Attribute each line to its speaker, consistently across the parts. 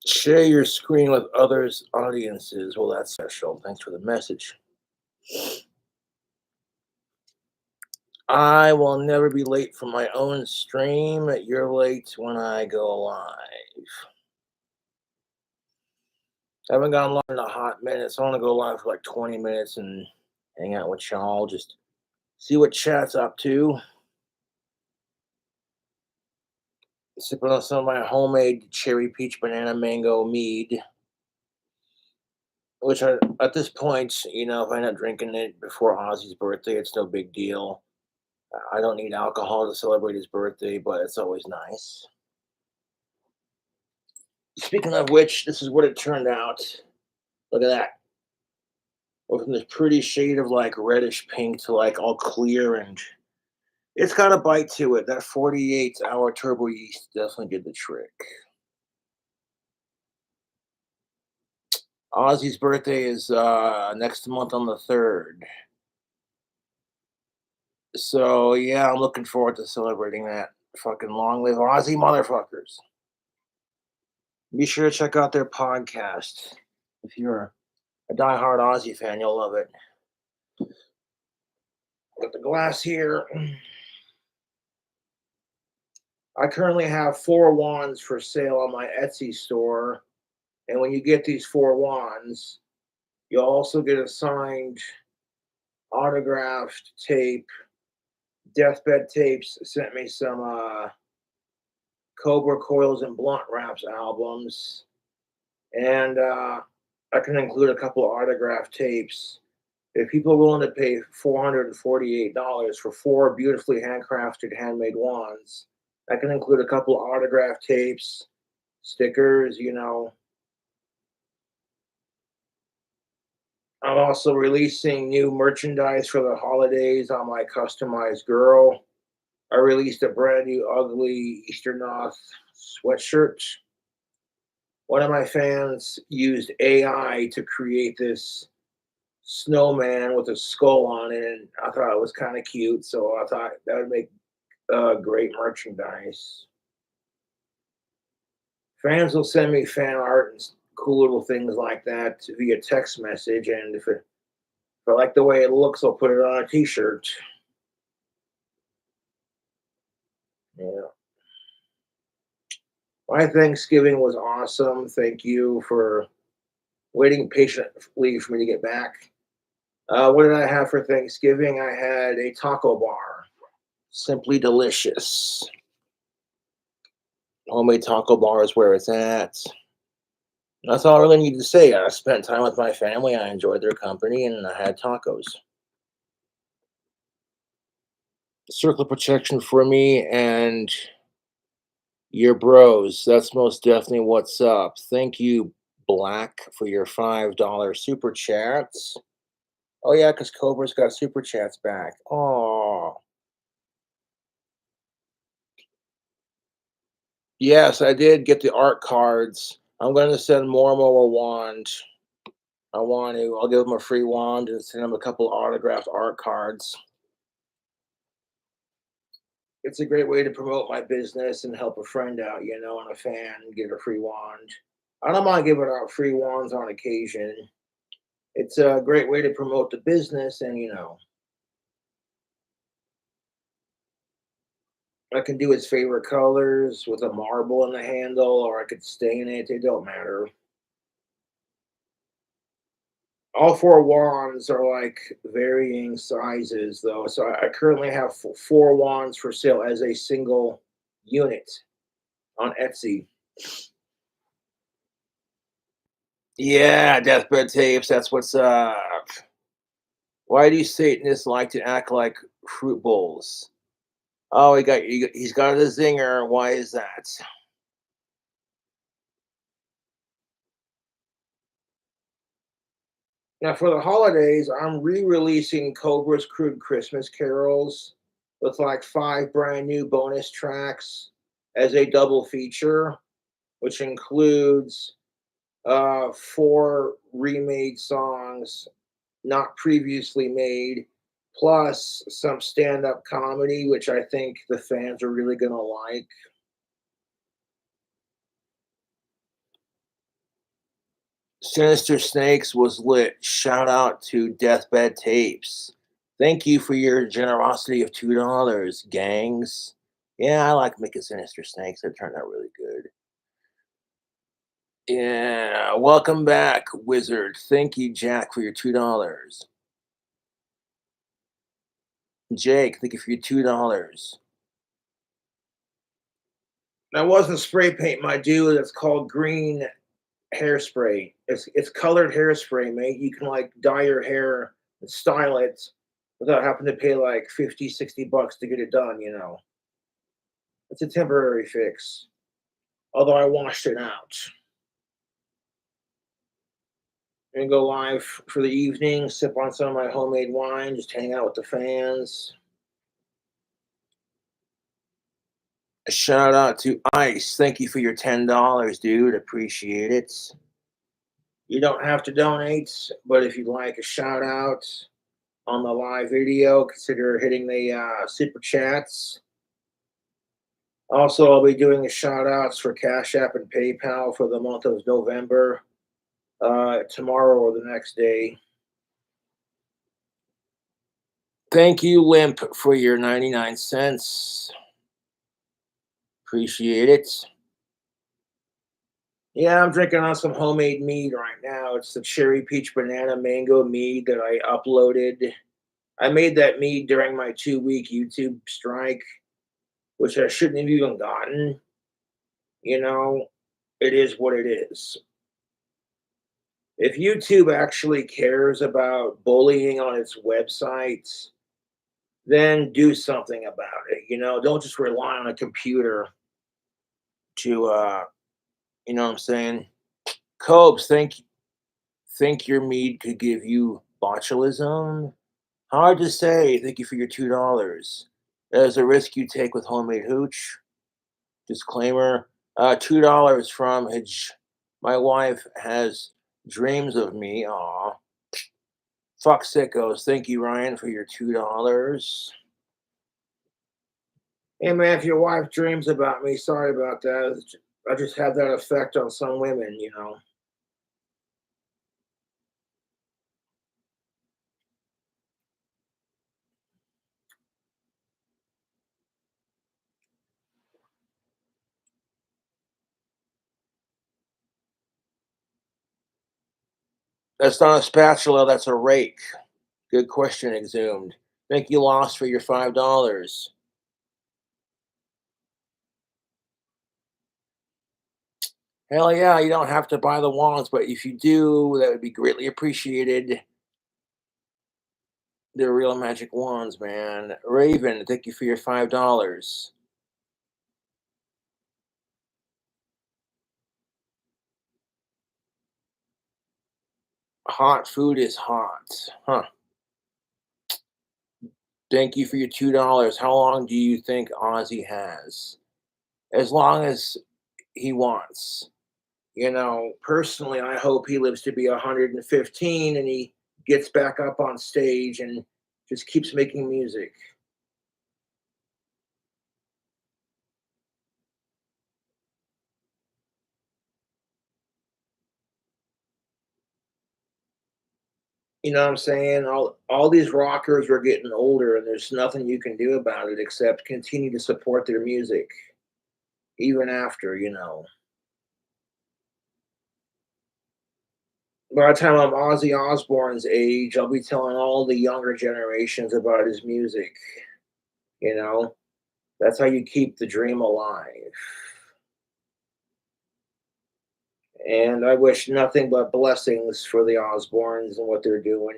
Speaker 1: Share your screen with others' audiences. Well, that's special. Thanks for the message. I will never be late for my own stream. You're late when I go live. I haven't gone live in a hot minute, so I want to go live for like 20 minutes and hang out with y'all. Just see what chat's up to. Sipping on some of my homemade cherry peach banana mango mead. Which at this point, if I end up drinking it before Ozzy's birthday, it's no big deal. I don't need alcohol to celebrate his birthday, but it's always nice. Speaking of which, this is what it turned out. Look at that. Went from this pretty shade of like reddish pink to like all clear, and it's got a bite to it. That 48-hour turbo yeast definitely did the trick. Ozzy's birthday is next month on the 3rd. So yeah, I'm looking forward to celebrating that. Fucking long live Ozzy motherfuckers. Be sure to check out their podcast. If you're a diehard Ozzy fan, you'll love it. Got the glass here. I currently have 4 wands for sale on my Etsy store. And when you get these 4 wands, you'll also get a signed autographed tape. Deathbed Tapes sent me some Cobra Coils and Blunt Wraps albums. And I can include a couple of autographed tapes. If people are willing to pay $448 for 4 beautifully handcrafted handmade wands, I can include a couple of autographed tapes, stickers, I'm also releasing new merchandise for the holidays on my customized girl. I released a brand new ugly Eastern North sweatshirt. One of my fans used AI to create this snowman with a skull on it, and I thought it was kind of cute, so I thought that would make great merchandise. Fans will send me fan art and cool little things like that via text message, and if I like the way it looks, I'll put it on a t-shirt. Yeah. My Thanksgiving was awesome. Thank you for waiting patiently for me to get back. What did I have for Thanksgiving? I had a taco bar. Simply delicious. Homemade taco bar is where it's at. That's all I really need to say. I spent time with my family. I enjoyed their company, and I had tacos. Circle of protection for me and your bros. That's most definitely what's up. Thank you, Black, for your $5 super chats. Oh yeah, because Cobra's got super chats back. Oh yes, I did get the art cards. I'm going to send Mormo a wand. I'll give him a free wand and send him a couple autographed art cards. It's a great way to promote my business and help a friend out, and a fan get a free wand. I don't mind giving out free wands on occasion. It's a great way to promote the business, and I can do his favorite colors with a marble in the handle, or I could stain it. It don't matter. All 4 wands are like varying sizes, though. So I currently have 4 wands for sale as a single unit on Etsy. Yeah, deathbed tapes. That's what's up. Why do Satanists like to act like fruit bowls? Oh, he's got a zinger. Why is that? Now, for the holidays, I'm re-releasing Cobra's Crude Christmas Carols with like 5 brand new bonus tracks as a double feature, which includes 4 remade songs not previously made, plus some stand-up comedy, which I think the fans are really gonna like. Sinister Snakes was lit. Shout out to Deathbed Tapes. Thank you for your generosity of $2, gangs. Yeah, I like making Sinister Snakes. They turned out really good. Yeah, welcome back, Wizard. Thank you, Jack, for your $2. Jake, thank you for your $2. That wasn't spray paint, my dude. It's called green hairspray. It's colored hairspray, mate. You can like dye your hair and style it without having to pay like 50, $60 to get it done. It's a temporary fix. Although I washed it out. And go live for the evening, sip on some of my homemade wine, just hang out with the fans. A shout out to Ice. Thank you for your $10, dude. Appreciate it. You don't have to donate, but if you'd like a shout out on the live video, consider hitting the super chats. Also, I'll be doing the shout outs for Cash App and PayPal for the month of November, tomorrow or the next day. Thank you, Limp, for your 99 cents. Appreciate it. Yeah, I'm drinking on some homemade mead right now. It's the cherry peach banana mango mead that I uploaded. I made that mead during my 2-week YouTube strike, which I shouldn't have even gotten. You know, it is what it is. If YouTube actually cares about bullying on its websites, then do something about it. Don't just rely on a computer to, you know what I'm saying? Cobes, think your mead could give you botulism? Hard to say. Thank you for your $2. There's a risk you take with homemade hooch. Disclaimer, $2 from Hij. My wife has dreams of me. Aw. Fuck sickos. Thank you, Ryan, for your $2. Hey, man, if your wife dreams about me, sorry about that. I just have that effect on some women. That's not a spatula, that's a rake. Good question, Exhumed. Thank you, Lost, for your $5. Hell yeah, you don't have to buy the wands, but if you do, that would be greatly appreciated. They're real magic wands, man. Raven, thank you for your $5. Hot food is hot. Huh. Thank you for your $2. How long do you think Ozzy has? As long as he wants. Personally, I hope he lives to be 115 and he gets back up on stage and just keeps making music. You know what I'm saying? All these rockers are getting older and there's nothing you can do about it except continue to support their music even after. By the time I'm Ozzy Osbourne's age, I'll be telling all the younger generations about his music. You know, that's how you keep the dream alive. And I wish nothing but blessings for the Osbournes and what they're doing.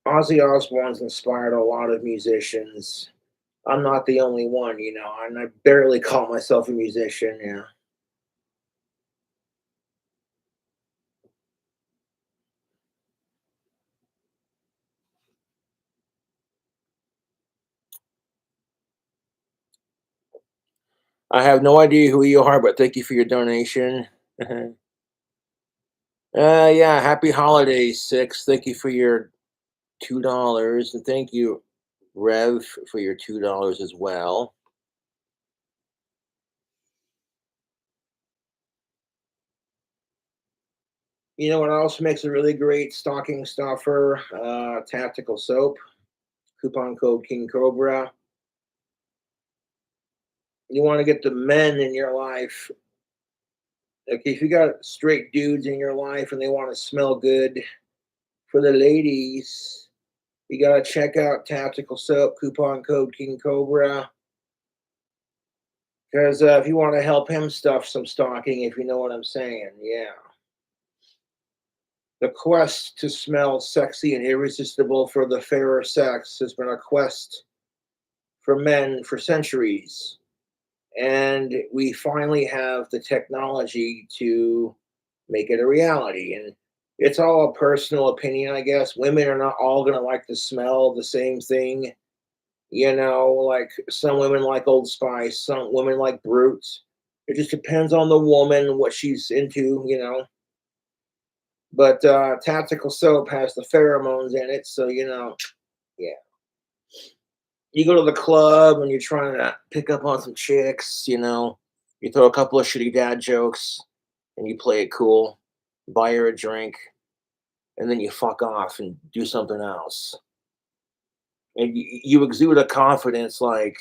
Speaker 1: Ozzy Osbourne's inspired a lot of musicians. I'm not the only one, and I barely call myself a musician. Yeah. I have no idea who you are, but thank you for your donation. Yeah, happy holidays, Six. Thank you for your $2. And thank you, Rev, for your $2 as well. You know what else makes a really great stocking stuffer? Tactical soap. Coupon code King Cobra. You want to get the men in your life. Like if you got straight dudes in your life and they want to smell good, for the ladies, you gotta check out Tactical Soap. Coupon code King Cobra. Because if you want to help him stuff some stocking, if you know what I'm saying, yeah. The quest to smell sexy and irresistible for the fairer sex has been a quest for men for centuries. And we finally have the technology to make it a reality. And it's all a personal opinion, I guess. Women are not all going to like to smell the same thing. You know, like some women like Old Spice, some women like Brute. It just depends on the woman, what she's into, you know. But tactical soap has the pheromones in it, so yeah. You go to the club and you're trying to pick up on some chicks, you throw a couple of shitty dad jokes and you play it cool, buy her a drink, and then you fuck off and do something else. And you exude a confidence like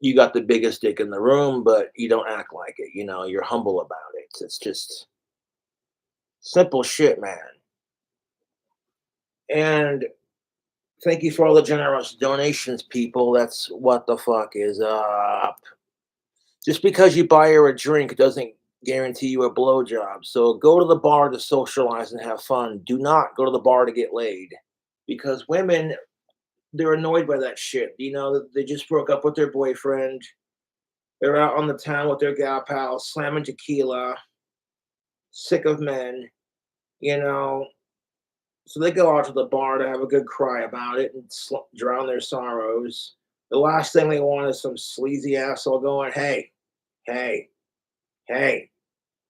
Speaker 1: you got the biggest dick in the room, but you don't act like it. You're humble about it. It's just simple shit, man. And thank you for all the generous donations, people. That's what the fuck is up. Just because you buy her a drink doesn't guarantee you a blowjob. So go to the bar to socialize and have fun. Do not go to the bar to get laid. Because women, they're annoyed by that shit. They just broke up with their boyfriend. They're out on the town with their gal pals, slamming tequila, sick of men, you know. So they go out to the bar to have a good cry about it and drown their sorrows. The last thing they want is some sleazy asshole going, hey, hey, hey,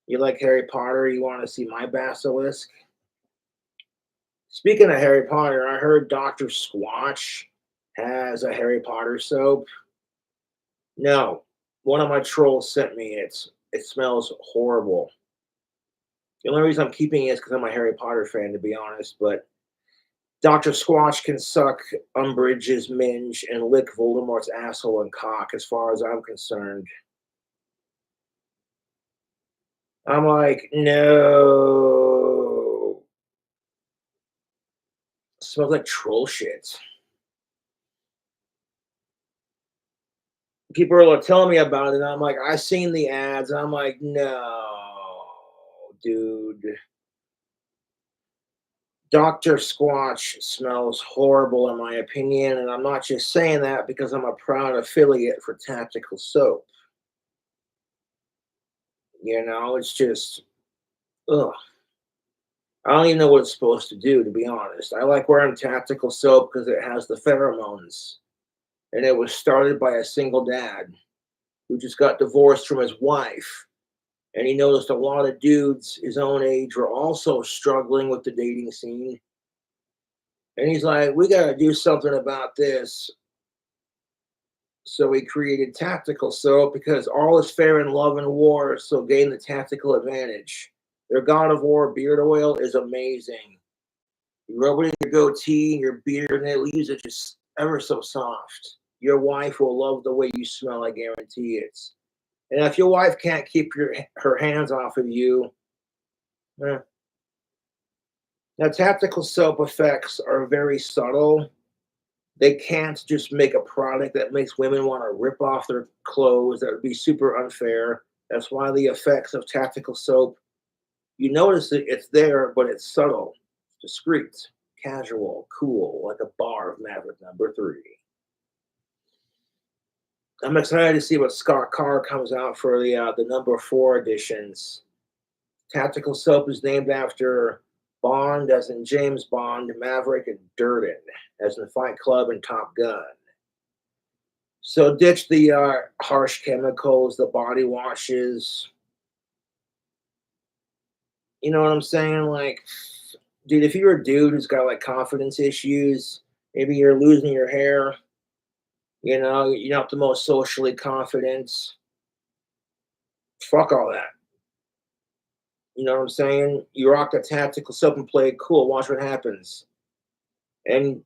Speaker 1: you like Harry Potter? You want to see my basilisk? Speaking of Harry Potter, I heard Dr. Squatch has a Harry Potter soap. No, one of my trolls sent me it. It smells horrible. The only reason I'm keeping it is because I'm a Harry Potter fan, to be honest. But Dr. Squatch can suck Umbridge's minge and lick Voldemort's asshole and cock, as far as I'm concerned. I'm like, no. It smells like troll shit. People are like telling me about it, and I'm like, I seen the ads, and I'm like, no, dude. Dr. Squatch smells horrible, in my opinion, and I'm not just saying that because I'm a proud affiliate for Tactical Soap. It's just, ugh. I don't even know what it's supposed to do, to be honest. I like wearing Tactical Soap because it has the pheromones, and it was started by a single dad who just got divorced from his wife. And he noticed a lot of dudes his own age were also struggling with the dating scene. And he's like, we got to do something about this. So he created Tactical Soap because all is fair in love and war, so gain the tactical advantage. Their God of War beard oil is amazing. You rub it in your goatee and your beard, and it leaves it just ever so soft. Your wife will love the way you smell, I guarantee it. And if your wife can't keep her hands off of you, eh. Now, tactical soap effects are very subtle. They can't just make a product that makes women want to rip off their clothes. That would be super unfair. That's why the effects of tactical soap, you notice that it's there, but it's subtle, discreet, casual, cool, like a bar of Maverick #3. I'm excited to see what Scott Carr comes out for the #4 editions. Tactical soap is named after Bond, as in James Bond, Maverick, and Durden, as in Fight Club and Top Gun. So ditch the harsh chemicals, the body washes. You know what I'm saying? Like, dude, if you're a dude who's got like confidence issues, maybe you're losing your hair, you're not the most socially confident. Fuck all that. You know what I'm saying? You rock the tactical soap and play it cool. Watch what happens. And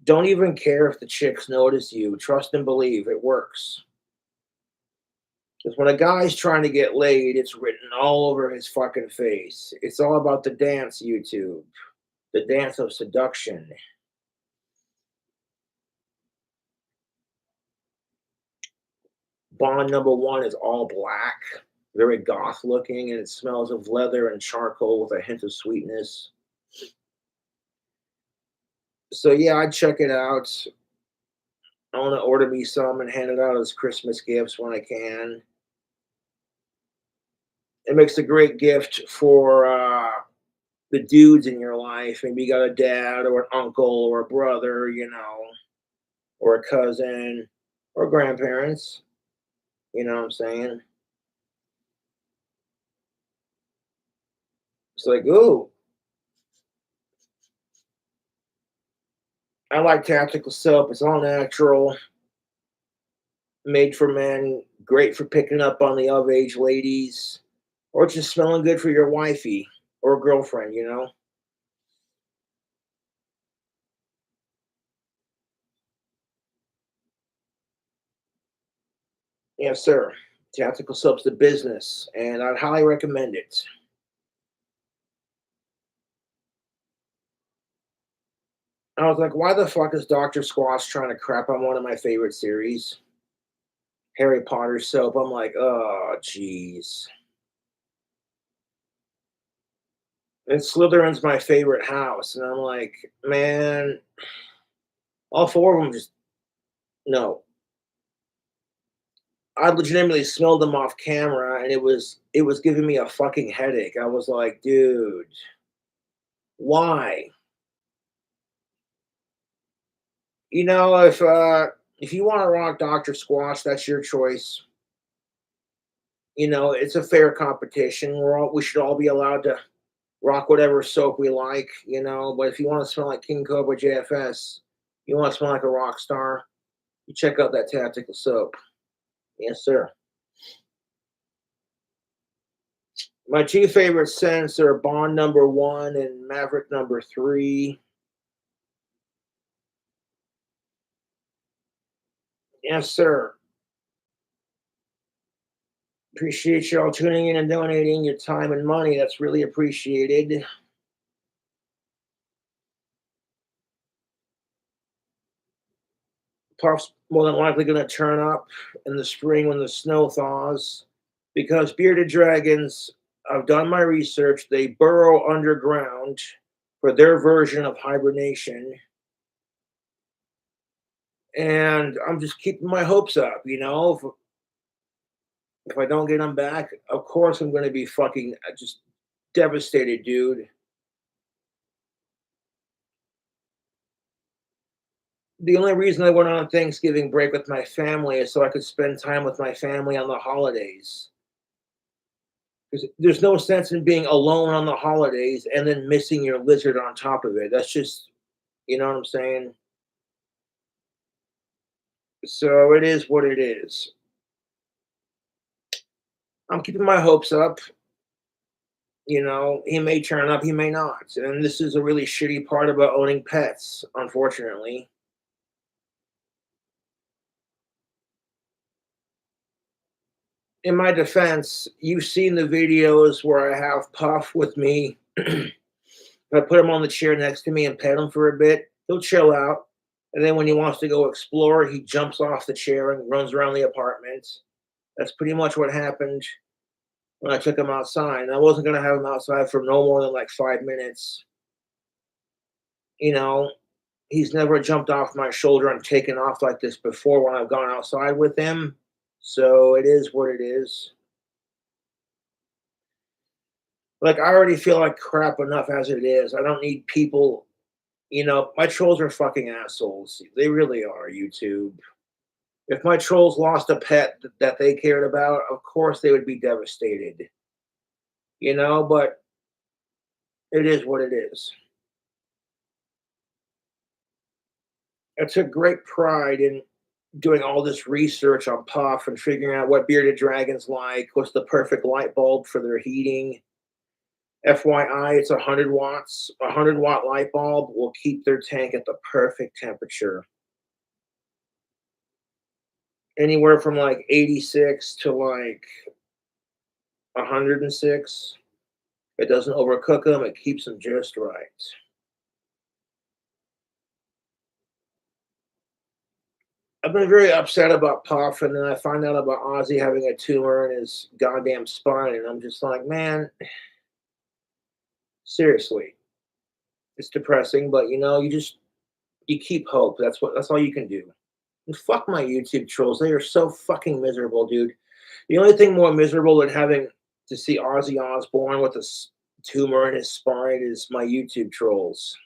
Speaker 1: don't even care if the chicks notice you. Trust and believe it works. Because when a guy's trying to get laid, it's written all over his fucking face. It's all about the dance, YouTube. The dance of seduction. Bond number one is all black, very goth looking, and it smells of leather and charcoal with a hint of sweetness. So yeah, I'd check it out. I want to order me some and hand it out as Christmas gifts when I can. It makes a great gift for the dudes in your life. Maybe you got a dad or an uncle or a brother, or a cousin or grandparents. You know what I'm saying? It's like, ooh, I like tactical soap. It's all natural, made for men, great for picking up on the of age ladies, or just smelling good for your wifey or girlfriend. Yes, sir. Tactical soap's the business, and I'd highly recommend it. I was like, why the fuck is Dr. Squash trying to crap on one of my favorite series? Harry Potter soap. I'm like, oh, jeez. And Slytherin's my favorite house. And I'm like, man, all four of them just, no. I legitimately smelled them off camera and it was giving me a fucking headache. I was like, dude, why? If you want to rock Dr. Squash, that's your choice. It's a fair competition. We should all be allowed to rock whatever soap we like. But if you want to smell like King Cobra JFS, you want to smell like a rock star, you check out that tactical soap. Yes, sir. My two favorite scents are Bond number one and Maverick number three. Yes, sir. Appreciate y'all tuning in and donating your time and money. That's really appreciated. Puff's more than likely going to turn up in the spring when the snow thaws because bearded dragons, I've done my research, they burrow underground for their version of hibernation. And I'm just keeping my hopes up. If I don't get them back, of course I'm going to be fucking just devastated, dude. The only reason I went on Thanksgiving break with my family is so I could spend time with my family on the holidays. Because there's no sense in being alone on the holidays and then missing your lizard on top of it. That's just, you know what I'm saying? So it is what it is. I'm keeping my hopes up. He may turn up, he may not. And this is a really shitty part about owning pets, unfortunately. In my defense, you've seen the videos where I have Puff with me. If I put him on the chair next to me and pet him for a bit, he'll chill out. And then when he wants to go explore, he jumps off the chair and runs around the apartment. That's pretty much what happened when I took him outside. And I wasn't going to have him outside for no more than like 5 minutes. You know, he's never jumped off my shoulder and taken off like this before when I've gone outside with him. So it is what it is. Like, I already feel like crap enough as it is. I don't need people. My trolls are fucking assholes. They really are, YouTube. If my trolls lost a pet that they cared about, of course they would be devastated. But it is what it is. I took great pride in doing all this research on Puff and figuring out what bearded dragons like, what's the perfect light bulb for their heating. FYI, it's 100 watts. A 100-watt light bulb will keep their tank at the perfect temperature. Anywhere from like 86 to like 106. It doesn't overcook them. It keeps them just right. I've been very upset about Puff, and then I find out about Ozzy having a tumor in his goddamn spine, and I'm just like, man, seriously, it's depressing. But you keep hope. That's all you can do. And fuck my YouTube trolls. They are so fucking miserable, dude. The only thing more miserable than having to see Ozzy Osbourne with a tumor in his spine is my YouTube trolls.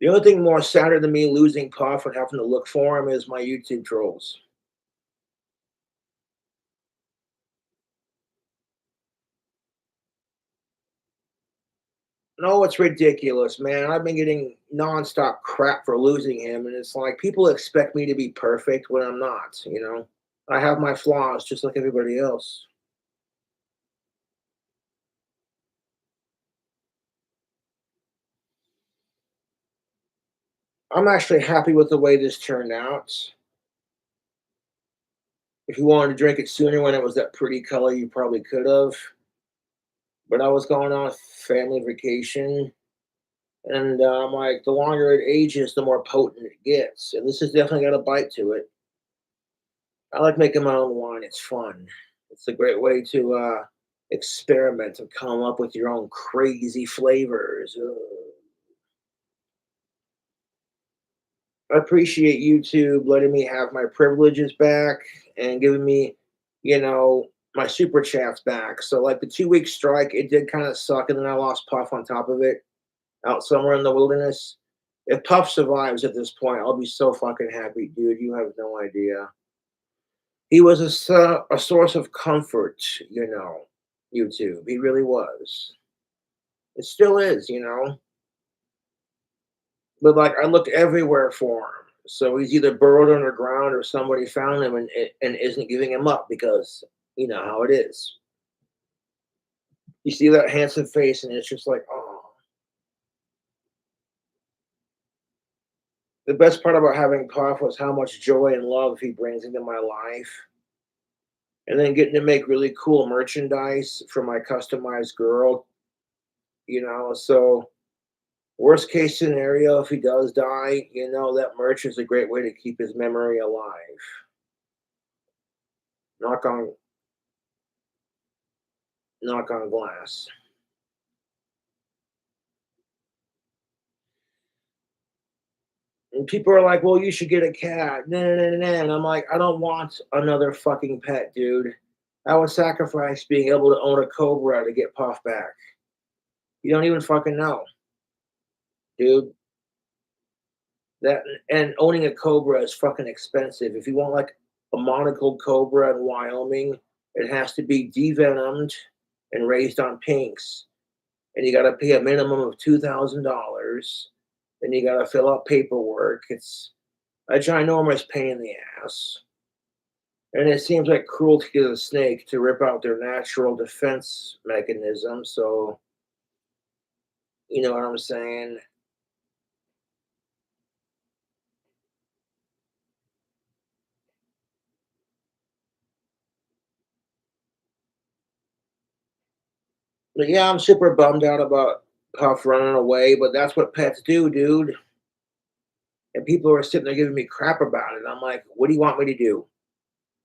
Speaker 1: The only thing more sadder than me losing Puff and having to look for him is my YouTube trolls. No, it's ridiculous, man. I've been getting nonstop crap for losing him, and it's like people expect me to be perfect when I'm not. I have my flaws just like everybody else. I'm actually happy with the way this turned out. If you wanted to drink it sooner when it was that pretty color, you probably could have. But I was going on a family vacation, and I'm like, the longer it ages, the more potent it gets. And this has definitely got a bite to it. I like making my own wine. It's fun. It's a great way to experiment and come up with your own crazy flavors. I appreciate YouTube letting me have my privileges back and giving me, you know, my super chats back. So, like the 2 week strike, it did kind of suck, and then I lost Puff on top of it out somewhere in the wilderness. If Puff survives at this point, I'll be so fucking happy, dude. You have no idea. He was a source of comfort, YouTube. He really was. It still is. But like I looked everywhere for him. So he's either burrowed underground or somebody found him and isn't giving him up because you know how it is. You see that handsome face and it's just like, oh. The best part about having Puff was how much joy and love he brings into my life. And then getting to make really cool merchandise for my customized girl. So worst case scenario, if he does die, that merch is a great way to keep his memory alive. Knock on knock on glass. And people are like, well, you should get a cat. No, no, no, no, no. And I'm like, I don't want another fucking pet, dude. I would sacrifice being able to own a cobra to get Puff back. You don't even fucking know, dude. That and owning a cobra is fucking expensive. If you want like a monocled cobra in Wyoming, it has to be devenomed and raised on pinks, and you got to pay a minimum of $2,000. Then you got to fill out paperwork. It's a ginormous pain in the ass, and it seems like cruelty to the snake to rip out their natural defense mechanism. So you know what I'm saying? But yeah, I'm super bummed out about Puff running away, but that's what pets do, dude. And people are sitting there giving me crap about it. I'm like, what do you want me to do?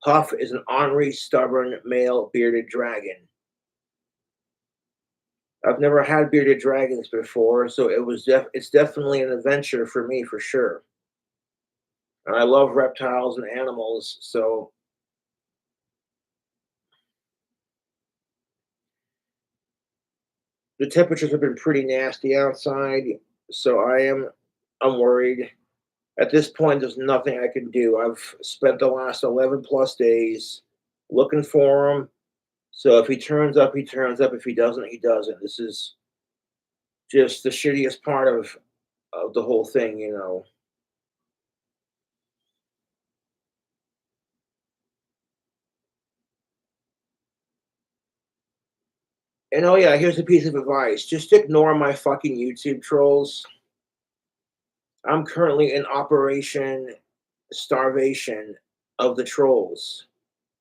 Speaker 1: Puff is an ornery, stubborn, male bearded dragon. I've never had bearded dragons before, so it's definitely an adventure for me for sure. And I love reptiles and animals, so the temperatures have been pretty nasty outside, so I'm worried. At this point, there's nothing I can do. I've spent the last 11 plus days looking for him. So if he turns up, he turns up. If he doesn't, he doesn't. This is just the shittiest part of the whole thing. And oh yeah, here's a piece of advice. Just ignore my fucking YouTube trolls. I'm currently in Operation Starvation of the trolls,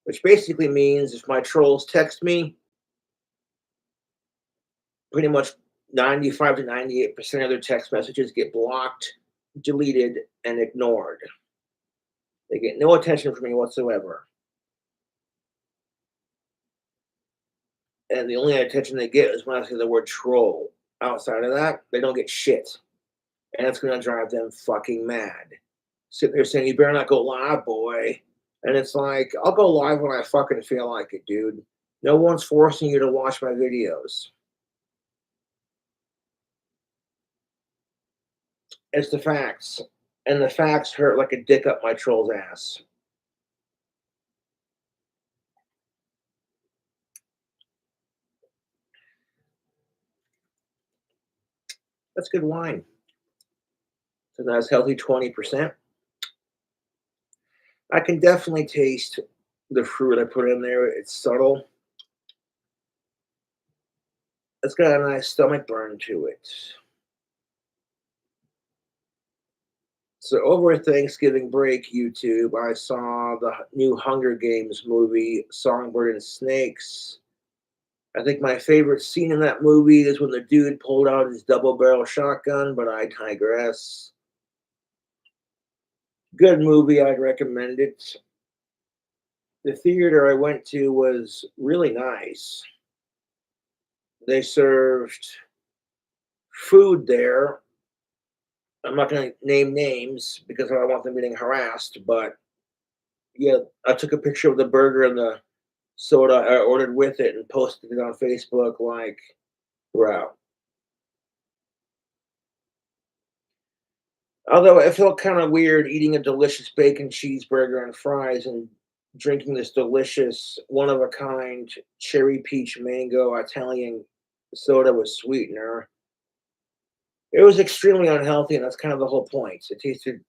Speaker 1: which basically means if my trolls text me, pretty much 95 to 98% of their text messages get blocked, deleted, and ignored. They get no attention from me whatsoever. And the only attention they get is when I say the word troll. Outside of that, they don't get shit. And it's going to drive them fucking mad. Sitting there saying, you better not go live, boy. And it's like, I'll go live when I fucking feel like it, dude. No one's forcing you to watch my videos. It's the facts. And the facts hurt like a dick up my troll's ass. That's good wine. It's a nice healthy 20%. I can definitely taste the fruit I put in there. It's subtle. It's got a nice stomach burn to it. So over Thanksgiving break, YouTube, I saw the new Hunger Games movie, Songbird and Snakes. I think my favorite scene in that movie is when the dude pulled out his double barrel shotgun, but I digress. Good movie, I'd recommend it. The theater I went to was really nice. They served food there. I'm not going to name names because I don't want them getting harassed, but yeah, I took a picture of the burger and the soda I ordered with it and posted it on Facebook like, bro. Although it felt kind of weird eating a delicious bacon cheeseburger and fries and drinking this delicious one of a kind cherry peach mango Italian soda with sweetener. It was extremely unhealthy, and that's kind of the whole point. It tasted,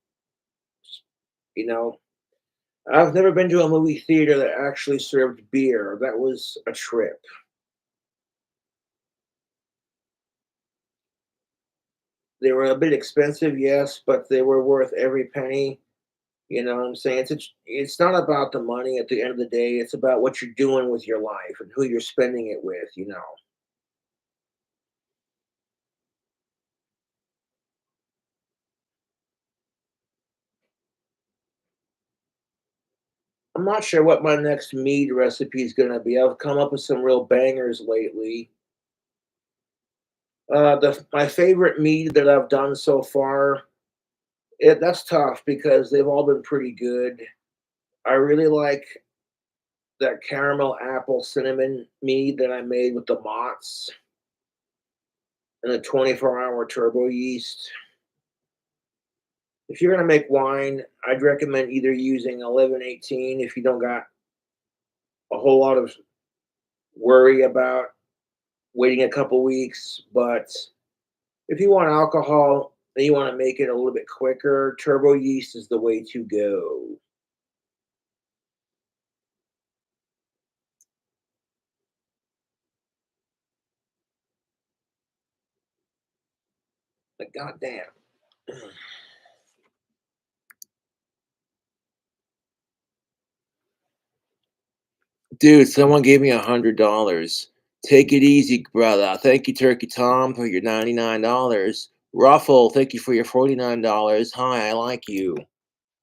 Speaker 1: you know, I've never been to a movie theater that actually served beer. That was a trip. They were a bit expensive, yes, but they were worth every penny. You know what I'm saying? It's not about the money at the end of the day. It's about what you're doing with your life and who you're spending it with, you know. I'm not sure what my next mead recipe is going to be. I've come up with some real bangers lately. My favorite mead that I've done so far, that's tough because they've all been pretty good. I really like that caramel apple cinnamon mead that I made with the Mott's and the 24-hour turbo yeast. If you're gonna make wine, I'd recommend either using 1118 if you don't got a whole lot of worry about waiting a couple weeks. But if you want alcohol and you want to make it a little bit quicker, turbo yeast is the way to go. But goddamn. Dude, someone gave me $100. Take it easy, brother. Thank you, Turkey Tom, for your $99. Ruffle, thank you for your $49. Hi, I like you.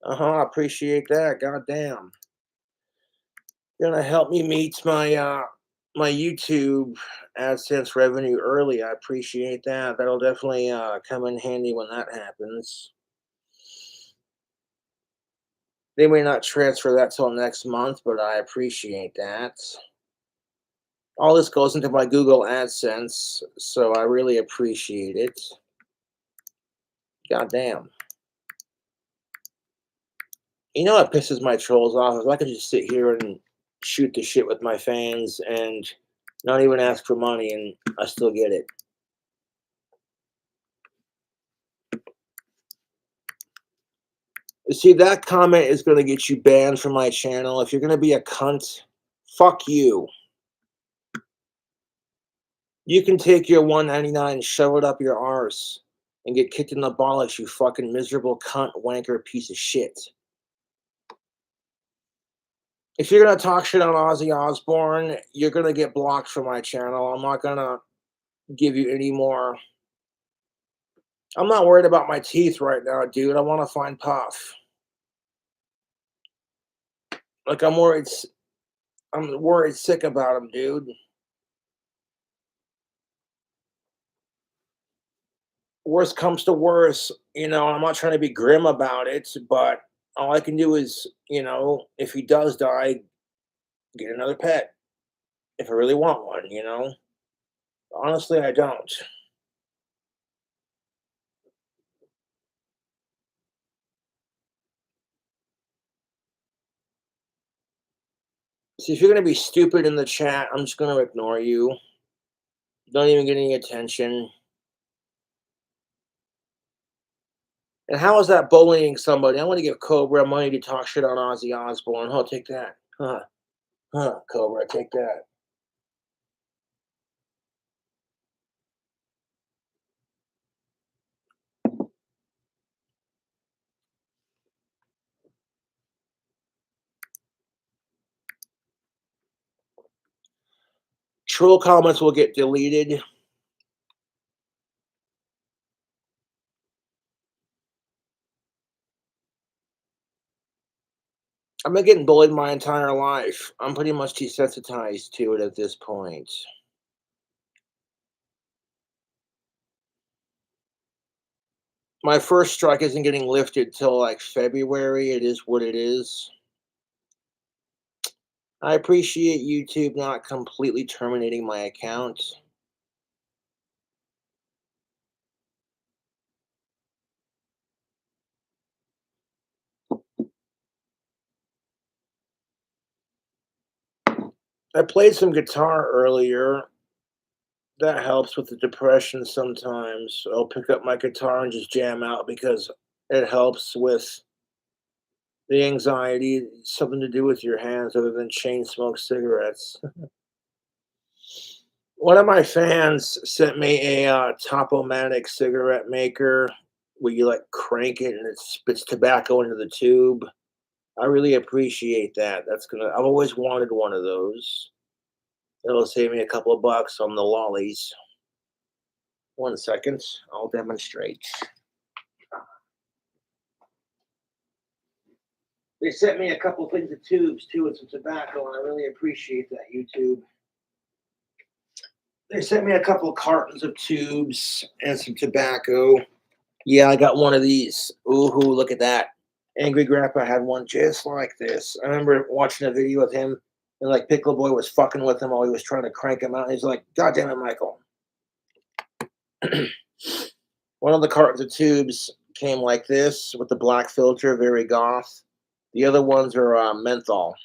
Speaker 1: I appreciate that. Goddamn. Gonna help me meet my YouTube AdSense revenue early. I appreciate that. That'll definitely come in handy when that happens. They may not transfer that till next month, but I appreciate that. All this goes into my Google AdSense, so I really appreciate it. God damn. You know what pisses my trolls off? If I could just sit here and shoot the shit with my fans and not even ask for money and I still get it. See, that comment is going to get you banned from my channel. If you're going to be a cunt, fuck you. You can take your 1.99 and shove it up your arse and get kicked in the bollocks, you fucking miserable cunt wanker piece of shit. If you're gonna talk shit on Ozzy Osbourne, you're gonna get blocked from my channel. I'm not gonna give you any more. I'm not worried about my teeth right now, dude. I want to find Puff. Like I'm worried sick about him, dude. Worst comes to worst, I'm not trying to be grim about it, but all I can do is, if he does die, get another pet. If I really want one. Honestly, I don't. See, if you're gonna be stupid in the chat, I'm just gonna ignore you. Don't even get any attention. And how is that bullying somebody? I want to give Cobra money to talk shit on Ozzy Osbourne. Oh, take that. Huh, Cobra, take that. Troll comments will get deleted. I've been getting bullied my entire life. I'm pretty much desensitized to it at this point. My first strike isn't getting lifted till like February. It is what it is. I appreciate YouTube not completely terminating my account. I played some guitar earlier. That helps with the depression sometimes. I'll pick up my guitar and just jam out because it helps with the anxiety. Something to do with your hands other than chain smoke cigarettes. One of my fans sent me a TopOMatic cigarette maker where you like crank it and it spits tobacco into the tube. I really appreciate that. I've always wanted one of those. It'll save me a couple of bucks on the lollies. 1 second, I'll demonstrate. They sent me a couple things of tubes too and some tobacco, and I really appreciate that, YouTube. They sent me a couple of cartons of tubes and some tobacco. Yeah, I got one of these. Ooh, look at that. Angry Grandpa had one just like this. I remember watching a video of him, and like Pickle Boy was fucking with him while he was trying to crank him out. And he's like, "God damn it, Michael." One of the cartons of tubes came like this with the black filter, very goth. The other ones are menthol.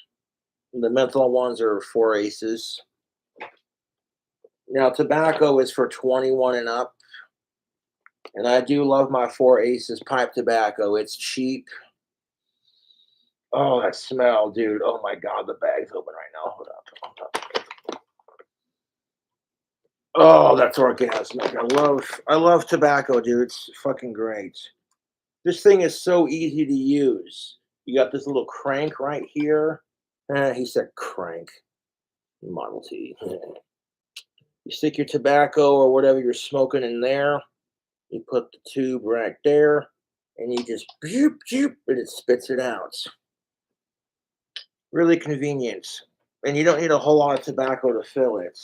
Speaker 1: The menthol ones are 4 aces. Now, tobacco is for 21 and up. And I do love my 4 aces pipe tobacco. It's cheap. Oh, that smell, dude. Oh my God, the bag's open right now. Hold up. Oh, that's orgasmic. I love tobacco, dude. It's fucking great. This thing is so easy to use. You got this little crank right here. He said crank. Model T. You stick your tobacco or whatever you're smoking in there. You put the tube right there, and you just and it spits it out. Really convenient. And you don't need a whole lot of tobacco to fill it.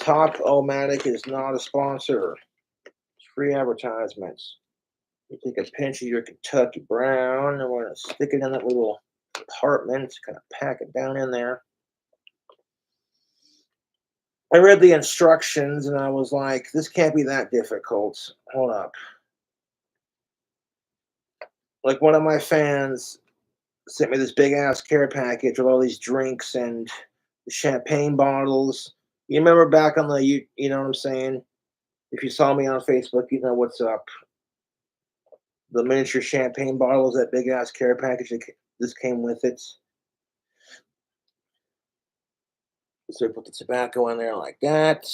Speaker 1: TopOMatic is not a sponsor. It's free advertisements. You take a pinch of your Kentucky Brown, and we're going to stick it in that little compartment. Kind of pack it down in there. I read the instructions, and I was like, this can't be that difficult. Hold up. Like one of my fans sent me this big ass care package with all these drinks and champagne bottles. You remember back on you know what I'm saying? If you saw me on Facebook, you know what's up. The miniature champagne bottles, that big ass care package, this came with it. So I put the tobacco in there like that.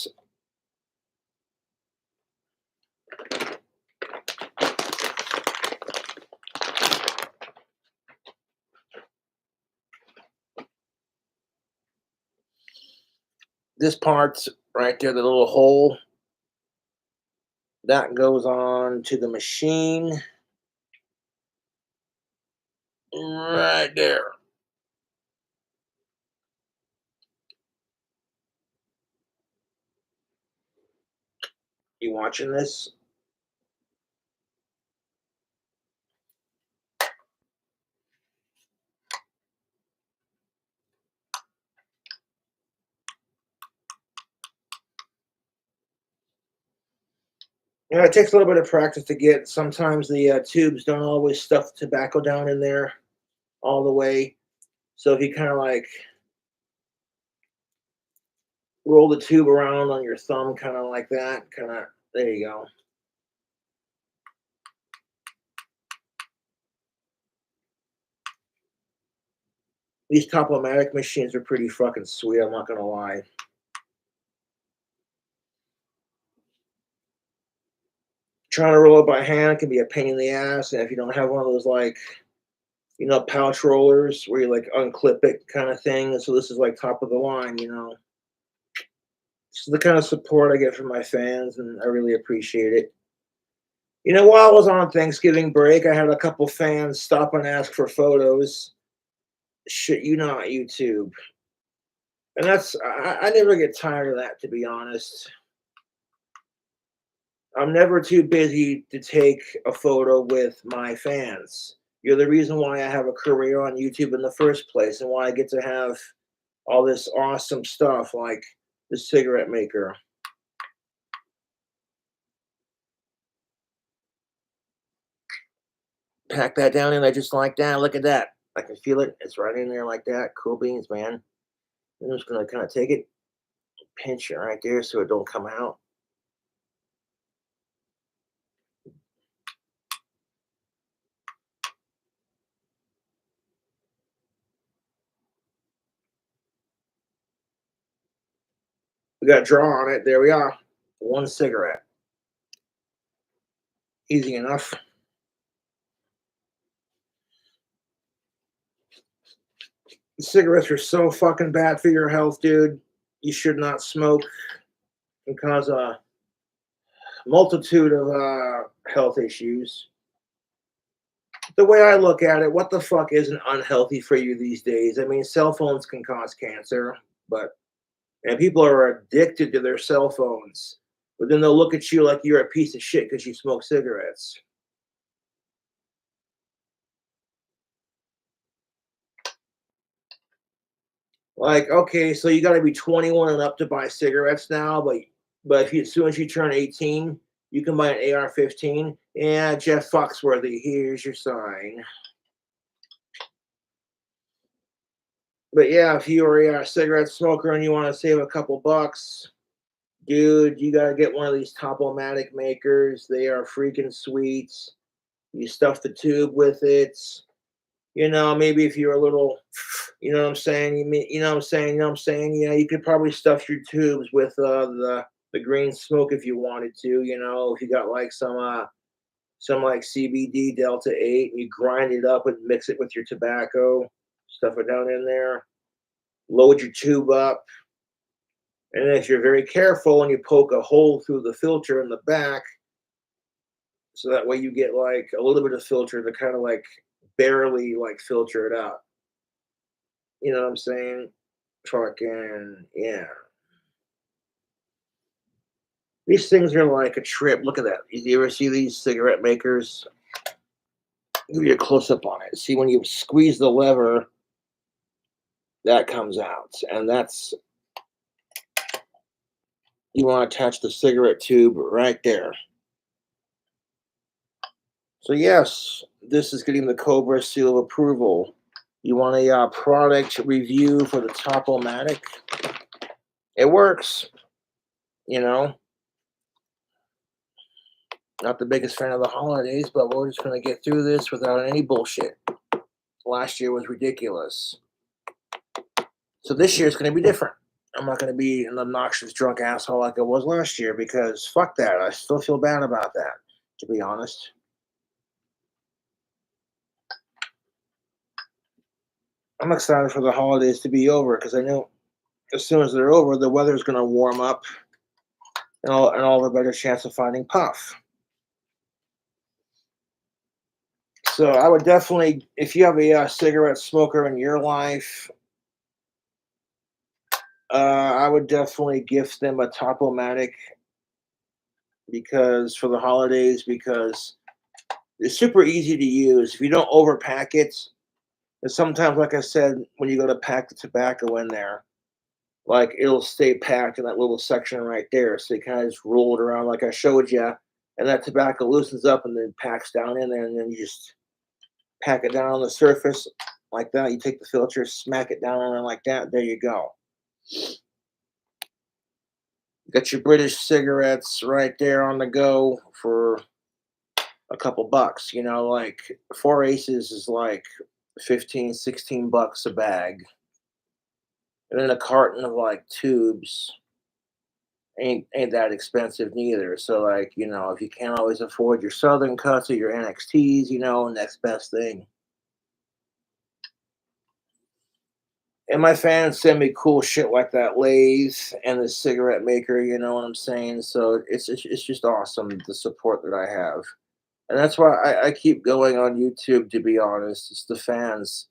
Speaker 1: This part's right there, the little hole, that goes on to the machine right there. You watching this? Yeah, it takes a little bit of practice to get. Sometimes the tubes don't always stuff the tobacco down in there all the way. So if you kind of like roll the tube around on your thumb, kind of like that, kind of, there you go. These TopOMatic machines are pretty fucking sweet, I'm not gonna lie. Trying to roll it by hand can be a pain in the ass, and if you don't have one of those like, pouch rollers where you like unclip it kind of thing. So this is like top of the line. This is the kind of support I get from my fans, and I really appreciate it. While I was on Thanksgiving break, I had a couple fans stop and ask for photos. Shit, not YouTube. And I never get tired of that, to be honest. I'm never too busy to take a photo with my fans. You're the reason why I have a career on YouTube in the first place and why I get to have all this awesome stuff like the cigarette maker. Pack that down in there just like that. Look at that. I can feel it. It's right in there like that. Cool beans, man. I'm just gonna kind of take it, pinch it right there so it don't come out. We got a draw on it. There we are. One cigarette. Easy enough. Cigarettes are so fucking bad for your health, dude. You should not smoke. It can cause a multitude of health issues. The way I look at it, what the fuck isn't unhealthy for you these days? I mean, cell phones can cause cancer, but and people are addicted to their cell phones. But then they'll look at you like you're a piece of shit because you smoke cigarettes. Like, okay, so you got to be 21 and up to buy cigarettes now, but if you, as soon as you turn 18, you can buy an AR-15. Yeah, Jeff Foxworthy, here's your sign. But yeah, if you are a cigarette smoker and you want to save a couple bucks, dude, you gotta get one of these TopOMatic makers. They are freaking sweet. You stuff the tube with it. Maybe if you're a little, you know what I'm saying. You know what I'm saying. You know what I'm saying. Yeah, you could probably stuff your tubes with the green smoke if you wanted to. If you got like some like CBD Delta 8, and you grind it up and mix it with your tobacco, stuff it down in there, load your tube up, and then if you're very careful and you poke a hole through the filter in the back, so that way you get like a little bit of filter to kind of like barely like filter it out. You know what I'm saying? Fucking yeah. These things are like a trip. Look at that. You ever see these cigarette makers? Give you a close up on it. See, when you squeeze the lever, that comes out. And that's, you want to attach the cigarette tube right there. So, yes, this is getting the Cobra seal of approval. You want a product review for the TopOMatic? It works, you know. Not the biggest fan of the holidays, but we're just going to get through this without any bullshit. Last year was ridiculous. So this year is going to be different. I'm not going to be an obnoxious drunk asshole like I was last year because fuck that. I still feel bad about that, to be honest. I'm excited for the holidays to be over because I know as soon as they're over, the weather's going to warm up, and all the better chance of finding puff. So I would definitely, if you have a cigarette smoker in your life, I would definitely gift them a TopOMatic because for the holidays, because it's super easy to use. If you don't overpack it, and sometimes, like I said, when you go to pack the tobacco in there, like it'll stay packed in that little section right there. So you kind of just roll it around like I showed you, and that tobacco loosens up and then packs down in there, and then you just pack it down on the surface like that. You take the filter, smack it down on it like that. There you go. You got your British cigarettes right there on the go for a couple bucks. You know, like four aces is like 15, 16 bucks a bag. And then a carton of like tubes ain't that expensive neither. So like, you know, if you can't always afford your Southern cuts or your NXTs, you know, next best thing. And my fans send me cool shit like that lathe and the cigarette maker, you know what I'm saying? So it's just awesome the support that I have. And that's why I keep going on YouTube, to be honest. It's the fans.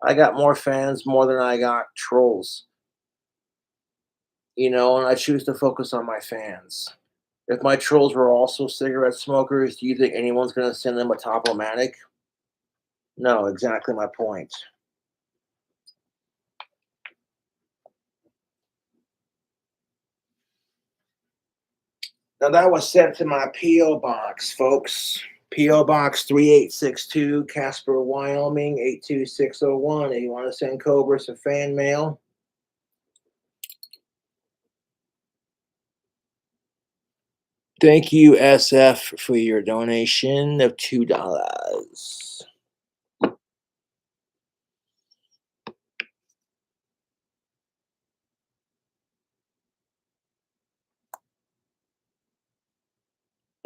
Speaker 1: I got more fans more than I got trolls, you know, and I choose to focus on my fans. If my trolls were also cigarette smokers, do you think anyone's going to send them a Top-O-Matic? No, exactly my point. Now that was sent to my P.O Box, folks. P.O Box 3862, Casper, Wyoming 82601. If you want to send Cobra some fan mail, thank you, SF, for your donation of $2.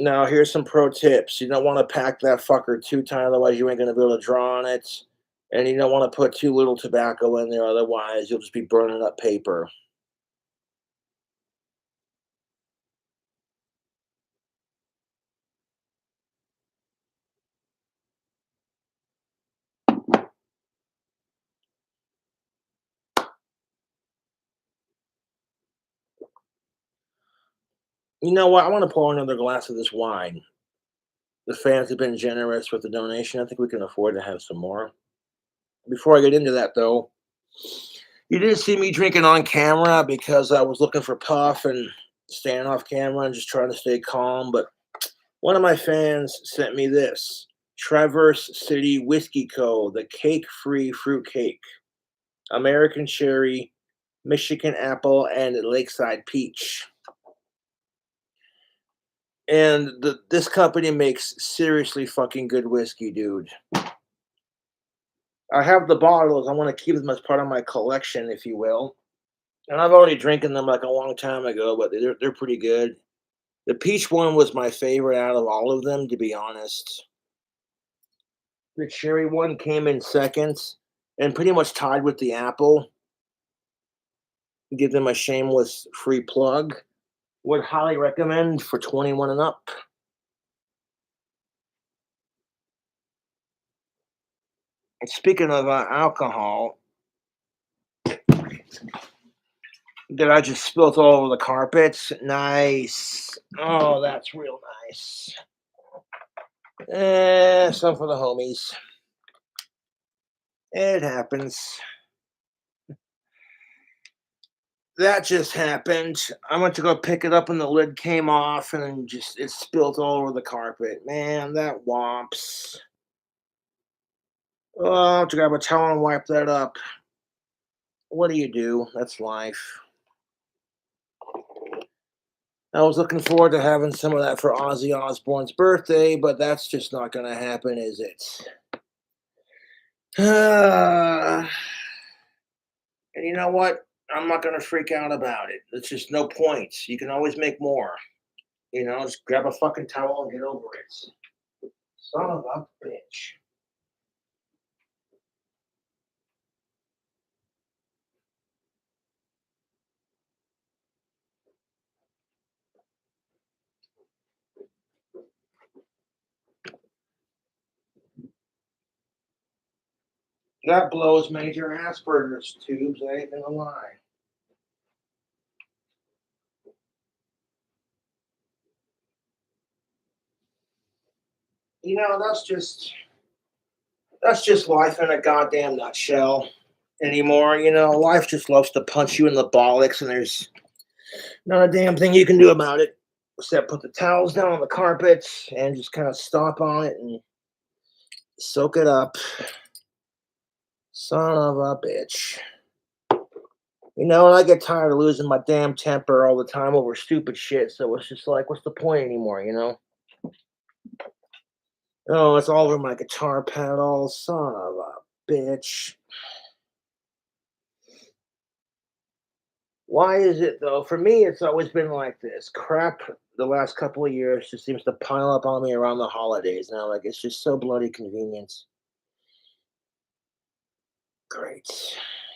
Speaker 1: Now, here's some pro tips. You don't want to pack that fucker too tight, otherwise you ain't going to be able to draw on it. And you don't want to put too little tobacco in there, otherwise you'll just be burning up paper. You know what? I want to pour another glass of this wine. The fans have been generous with the donation. I think we can afford to have some more. Before I get into that, though, you didn't see me drinking on camera because I was looking for puff and staying off camera and just trying to stay calm. But one of my fans sent me this Traverse City Whiskey Co., the cake free fruit cake, American cherry, Michigan apple, and lakeside peach. And this company makes seriously fucking good whiskey, dude. I have the bottles. I want to keep them as part of my collection, if you will. And I've already drinking them like a long time ago, but they're pretty good. The peach one was my favorite out of all of them, to be honest. The cherry one came in second and pretty much tied with the apple. Give them a shameless free plug. Would highly recommend for 21 and up. And speaking of alcohol, that I just spilled all over the carpets. Nice. Oh, that's real nice. Some for the homies. It happens. That just happened. I went to go pick it up and the lid came off and just it spilled all over the carpet. Man, that womps. Oh, I have to grab a towel and wipe that up. What do you do? That's life. I was looking forward to having some of that for Ozzy Osbourne's birthday, but that's just not going to happen, is it? And you know what? I'm not going to freak out about it. It's just no point. You can always make more. You know, just grab a fucking towel and get over it. Son of a bitch. That blows major Asperger's tubes, I ain't gonna lie. You know, that's just life in a goddamn nutshell anymore. You know, life just loves to punch you in the bollocks, and there's not a damn thing you can do about it except put the towels down on the carpet and just kind of stomp on it and soak it up. Son of a bitch. You know, and I get tired of losing my damn temper all the time over stupid shit. So it's just like, what's the point anymore, you know? Oh, it's all over my guitar pedal. Son of a bitch. Why is it though? For me, it's always been like this. Crap, the last couple of years just seems to pile up on me around the holidays now. Like, it's just so bloody convenient. Great.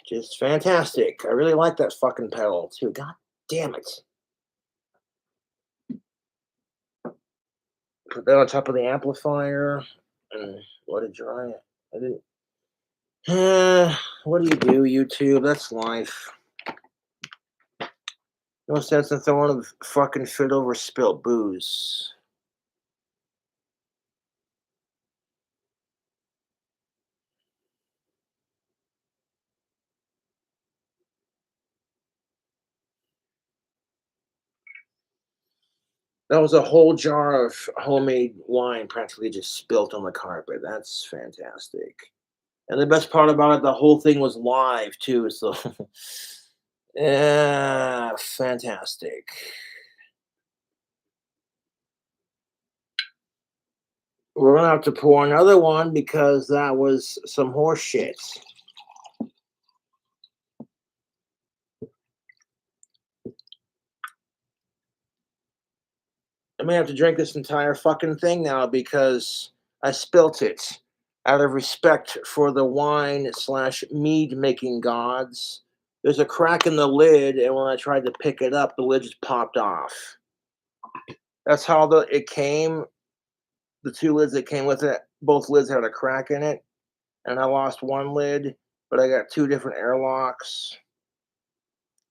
Speaker 1: Just fantastic. I really like that fucking pedal too. God damn it. Put that on top of the amplifier and let it dry. I didn't. What do you do, YouTube? That's life. No sense in throwing a fucking fit over spilt booze. That was a whole jar of homemade wine practically just spilt on the carpet. That's fantastic. And the best part about it, the whole thing was live too. So, yeah, fantastic. We're gonna have to pour another one because that was some horse shit. I may have to drink this entire fucking thing now because I spilt it out of respect for the wine slash mead making gods. There's a crack in the lid, and when I tried to pick it up, the lid just popped off. That's how it came. The two lids that came with it, both lids had a crack in it, and I lost one lid, but I got two different airlocks.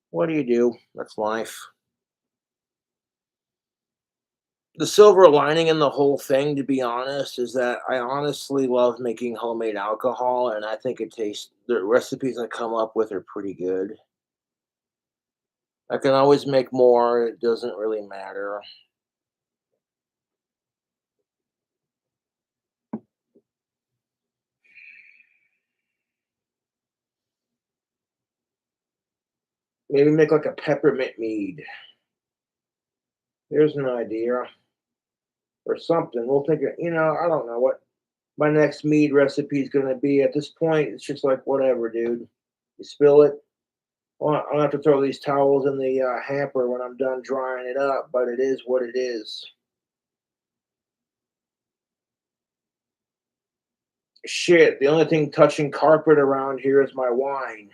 Speaker 1: What do you do? That's life. The silver lining in the whole thing, to be honest, is that I honestly love making homemade alcohol, and I think it tastes. The recipes I come up with are pretty good. I can always make more. It doesn't really matter. Maybe make like a peppermint mead. Here's an idea or something. We'll take it. You know, I don't know what my next mead recipe is going to be. At this point, it's just like whatever, dude. You spill it. Well, I'll have to throw these towels in the hamper when I'm done drying it up, but it is what it is. Shit, the only thing touching carpet around here is my wine.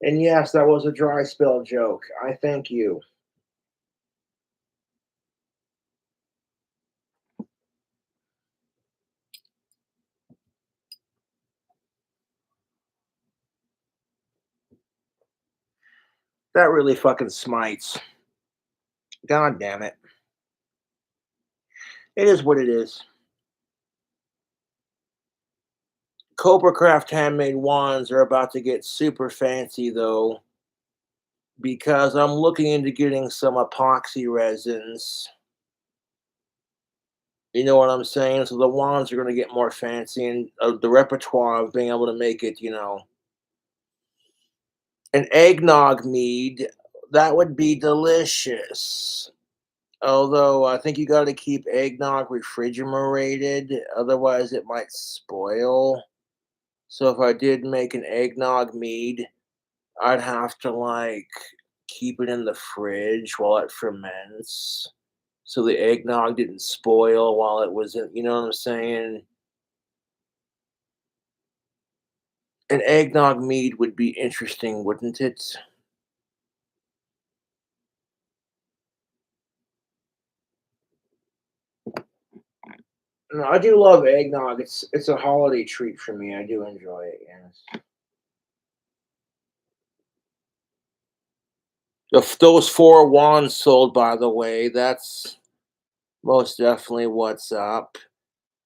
Speaker 1: And yes, that was a dry spell joke. I thank you. That really fucking smites. God damn it. It is what it is. Cobra Craft handmade wands are about to get super fancy though, because I'm looking into getting some epoxy resins. You know what I'm saying? So the wands are going to get more fancy, and the repertoire of being able to make it, an eggnog mead, that would be delicious. Although I think you got to keep eggnog refrigerated, otherwise it might spoil. So if I did make an eggnog mead, I'd have to like keep it in the fridge while it ferments, so the eggnog didn't spoil while it was in. You know what I'm saying? An eggnog mead would be interesting, wouldn't it? No, I do love eggnog. It's a holiday treat for me. I do enjoy it. Yes. Those four wands sold, by the way. That's most definitely what's up.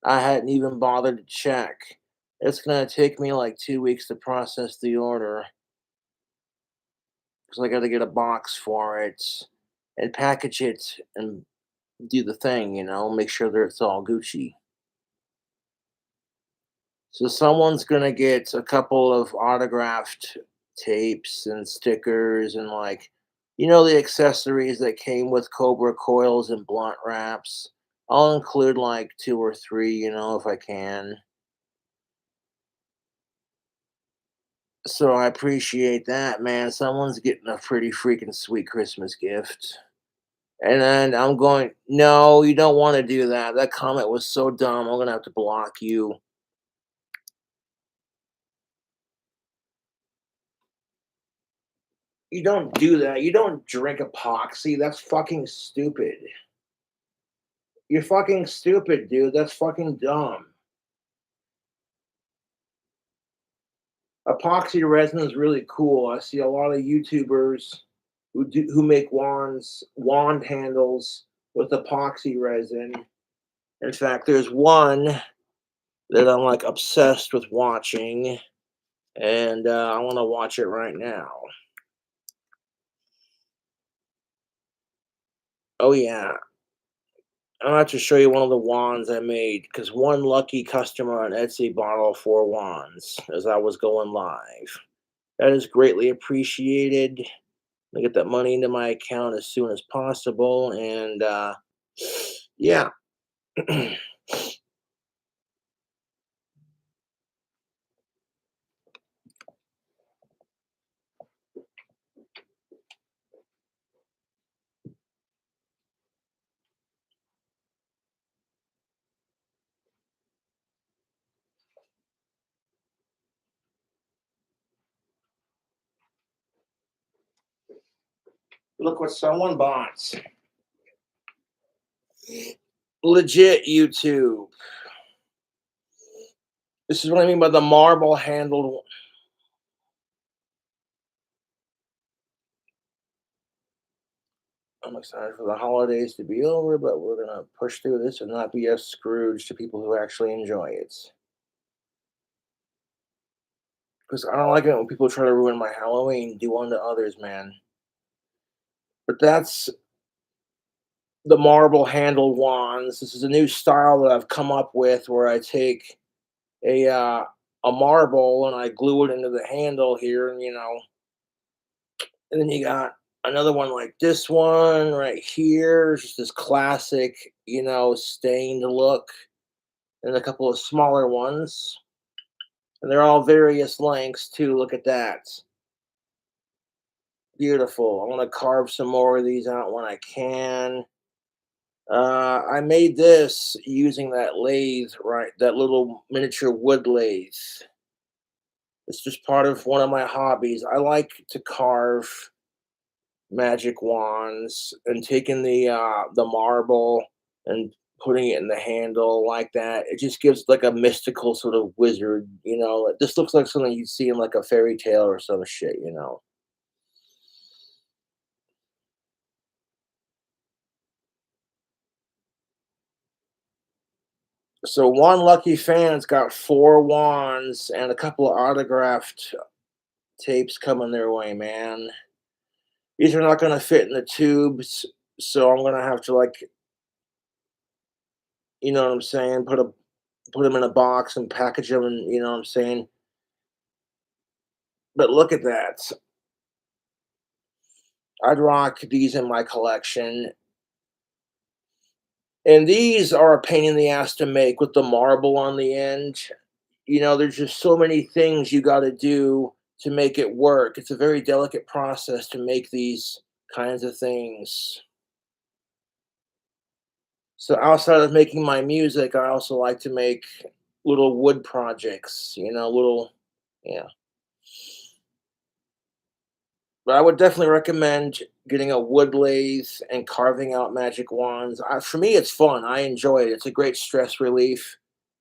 Speaker 1: I hadn't even bothered to check. It's gonna take me like 2 weeks to process the order because I got to get a box for it and package it and do the thing. Make sure that it's all Gucci. So someone's gonna get a couple of autographed tapes and stickers and the accessories that came with Cobra coils and blunt wraps. I'll include like two or three, if I can. So I appreciate that, man. Someone's getting a pretty freaking sweet Christmas gift. And then I'm going, no, you don't want to do that. That comment was so dumb. I'm gonna have to block you. You don't do that. You don't drink epoxy. That's fucking stupid. You're fucking stupid, dude. That's fucking dumb. Epoxy resin is really cool. I see a lot of YouTubers who make wand handles with epoxy resin. In fact, there's one that I'm like obsessed with watching, and I want to watch it right now. Oh yeah, I'll have to show you one of the wands I made because one lucky customer on Etsy bought all four wands as I was going live. That is greatly appreciated. I get that money into my account as soon as possible, and yeah. Look what someone bought. Legit YouTube. This is what I mean by the marble handled. I'm excited for the holidays to be over, but we're gonna push through this and not be a Scrooge to people who actually enjoy it. Because I don't like it when people try to ruin my Halloween, do unto others, man. But that's the marble handled wands. This is a new style that I've come up with where I take a uh, a marble and I glue it into the handle here, and then you got another one like this one right here, just this classic, stained look, and a couple of smaller ones, and they're all various lengths too. Look at that, beautiful. I want to carve some more of these out when I can. I made this using that lathe, right? That little miniature wood lathe. It's just part of one of my hobbies. I like to carve magic wands and taking the marble and putting it in the handle like that. It just gives like a mystical sort of wizard, It just looks like something you'd see in like a fairy tale or some shit. So one lucky fan's got four wands and a couple of autographed tapes coming their way, man. These are not gonna fit in the tubes, so I'm gonna have to you know what I'm saying, put them in a box and package them, and you know what I'm saying. But look at that. I'd rock these in my collection. And these are a pain in the ass to make with the marble on the end. There's just so many things you got to do to make it work. It's a very delicate process to make these kinds of things. So outside of making my music, I also like to make little wood projects, little, yeah. But I would definitely recommend getting a wood lathe and carving out magic wands. For me, it's fun. I enjoy it. It's a great stress relief.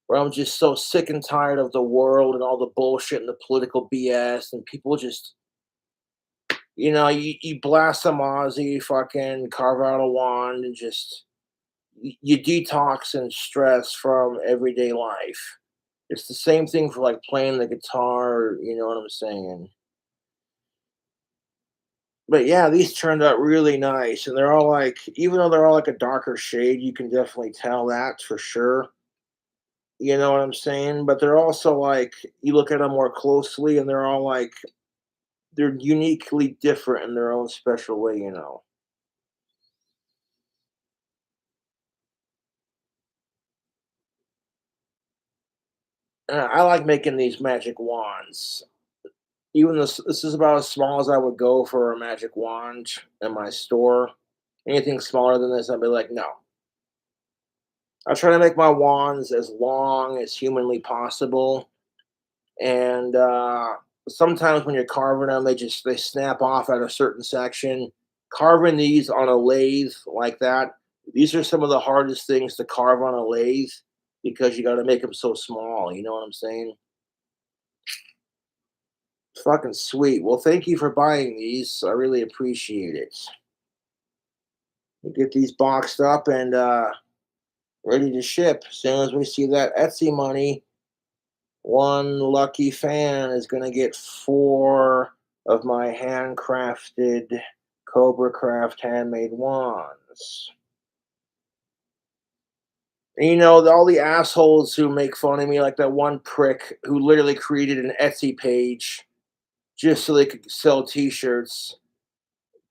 Speaker 1: Where I'm just so sick and tired of the world and all the bullshit and the political BS and people just, you blast some Aussie, fucking carve out a wand and just you detox and stress from everyday life. It's the same thing for like playing the guitar. You know what I'm saying? But yeah, these turned out really nice, and they're all like, even though they're all like a darker shade, you can definitely tell that for sure. You know what I'm saying? But they're also like, you look at them more closely, and they're all like, they're uniquely different in their own special way. And I like making these magic wands. Even this is about as small as I would go for a magic wand in my store. Anything smaller than this, I'd be like, no. I try to make my wands as long as humanly possible, and sometimes when you're carving them, they snap off at a certain section. Carving these on a lathe like that, these are some of the hardest things to carve on a lathe because you got to make them so small. You know what I'm saying? Fucking sweet. Well, thank you for buying these. I really appreciate it. We'll get these boxed up and ready to ship. As soon as we see that Etsy money, one lucky fan is going to get four of my handcrafted Cobra Craft handmade wands. And all the assholes who make fun of me, like that one prick who literally created an Etsy page just so they could sell t shirts,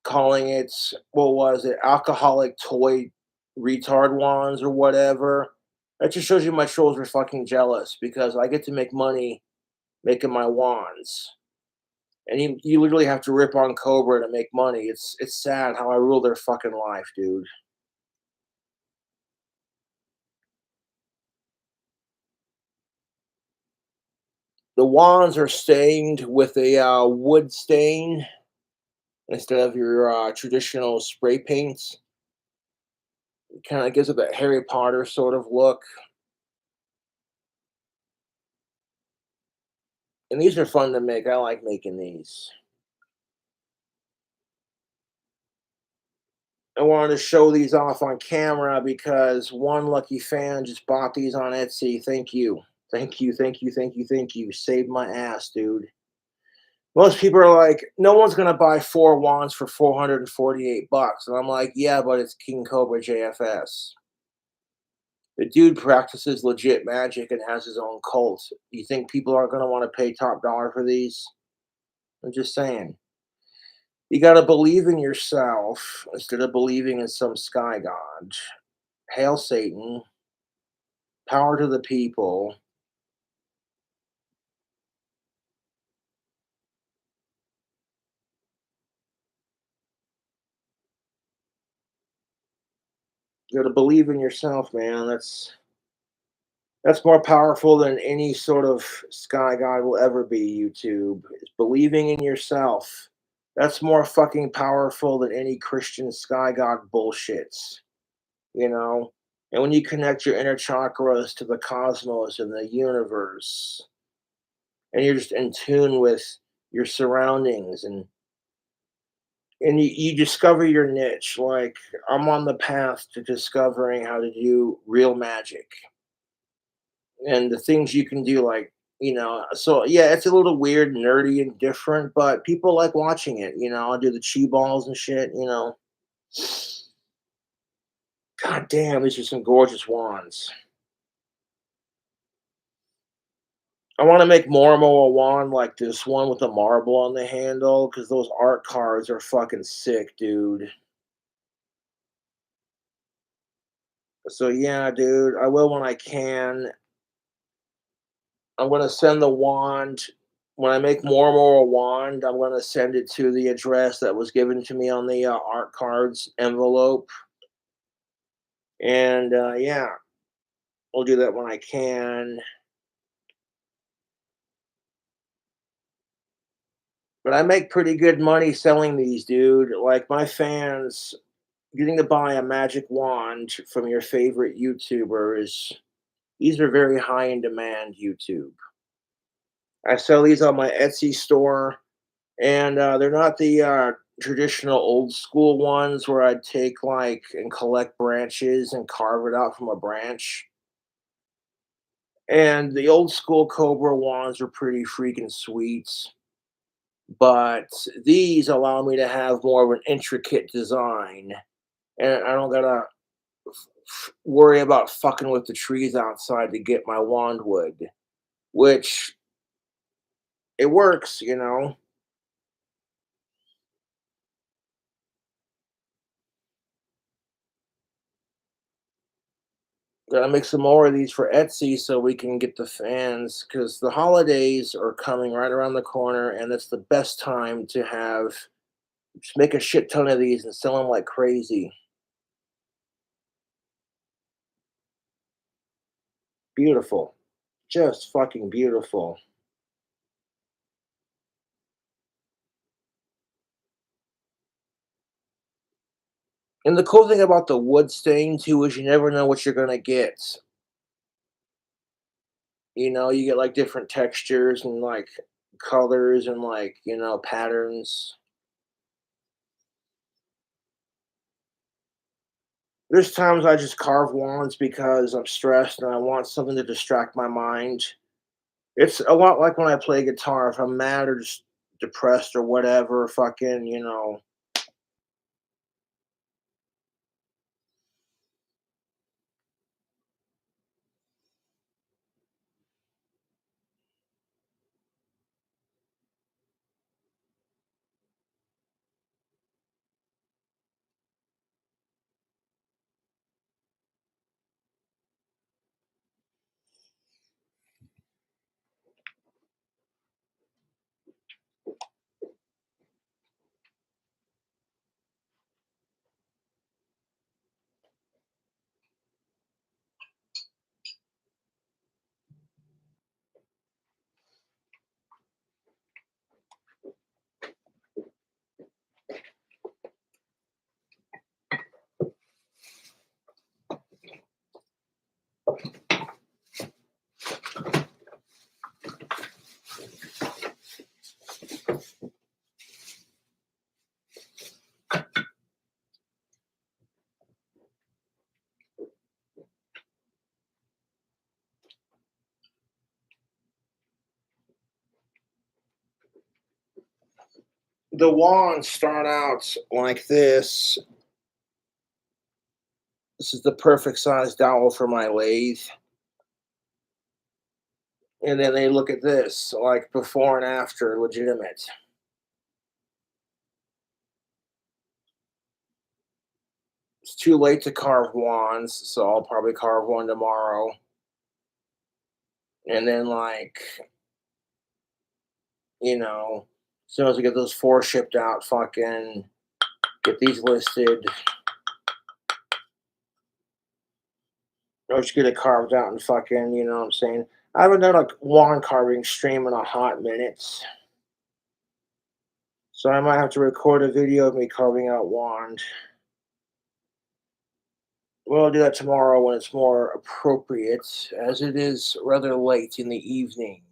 Speaker 1: calling it, what was it, alcoholic toy retard wands or whatever. That just shows you my trolls are fucking jealous because I get to make money making my wands. And you literally have to rip on Cobra to make money. It's sad how I rule their fucking life, dude. The wands are stained with a wood stain instead of your traditional spray paints. It kind of gives it that Harry Potter sort of look. And these are fun to make. I like making these. I wanted to show these off on camera because one lucky fan just bought these on Etsy. Thank you. Thank you. Thank you. Thank you. Thank you. Saved my ass, dude. Most people are like, no one's gonna buy four wands for 448 bucks. And I'm like, yeah, but it's King Cobra JFS. The dude practices legit magic and has his own cult. You think people aren't gonna want to pay top dollar for these? I'm just saying. You gotta believe in yourself instead of believing in some sky god. Hail Satan, power to the people. You gotta believe in yourself, man. That's more powerful than any sort of sky god will ever be, YouTube. Is believing in yourself. That's more fucking powerful than any Christian sky god bullshits, you know? And when you connect your inner chakras to the cosmos and the universe, and you're just in tune with your surroundings and you discover your niche. Like I'm on the path to discovering how to do real magic and the things you can do, like, so yeah, it's a little weird, nerdy and different, but people like watching it. I do the chi balls and shit. God damn, these are some gorgeous wands. I want to make more and more a wand like this one with the marble on the handle because those art cards are fucking sick, dude. So yeah, dude, I will when I can. I'm gonna send the wand when I make more and more a wand. I'm gonna send it to the address that was given to me on the art cards envelope, and yeah, I'll do that when I can. But I make pretty good money selling these, dude. Like my fans getting to buy a magic wand from your favorite YouTuber is these are very high in demand YouTube. I sell these on my Etsy store, and they're not the traditional old school ones where I'd take like and collect branches and carve it out from a branch. And the old school Cobra wands are pretty freaking sweet, but these allow me to have more of an intricate design, and I don't gotta worry about fucking with the trees outside to get my wand wood, which it works, you know. Gotta make some more of these for Etsy so we can get the fans because the holidays are coming right around the corner, and it's the best time to have just make a shit ton of these and sell them like crazy. Beautiful, just fucking beautiful. And the cool thing about the wood stain too is you never know what you're gonna get. You know, you get like different textures and like colors and like, you know, patterns. There's times I just carve wands because I'm stressed and I want something to distract my mind. It's a lot like when I play guitar. If I'm mad or just depressed or whatever, fucking, you know, the wands start out like this. This is the perfect size dowel for my lathe. And then they look at this, like before and after, legitimate. It's too late to carve wands, so I'll probably carve one tomorrow. And then, like, you know, as soon as we get those four shipped out, fucking get these listed. I'll just get it carved out and fucking, you know what I'm saying? I haven't done a wand carving stream in a hot minute. So I might have to record a video of me carving out wand. We'll do that tomorrow when it's more appropriate, as it is rather late in the evening.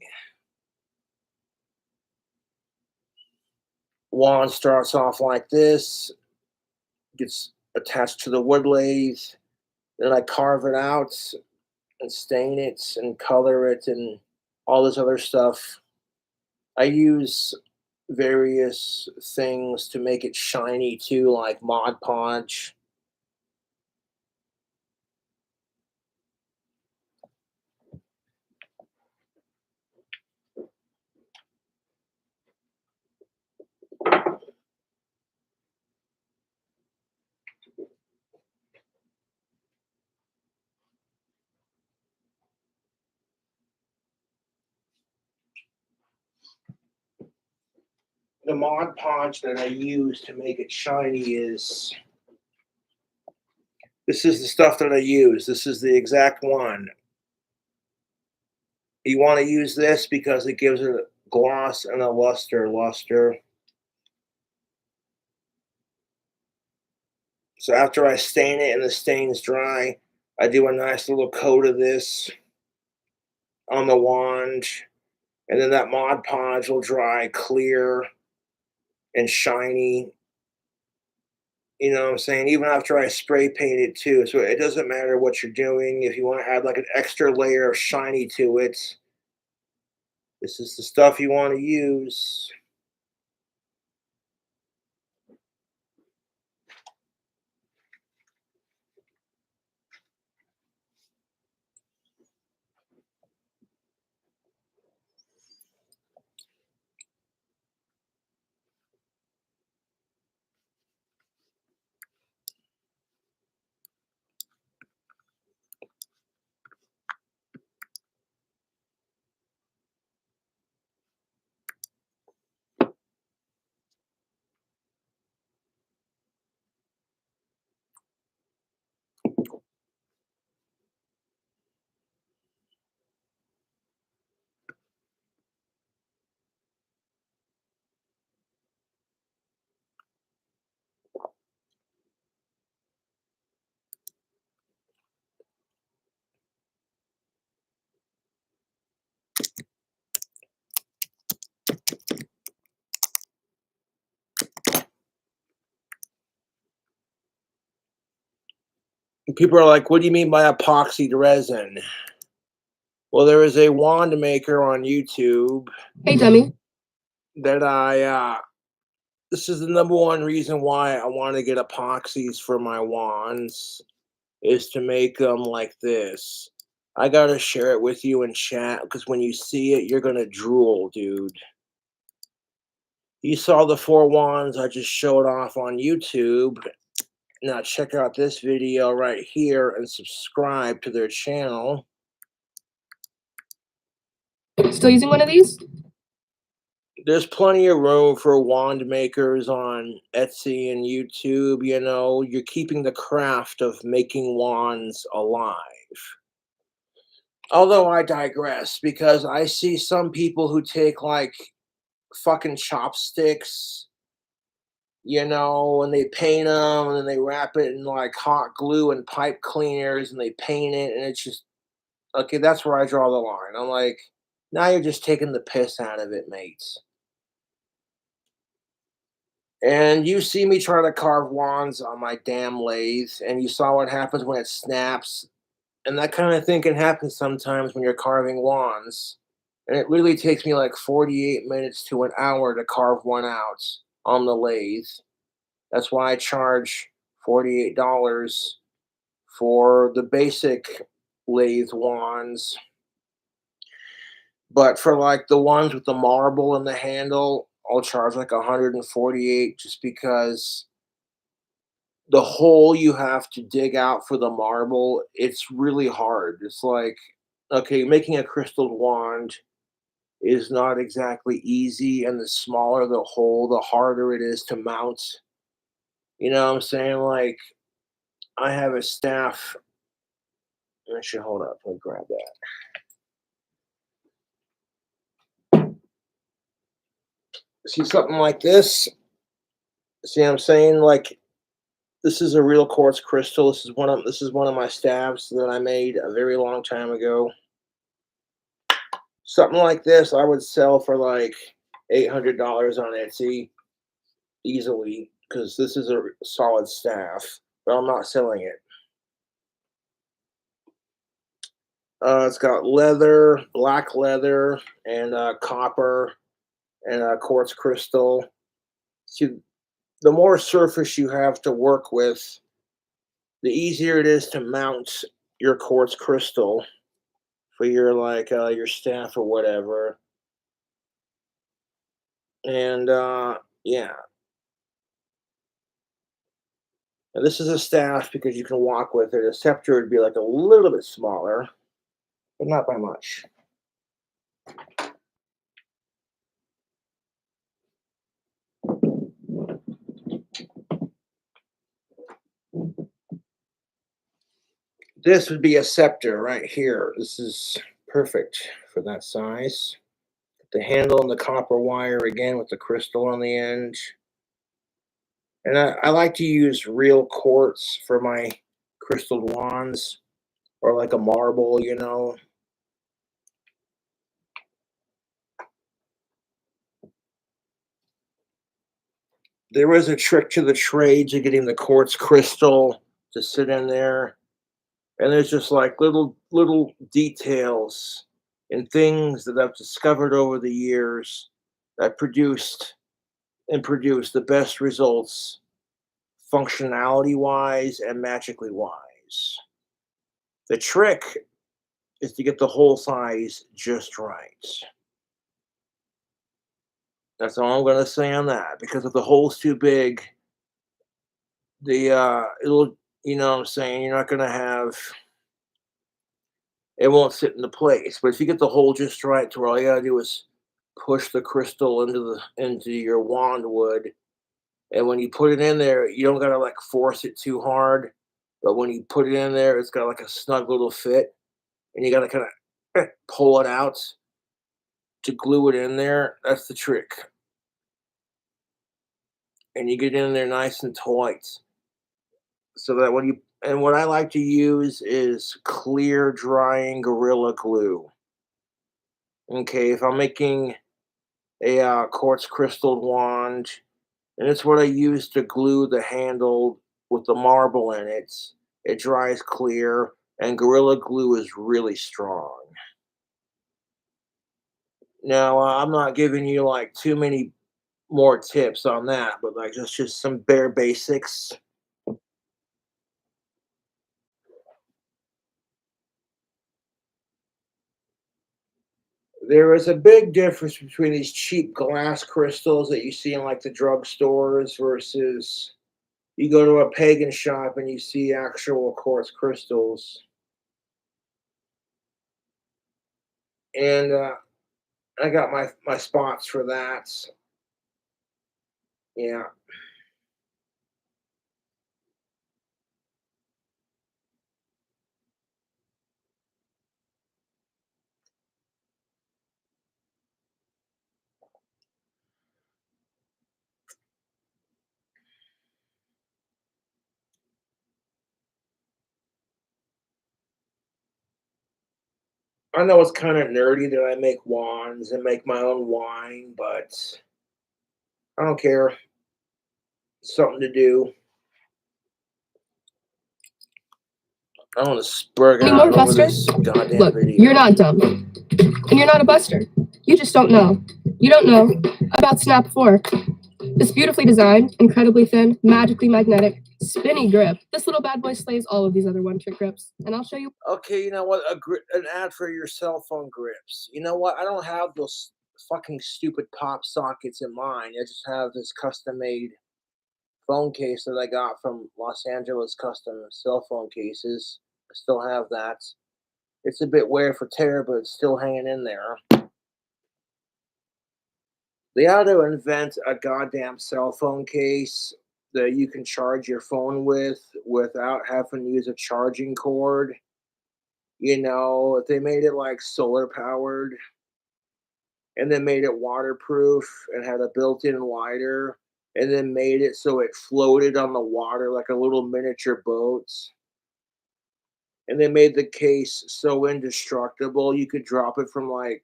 Speaker 1: Wand starts off like this, gets attached to the wood lathe, then I carve it out and stain it and color it and all this other stuff. I use various things to make it shiny too, like Mod Podge. The Mod Podge that I use to make it shiny is this is the stuff that I use. This is the exact one. You want to use this because it gives it gloss and a luster. So after I stain it and the stain's dry, I do a nice little coat of this on the wand, and then that Mod Podge will dry clear and shiny. You know what I'm saying? Even after I spray paint it too. So it doesn't matter what you're doing. If you want to add like an extra layer of shiny to it, this is the stuff you want to use. People are like, what do you mean by epoxy resin? Well, there is a wand maker on YouTube.
Speaker 2: Hey, dummy.
Speaker 1: That this is the number one reason why I want to get epoxies for my wands, is to make them like this. I gotta share it with you in chat because when you see it, you're gonna drool, dude. You saw the 4 wands I just showed off on YouTube. Now check out this video right here and subscribe to their channel.
Speaker 2: Still using one of these?
Speaker 1: There's plenty of room for wand makers on Etsy and YouTube. You know, you're keeping the craft of making wands alive. Although I digress, because I see some people who take like fucking chopsticks, you know, and they paint them and then they wrap it in like hot glue and pipe cleaners and they paint it, and it's just okay. That's where I draw the line. I'm like, now you're just taking the piss out of it, mates. And you see me try to carve wands on my damn lathe, and you saw what happens when it snaps. And that kind of thing can happen sometimes when you're carving wands. And it really takes me like 48 minutes to an hour to carve one out on the lathe. That's why I charge $48 for the basic lathe wands. But for like the ones with the marble in the handle, I'll charge like 148 just because the hole you have to dig out for the marble, it's really hard. It's like, okay, making a crystal wand is not exactly easy, and the smaller the hole, the harder it is to mount. You know what I'm saying? Like, I have a staff. Actually, hold up. Let me grab that. See something like this? See what I'm saying? Like, this is a real quartz crystal. This is one of my staffs that I made a very long time ago. Something like this I would sell for like $800 on Etsy easily, because this is a solid staff, but I'm not selling it. It's got leather, black leather, and copper, and quartz crystal. See, the more surface you have to work with, the easier it is to mount your quartz crystal for your like your staff or whatever. And yeah, now this is a staff because you can walk with it. A scepter would be like a little bit smaller, but not by much. This would be a scepter right here. This is perfect for that size. The handle and the copper wire again with the crystal on the end. And I like to use real quartz for my crystal wands, or like a marble, you know. There is a trick to the trade to getting the quartz crystal to sit in there. And there's just like little details and things that I've discovered over the years that produce the best results functionality wise and magically wise. The trick is to get the hole size just right. That's all I'm gonna say on that. Because if the hole's too big, it'll, you know what I'm saying, you're not gonna have, it won't sit into place. But if you get the hole just right, to where all you gotta do is push the crystal into your wand wood, and when you put it in there, you don't gotta like force it too hard. But when you put it in there, it's got like a snug little fit, and you gotta kind of pull it out to glue it in there. That's the trick. And you get in there nice and tight, so that when you, and what I like to use is clear drying Gorilla Glue. Okay, if I'm making a quartz crystal wand, and it's what I use to glue the handle with the marble in it. It dries clear, and Gorilla Glue is really strong. Now, I'm not giving you like too many more tips on that, but like just some bare basics. There is a big difference between these cheap glass crystals that you see in like the drugstores versus you go to a pagan shop and you see actual quartz crystals. And I got my spots for that. Yeah. I know it's kind of nerdy that I make wands and make my own wine, but I don't care. It's something to do. I want to spurg
Speaker 2: Any
Speaker 1: out
Speaker 2: more,
Speaker 1: over
Speaker 2: Buster?
Speaker 1: this goddamn
Speaker 2: Look,
Speaker 1: video.
Speaker 2: you're not dumb. And you're not a buster. You just don't know. You don't know about Snap 4. This beautifully designed, incredibly thin, magically magnetic, spinny grip. This little bad boy slays all of these other one-trick grips. And I'll show you. Okay, you know what? An ad for your cell phone grips. You know what? I don't have those fucking stupid pop sockets in mine. I just have this custom-made phone case that I got from Los Angeles Custom Cell Phone Cases. I still have that. It's a bit wear for tear, but it's still hanging in there. They ought to invent a goddamn cell phone case that you can charge your phone with without having to use a charging cord. You know, if they made it like solar powered and then made it waterproof and had a built-in lighter and then made it so it floated on the water like a little miniature boat. And they made the case so indestructible you could drop it from like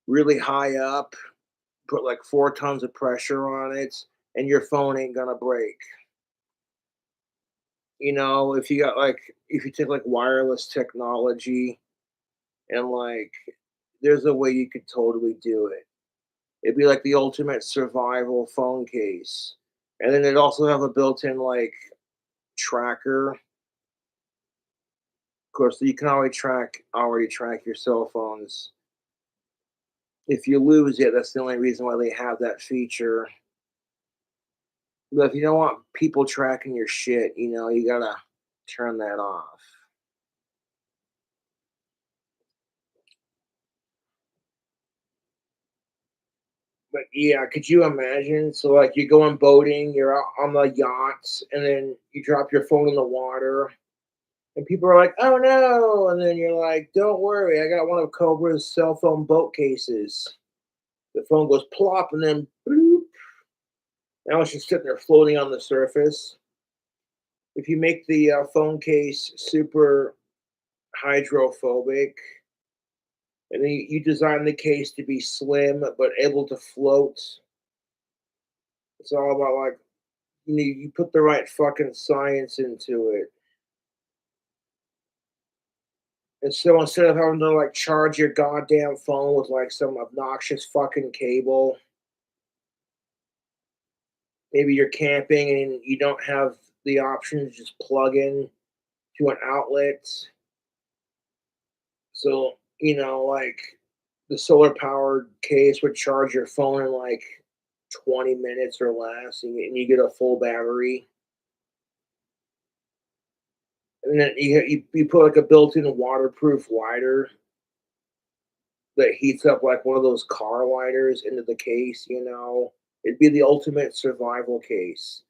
Speaker 2: really high up, put like 4 tons of pressure on it, and your phone ain't gonna break. You know, if you got like, if you take like wireless technology and like, there's a way you could totally do it. It'd be like the ultimate survival phone case. And then it'd also have a built-in like tracker. Of course, you can already track your cell phones. If you lose it, that's the only reason why they have that feature. But if you don't want people tracking your shit, you know, you gotta turn that off. But yeah, could you imagine? So like you're going boating, you're out on the yachts, and then you drop your phone in the water,
Speaker 1: And people are like, "Oh no!" And then you're like, "Don't worry, I got one of Cobra's cell phone boat cases." The phone goes plop, and then bloop. Now it's just sitting there floating on the surface. If you make the phone case super hydrophobic, and then you design the case to be slim but able to float, it's all about like you put the right fucking science into it. And so instead of having to like charge your goddamn phone with like some obnoxious fucking cable, maybe you're camping and you don't have the option to just plug in to an outlet. So, like the solar powered case would charge your phone in like 20 minutes or less, and you get a full battery. And then you put like a built in waterproof lighter that heats up like one of those car lighters into the case. It'd be the ultimate survival case.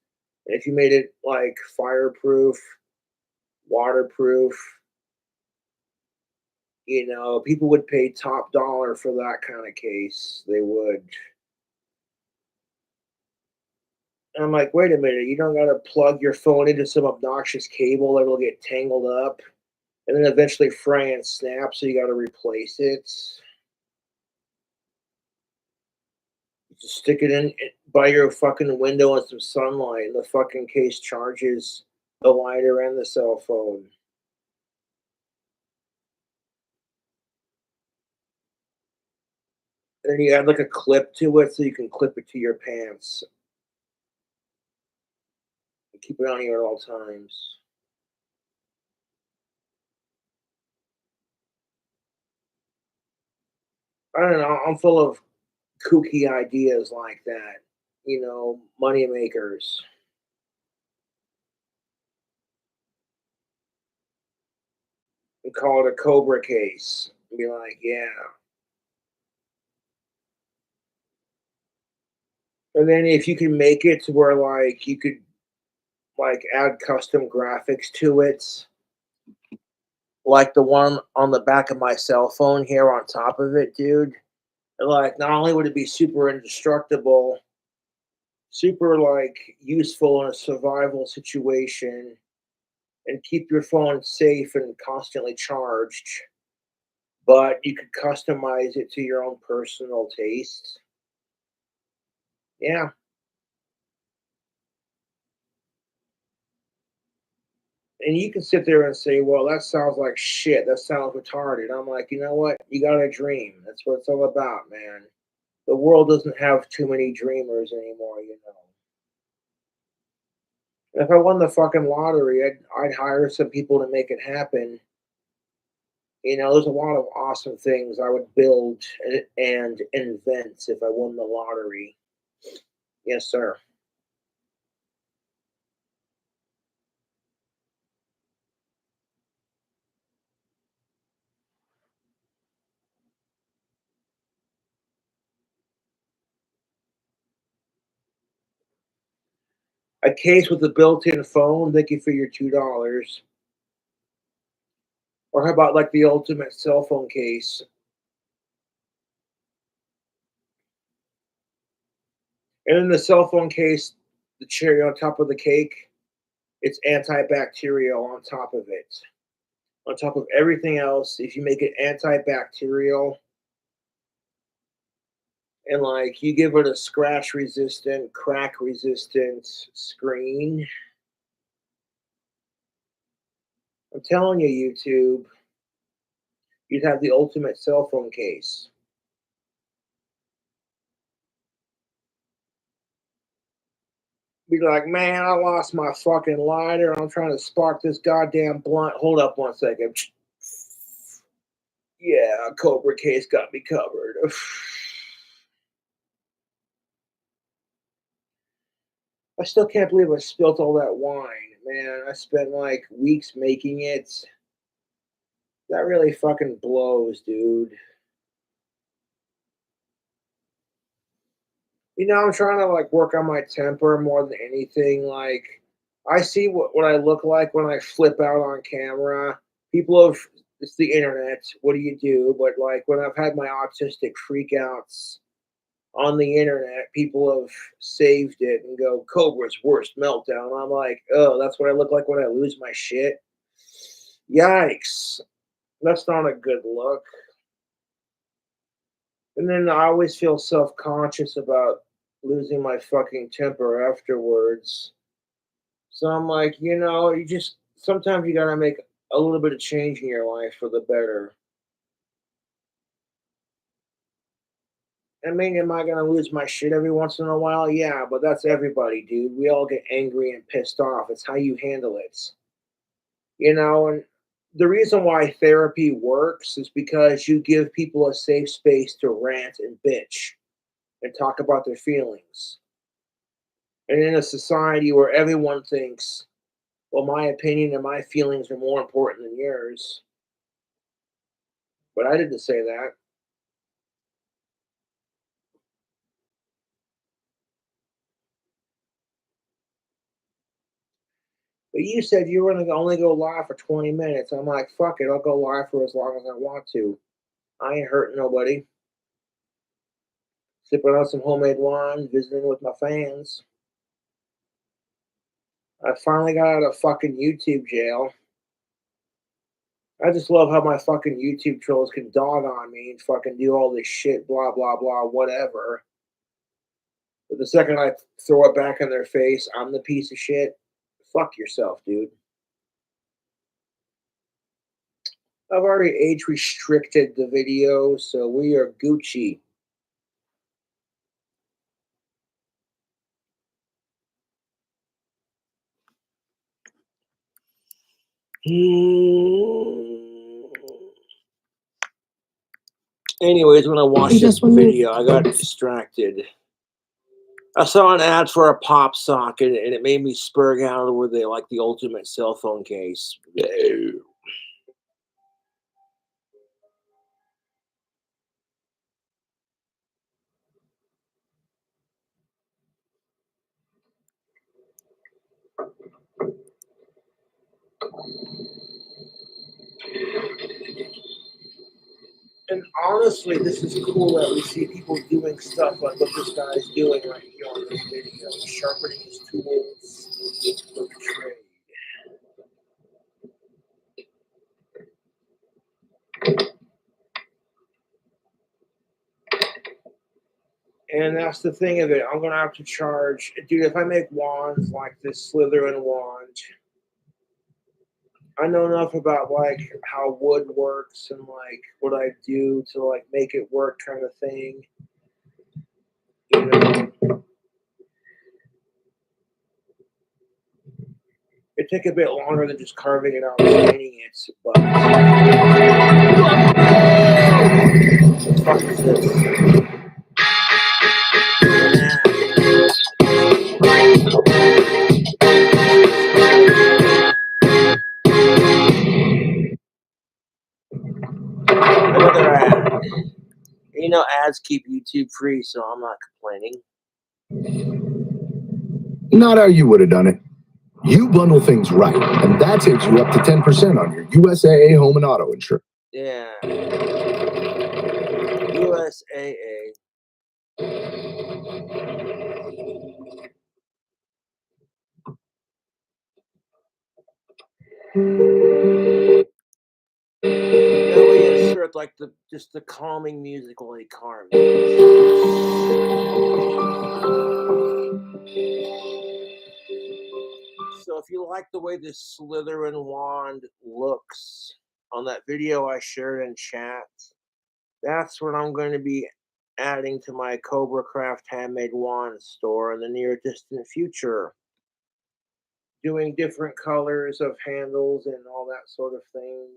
Speaker 1: And if you made it like fireproof, waterproof, people would pay top dollar for that kind of case. They would. And I'm like, wait a minute, you don't gotta plug your phone into some obnoxious cable that'll get tangled up and then eventually fry and snap, so you gotta replace it. Just stick it in by your fucking window in some sunlight, and the fucking case charges the lighter and the cell phone. And then you add like a clip to it so you can clip it to your pants and keep it on you at all times. I don't know. I'm full of kooky ideas like that. Money makers. And call it a Cobra case. And be like, yeah. And then if you can make it to where like you could like add custom graphics to it, like the one on the back of my cell phone here on top of it, dude. And like not only would it be super indestructible, super like useful in a survival situation and keep your phone safe and constantly charged, but you could customize it to your own personal tastes. Yeah. And you can sit there and say, well, that sounds like shit. That sounds retarded. I'm like, you know what? You got a dream. That's what it's all about, man. The world doesn't have too many dreamers anymore. If I won the fucking lottery, I'd hire some people to make it happen. There's a lot of awesome things I would build and invent if I won the lottery. Yes, sir. A case with a built-in phone, thank you for your $2. Or how about like the ultimate cell phone case? And in the cell phone case, the cherry on top of the cake, it's antibacterial on top of it. On top of everything else, if you make it antibacterial and like you give it a scratch resistant, crack resistant screen, I'm telling you, YouTube, you'd have the ultimate cell phone case. Be like, man, I lost my fucking lighter. I'm trying to spark this goddamn blunt. Hold up 1 second. Yeah, Cobra case got me covered. I still can't believe I spilt all that wine, man. I spent like weeks making it. That really fucking blows, dude. I'm trying to like work on my temper more than anything. Like, I see what I look like when I flip out on camera. People have it's the internet. What do you do? But like when I've had my autistic freakouts on the internet, people have saved it and go Cobra's worst meltdown. I'm like, oh, that's what I look like when I lose my shit. Yikes. That's not a good look. And then I always feel self-conscious about losing my fucking temper afterwards. So I'm like, you just sometimes you gotta make a little bit of change in your life for the better. I mean, am I gonna lose my shit every once in a while? Yeah, but that's everybody, dude. We all get angry and pissed off. It's how you handle it. And the reason why therapy works is because you give people a safe space to rant and bitch and talk about their feelings. And in a society where everyone thinks, well, my opinion and my feelings are more important than yours, but I didn't say that. But you said you were gonna only go live for 20 minutes. I'm like, fuck it, I'll go live for as long as I want to. I ain't hurting nobody. Sipping on some homemade wine, visiting with my fans. I finally got out of fucking YouTube jail. I just love how my fucking YouTube trolls can dog on me and fucking do all this shit, blah, blah, blah, whatever. But the second I throw it back in their face, I'm the piece of shit. Fuck yourself, dude. I've already age restricted the video, so we are Gucci. Anyways, when I watched this video, I got distracted. I saw an ad for a pop socket, and it made me spurg out where they like the ultimate cell phone case. And honestly, this is cool that we see people doing stuff like what this guy's doing right here on this video, sharpening his tools for the trade. And that's the thing of it. I'm gonna have to charge, dude. If I make wands like this Slytherin wand, I know enough about like how wood works and like what I do to like make it work, kind of thing. You know, it take a bit longer than just carving it out and staining it, but what the fuck is this? Another ad. Ads keep YouTube free, so I'm not complaining.
Speaker 3: Not how you would have done it. You bundle things right, and that saves you up to 10% on your USAA home and auto insurance.
Speaker 1: Yeah. USAA. Then we insert like just the calming music while he carves. So if you like the way this Slytherin wand looks on that video I shared in chat, that's what I'm going to be adding to my Cobra Craft handmade wand store in the near distant future. Doing different colors of handles and all that sort of thing.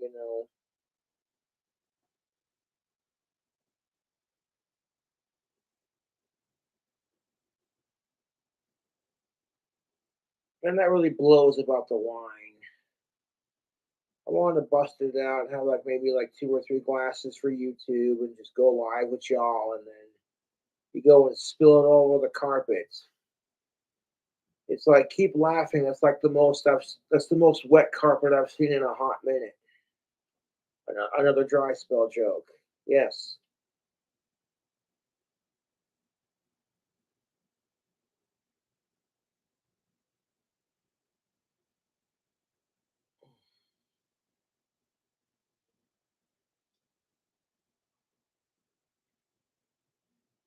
Speaker 1: And that really blows about the wine. I wanted to bust it out and have like maybe like 2 or 3 glasses for YouTube and just go live with y'all, and then you go and spill it all over the carpet. It's like keep laughing. That's like that's the most wet carpet I've seen in a hot minute. Another dry spell joke. Yes.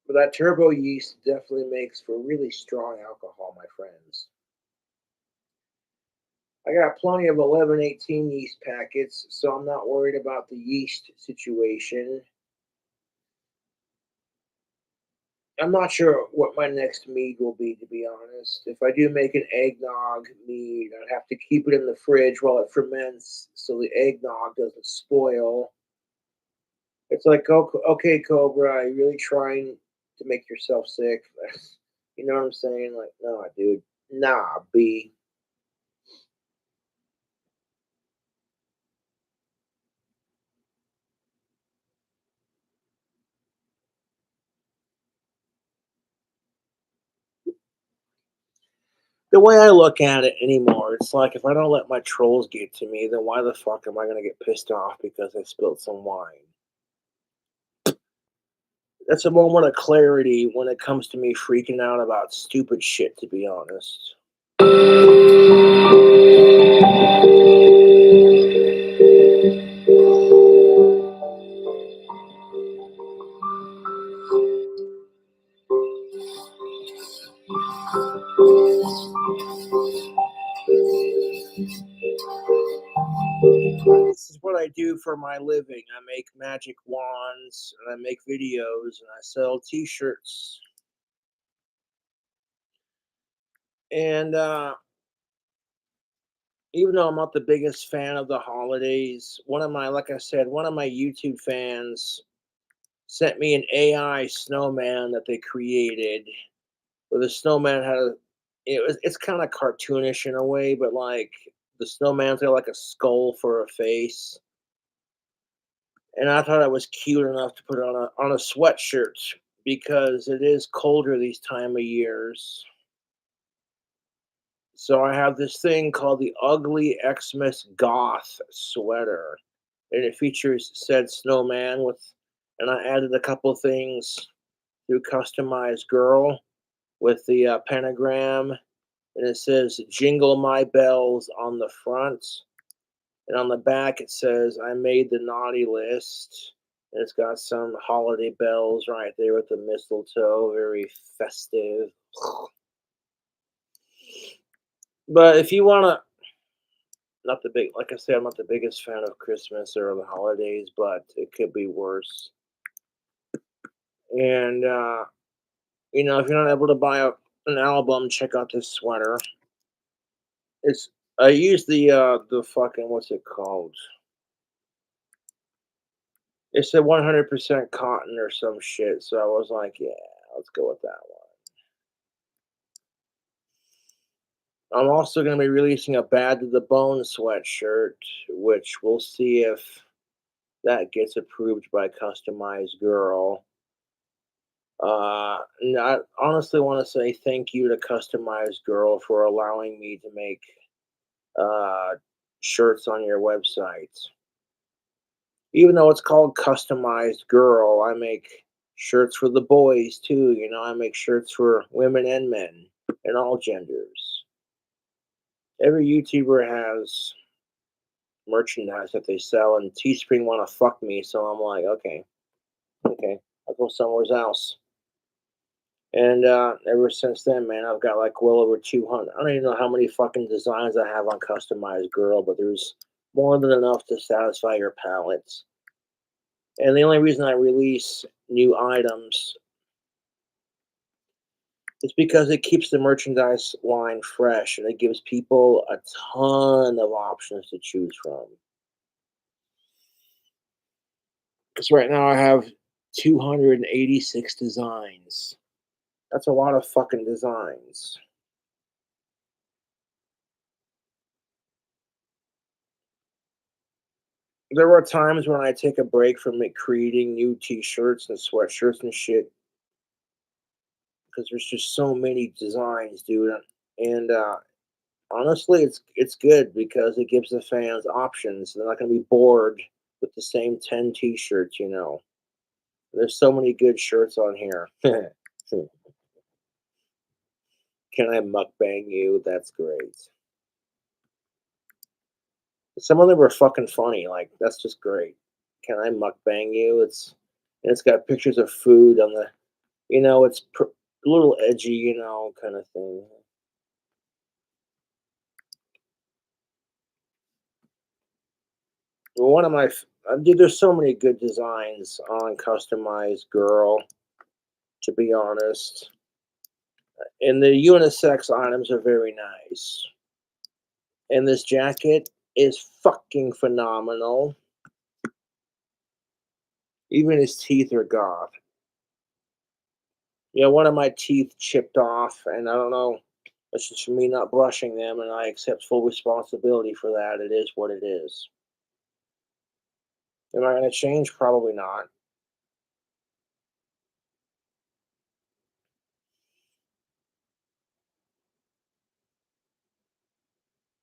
Speaker 1: But that turbo yeast definitely makes for really strong alcohol, my friends. I got plenty of 1118 yeast packets, so I'm not worried about the yeast situation. I'm not sure what my next mead will be, to be honest. If I do make an eggnog mead, I'd have to keep it in the fridge while it ferments so the eggnog doesn't spoil. It's like, okay, Cobra, are you really trying to make yourself sick? You know what I'm saying? Like, nah, dude. Nah, B. The way I look at it anymore, it's like if I don't let my trolls get to me, then why the fuck am I going to get pissed off because I spilled some wine? That's a moment of clarity when it comes to me freaking out about stupid shit, to be honest. This is what I do for my living. I make magic wands, and I make videos, and I sell t-shirts. And even though I'm not the biggest fan of the holidays, like I said, one of my YouTube fans sent me an AI snowman that they created. Where the snowman it's kind of cartoonish in a way, but like the snowman's got like a skull for a face. And I thought it was cute enough to put it on a sweatshirt because it is colder these time of years. So I have this thing called the Ugly Xmas Goth sweater, and it features said snowman and I added a couple things through Customized Girl with the pentagram, and it says "Jingle My Bells" on the front, and on the back it says "I made the naughty list." And it's got some holiday bells right there with the mistletoe, very festive. But if you wanna, not the big, like I said, I'm not the biggest fan of Christmas or the holidays, but it could be worse. And if you're not able to buy an album, check out this sweater. It's I use the fucking what's it called? It's a 100% cotton or some shit. So I was like, yeah, let's go with that one. I'm also going to be releasing a Bad to the Bone sweatshirt, which we'll see if that gets approved by Customized Girl. I honestly want to say thank you to Customized Girl for allowing me to make uh, shirts on your website. Even though it's called Customized Girl, I make shirts for the boys too. I make shirts for women and men and all genders. Every YouTuber has merchandise that they sell, and Teespring want to fuck me, so I'm like, okay, I'll go somewhere else. And ever since then, man, I've got like well over 200. I don't even know how many fucking designs I have on Customized Girl, but there's more than enough to satisfy your palates. And the only reason I release new items is because it keeps the merchandise line fresh and it gives people a ton of options to choose from. Because right now I have 286 designs. That's a lot of fucking designs. There were times when I take a break from creating new t-shirts and sweatshirts and shit because there's just so many designs, dude. And honestly, it's good because it gives the fans options. They're not going to be bored with the same 10 t-shirts, you know. There's so many good shirts on here. Can I mukbang you? That's great. Some of them are fucking funny. Like, that's just great. Can I mukbang you? It's got pictures of food on the, you know, a little edgy, you know, kind of thing. Well, one of my, dude, there's so many good designs on customized girl, to be honest. And the unisex items are very nice. And this jacket is fucking phenomenal. Even his teeth are gone. Yeah, one of my teeth chipped off, and I don't know. It's just for me not brushing them, and I accept full responsibility for that. It is what it is. Am I going to change? Probably not.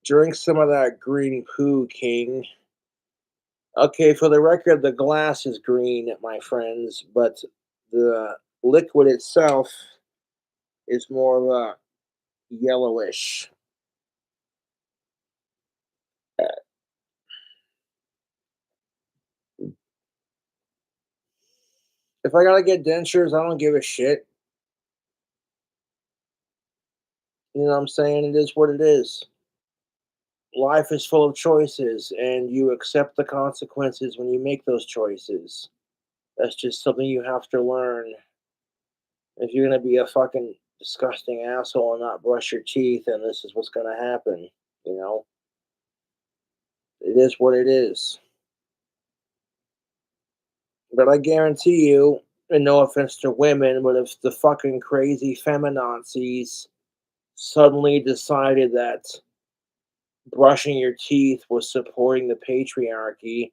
Speaker 1: Drink some of that green poo, King. Okay, for the record, the glass is green, my friends, but the liquid itself is more of a yellowish. If I gotta get dentures, I don't give a shit. You know what I'm saying? It is what it is. Life is full of choices, and you accept the consequences when you make those choices. That's just something you have to learn. If you're gonna be a fucking disgusting asshole and not brush your teeth, and this is what's gonna happen. You know, it is what it is. But I guarantee you, and no offense to women, but if the fucking crazy feminazis suddenly decided that brushing your teeth was supporting the patriarchy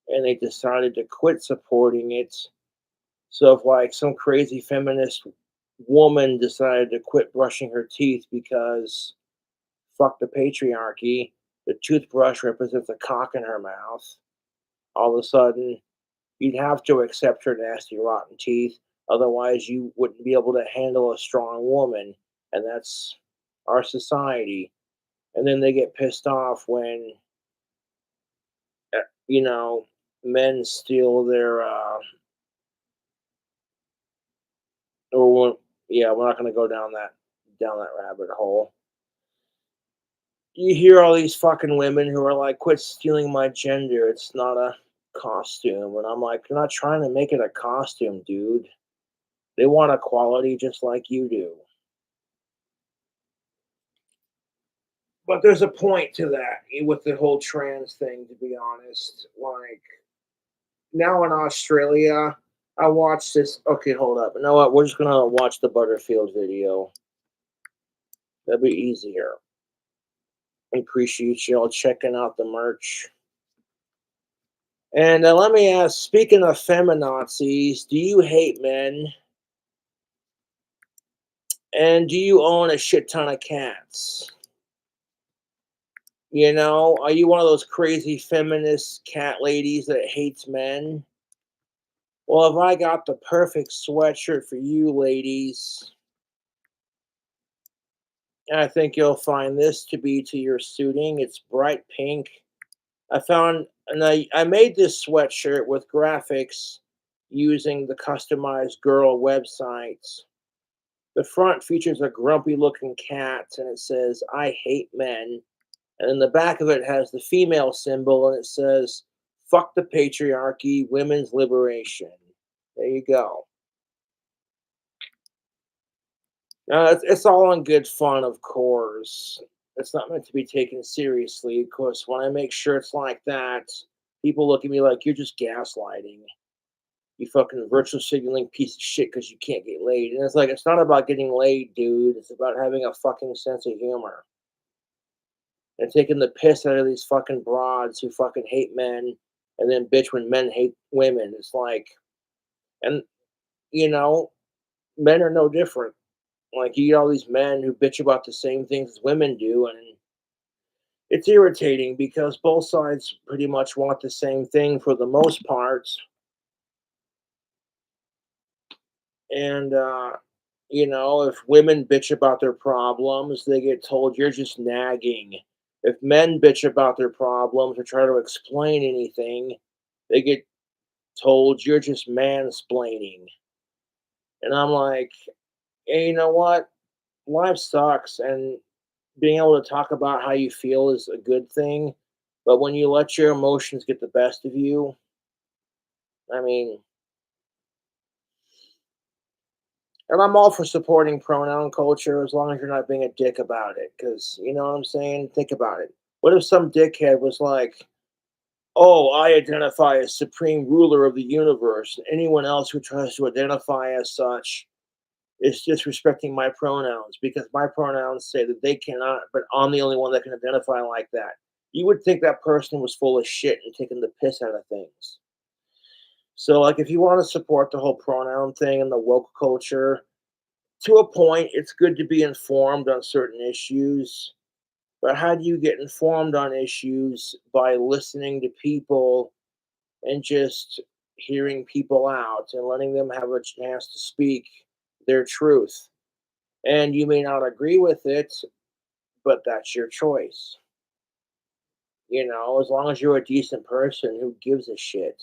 Speaker 1: and they decided to quit supporting it. So if like some crazy feminist woman decided to quit brushing her teeth because fuck the patriarchy, the toothbrush represents a cock in her mouth. All of a sudden, you'd have to accept her nasty, rotten teeth. Otherwise, you wouldn't be able to handle a strong woman. And that's our society. And then they get pissed off when, you know, men steal their, or when, yeah, we're not going to go down that rabbit hole. You hear all these fucking women who are like, quit stealing my gender. It's not a costume. And I'm like, you're not trying to make it a costume, dude. They want equality just like you do. But there's a point to that with the whole trans thing, to be honest. Like, now in Australia, I watched this. Okay, hold up. You know what? We're just going to watch the Butterfield video. That'd be easier. Appreciate you all checking out the merch. And let me ask, speaking of feminazis, do you hate men? And do you own a shit ton of cats? You know, are you one of those crazy feminist cat ladies that hates men? Well, have I got the perfect sweatshirt for you ladies? I think you'll find this to be to your suiting. It's bright pink. I made this sweatshirt with graphics using the customized girl websites. The front features a grumpy looking cat and it says, I hate men. And in the back of it has the female symbol and it says, fuck the patriarchy, women's liberation. There you go. Now, it's all in good fun, of course. It's not meant to be taken seriously. Of course, when I make shirts like that, people look at me like you're just gaslighting. You fucking virtual signaling piece of shit because you can't get laid. And it's like, it's not about getting laid, dude. It's about having a fucking sense of humor. And taking the piss out of these fucking broads who fucking hate men and then bitch when men hate women. It's like, and, you know, men are no different. Like, you get all these men who bitch about the same things as women do, and it's irritating because both sides pretty much want the same thing for the most part. And, if women bitch about their problems, they get told you're just nagging. If men bitch about their problems or try to explain anything, they get told you're just mansplaining. And I'm like, hey, you know what? Life sucks, and being able to talk about how you feel is a good thing. But when you let your emotions get the best of you, I mean, and I'm all for supporting pronoun culture as long as you're not being a dick about it. Because, you know what I'm saying? Think about it. What if some dickhead was like, oh, I identify as supreme ruler of the universe, and anyone else who tries to identify as such is disrespecting my pronouns because my pronouns say that they cannot, but I'm the only one that can identify like that. You would think that person was full of shit and taking the piss out of things. So, like, if you want to support the whole pronoun thing and the woke culture, to a point, it's good to be informed on certain issues. But how do you get informed on issues? By listening to people and just hearing people out and letting them have a chance to speak their truth. And you may not agree with it, but that's your choice. As long as you're a decent person, who gives a shit?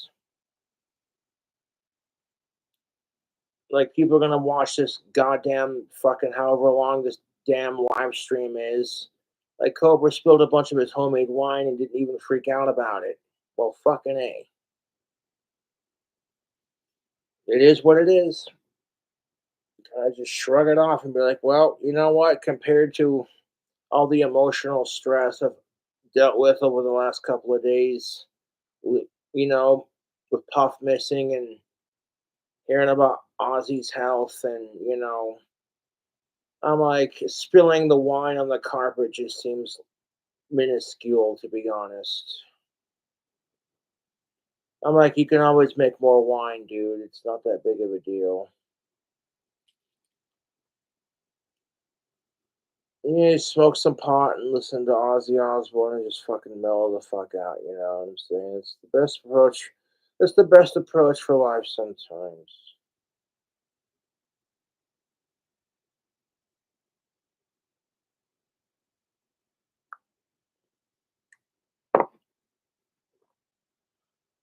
Speaker 1: Like, people are gonna watch this goddamn fucking however long this damn live stream is. Like, Cobra spilled a bunch of his homemade wine and didn't even freak out about it. Well, fucking A. It is what it is. I just shrug it off and be like, well, you know what? Compared to all the emotional stress I've dealt with over the last couple of days, with, you know, with Puff missing and hearing about Ozzy's health, and I'm like, spilling the wine on the carpet just seems minuscule, to be honest. I'm like, you can always make more wine, dude. It's not that big of a deal. Yeah, smoke some pot and listen to Ozzy Osbourne and just fucking mellow the fuck out. You know what I'm saying? It's the best approach. It's the best approach for life sometimes.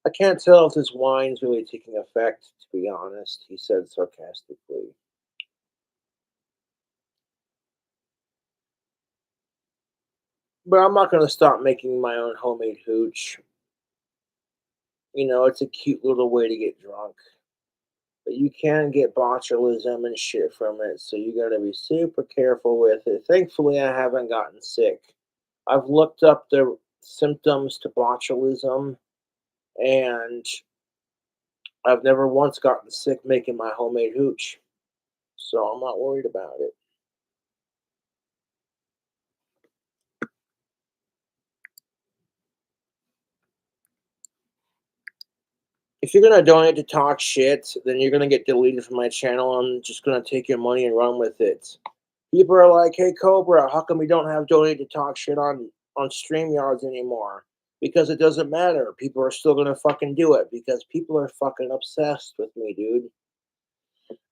Speaker 1: I can't tell if this wine's really taking effect, to be honest, he said sarcastically. But I'm not going to stop making my own homemade hooch. It's a cute little way to get drunk. But you can get botulism and shit from it, so you gotta be super careful with it. Thankfully, I haven't gotten sick. I've looked up the symptoms to botulism, and I've never once gotten sick making my homemade hooch, so I'm not worried about it. If you're gonna donate to talk shit, then you're gonna get deleted from my channel. I'm just gonna take your money and run with it. People are like, "Hey Cobra, how come we don't have donate to talk shit on StreamYards anymore?" Because it doesn't matter. People are still gonna fucking do it because people are fucking obsessed with me, dude.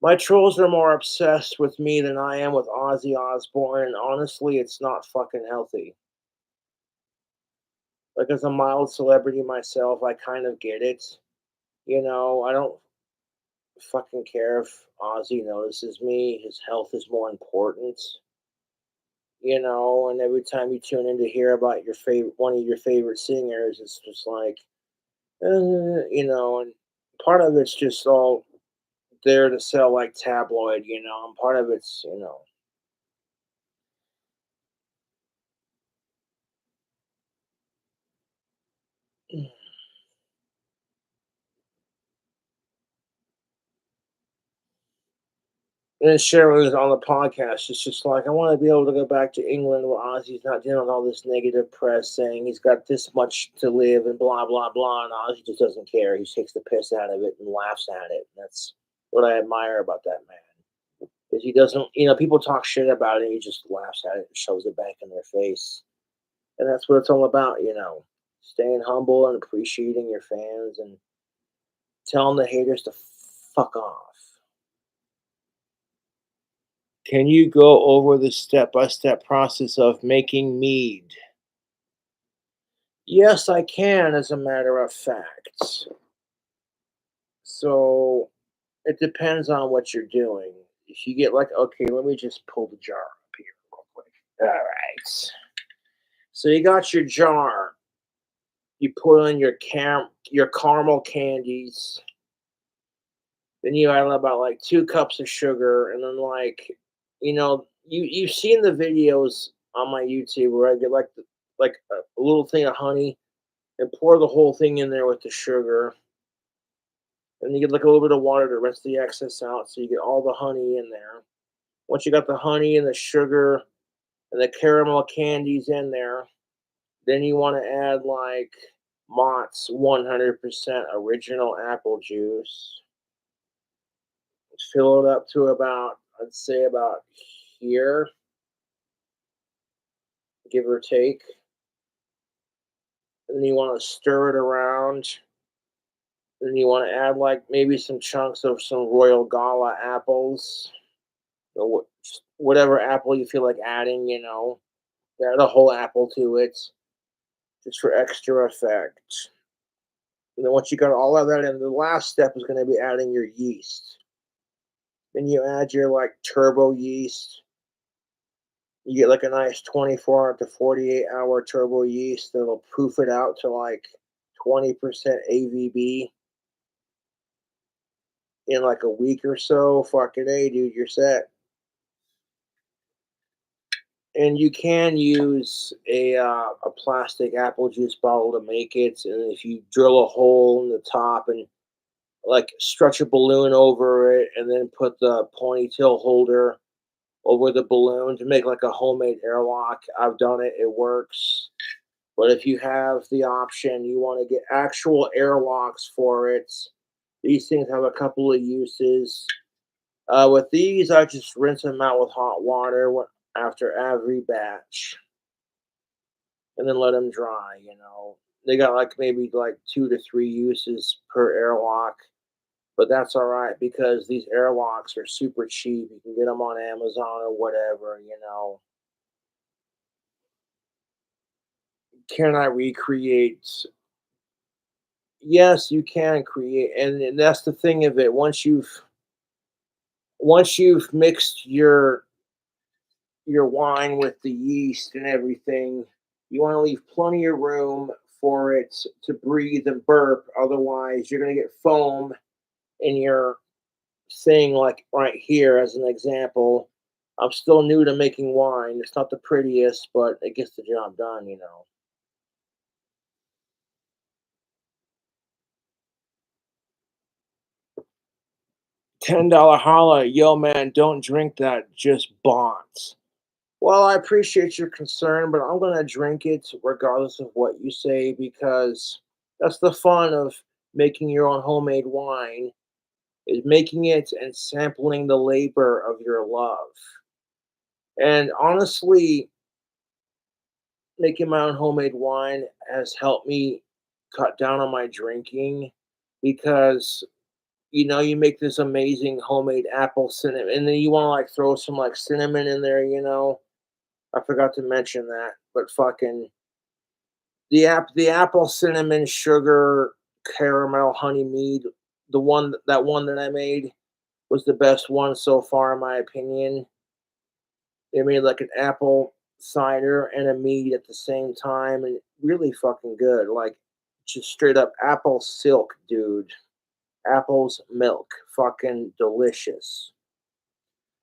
Speaker 1: My trolls are more obsessed with me than I am with Ozzy Osbourne, and honestly, it's not fucking healthy. Like, as a mild celebrity myself, I kind of get it. I don't fucking care if Ozzy notices me. His health is more important. And every time you tune in to hear about your favorite, one of your favorite singers, it's just like, and part of it's just all there to sell like tabloid, and part of it's. And sharing it on the podcast, it's just like, I want to be able to go back to England where Ozzy's not dealing with all this negative press saying he's got this much to live and blah, blah, blah. And Ozzy just doesn't care. He takes the piss out of it and laughs at it. And that's what I admire about that man. Because he doesn't, people talk shit about it, and he just laughs at it and shoves it back in their face. And that's what it's all about, staying humble and appreciating your fans and telling the haters to fuck off. Can you go over the step-by-step process of making mead? Yes, I can, as a matter of fact. So it depends on what you're doing. If you get okay, let me just pull the jar up here real quick. All right. So you got your jar. You put in your caramel candies. Then you add about 2 cups of sugar, and then you've seen the videos on my YouTube where I get a little thing of honey and pour the whole thing in there with the sugar. And you get a little bit of water to rinse the excess out, so you get all the honey in there. Once you got the honey and the sugar and the caramel candies in there, then you want to add Mott's 100% original apple juice. Fill it up to I'd say about here, give or take. And then you want to stir it around. Then you want to add maybe some chunks of some Royal Gala apples, or whatever apple you feel like adding. Add a whole apple to it, just for extra effect. And then once you got all of that in, the last step is going to be adding your yeast. Then you add your turbo yeast. You get a nice 24 to 48 hour turbo yeast that'll proof it out to 20% AVB in a week or so. Fucking A, dude, you're set. And you can use a plastic apple juice bottle to make it. And if you drill a hole in the top and stretch a balloon over it, and then put the ponytail holder over the balloon to make a homemade airlock. I've done it. It works. But if you have the option, you want to get actual airlocks for it. These things have a couple of uses. With these, I just rinse them out with hot water after every batch, and then let them dry. They got maybe 2 to 3 uses per airlock. But that's all right, because these airlocks are super cheap. You can get them on Amazon or whatever. Can I recreate? Yes, you can create, and that's the thing of it. Once you've mixed your wine with the yeast and everything, you want to leave plenty of room for it to breathe and burp. Otherwise, you're going to get foam in your thing. Right here, as an example, I'm still new to making wine. It's not the prettiest, but it gets the job done. $10 holla, yo man, don't drink that, just bots. Well, I appreciate your concern, but I'm gonna drink it regardless of what you say, because that's the fun of making your own homemade wine, is making it and sampling the labor of your love. And honestly, making my own homemade wine has helped me cut down on my drinking, because you make this amazing homemade apple cinnamon, and then you want to throw some cinnamon in there. I forgot to mention that, but fucking the apple cinnamon sugar caramel honey mead, that one that I made was the best one so far, in my opinion. They made an apple cider and a mead at the same time, and really fucking good. Just straight up apple silk, dude. Apple's milk, fucking delicious.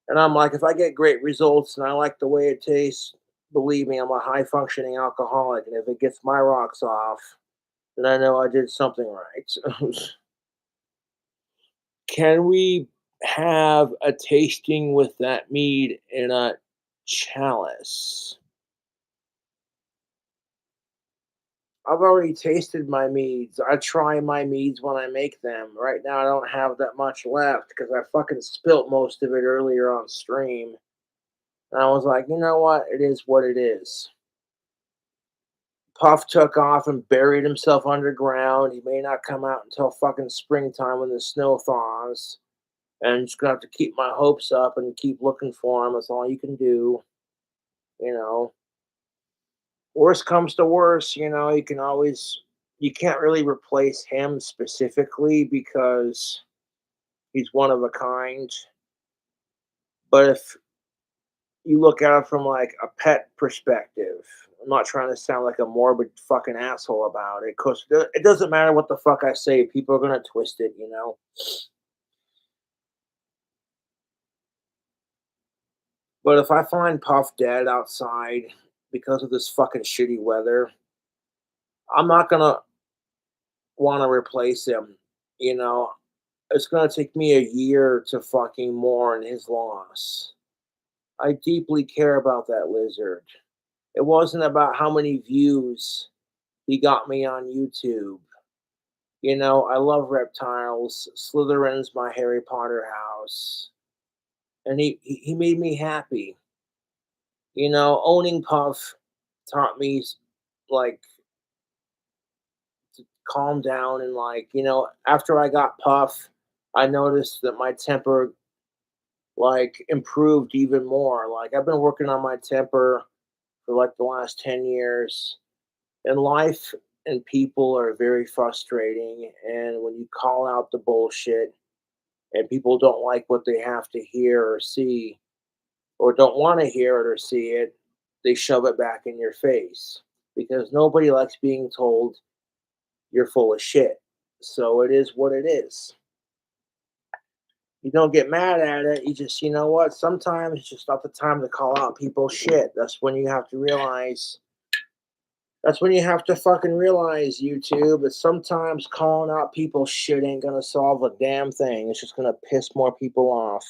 Speaker 1: And I'm if I get great results and I like the way it tastes, believe me, I'm a high functioning alcoholic. And if it gets my rocks off, then I know I did something right. Can we have a tasting with that mead in a chalice? I've already tasted my meads. I try my meads when I make them. Right now, I don't have that much left because I fucking spilt most of it earlier on stream. And I was like, you know what? It is what it is. Puff took off and buried himself underground. He may not come out until fucking springtime when the snow thaws. And I'm just gonna have to keep my hopes up and keep looking for him. That's all you can do. You know, worst comes to worst, you can always, you can't really replace him specifically because he's one of a kind. But if you look at it from like a pet perspective, I'm not trying to sound like a morbid fucking asshole about it, because it doesn't matter what the fuck I say, people are gonna twist it. But if I find Puff dead outside because of this fucking shitty weather, I'm not gonna want to replace him. You know, it's gonna take me a year to fucking mourn his loss. I deeply care about that lizard. It wasn't about how many views he got me on YouTube. I love reptiles. Slytherin's my Harry Potter house. And he made me happy. Owning Puff taught me like to calm down, and after I got Puff, I noticed that my temper improved even more. Like, I've been working on my temper for like the last 10 years, and life and people are very frustrating. And when you call out the bullshit and people don't like what they have to hear or see, or don't want to hear it or see it, they shove it back in your face because nobody likes being told you're full of shit. So it is what it is. You don't get mad at it. You just, you know what? Sometimes it's just not the time to call out people's shit. That's when you have to realize. That's when you have to fucking realize, YouTube, that sometimes calling out people's shit ain't gonna solve a damn thing. It's just gonna piss more people off.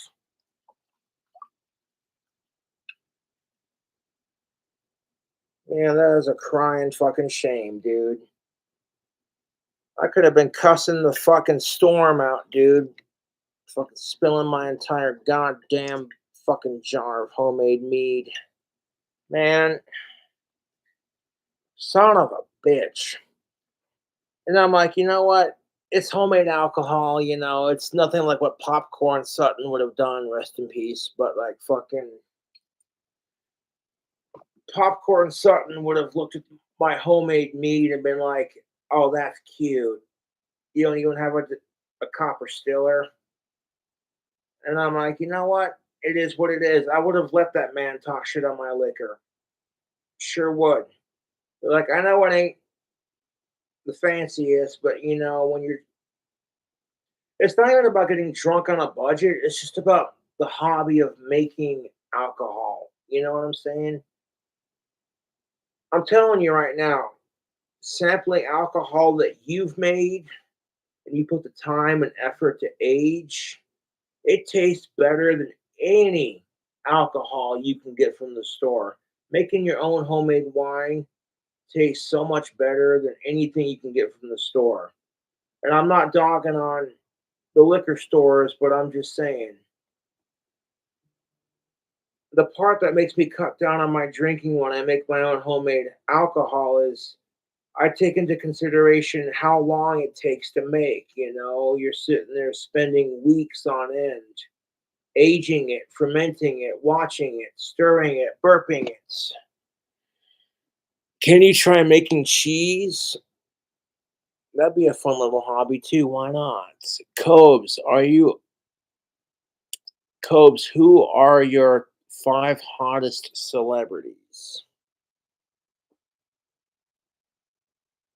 Speaker 1: Yeah, that is a crying fucking shame, dude. I could have been cussing the fucking storm out, dude. Fucking spilling my entire goddamn fucking jar of homemade mead. Man, son of a bitch. And I'm like, you know what? It's homemade alcohol, it's nothing like what Popcorn Sutton would have done, rest in peace. But like fucking Popcorn Sutton would have looked at my homemade mead and been like, oh, that's cute. You don't even have a copper stiller. And I'm like, you know what? It is what it is. I would have let that man talk shit on my liquor. Sure would. Like, I know it ain't the fanciest, but when you're, it's not even about getting drunk on a budget. It's just about the hobby of making alcohol. You know what I'm saying? I'm telling you right now, sampling alcohol that you've made and you put the time and effort to age, it tastes better than any alcohol you can get from the store. Making your own homemade wine tastes so much better than anything you can get from the store. And I'm not dogging on the liquor stores, but I'm just saying. The part that makes me cut down on my drinking when I make my own homemade alcohol is I take into consideration how long it takes to make. You're sitting there spending weeks on end, aging it, fermenting it, watching it, stirring it, burping it. Can you try making cheese? That'd be a fun little hobby too. Why not? Cobes, who are your 5 hottest celebrities?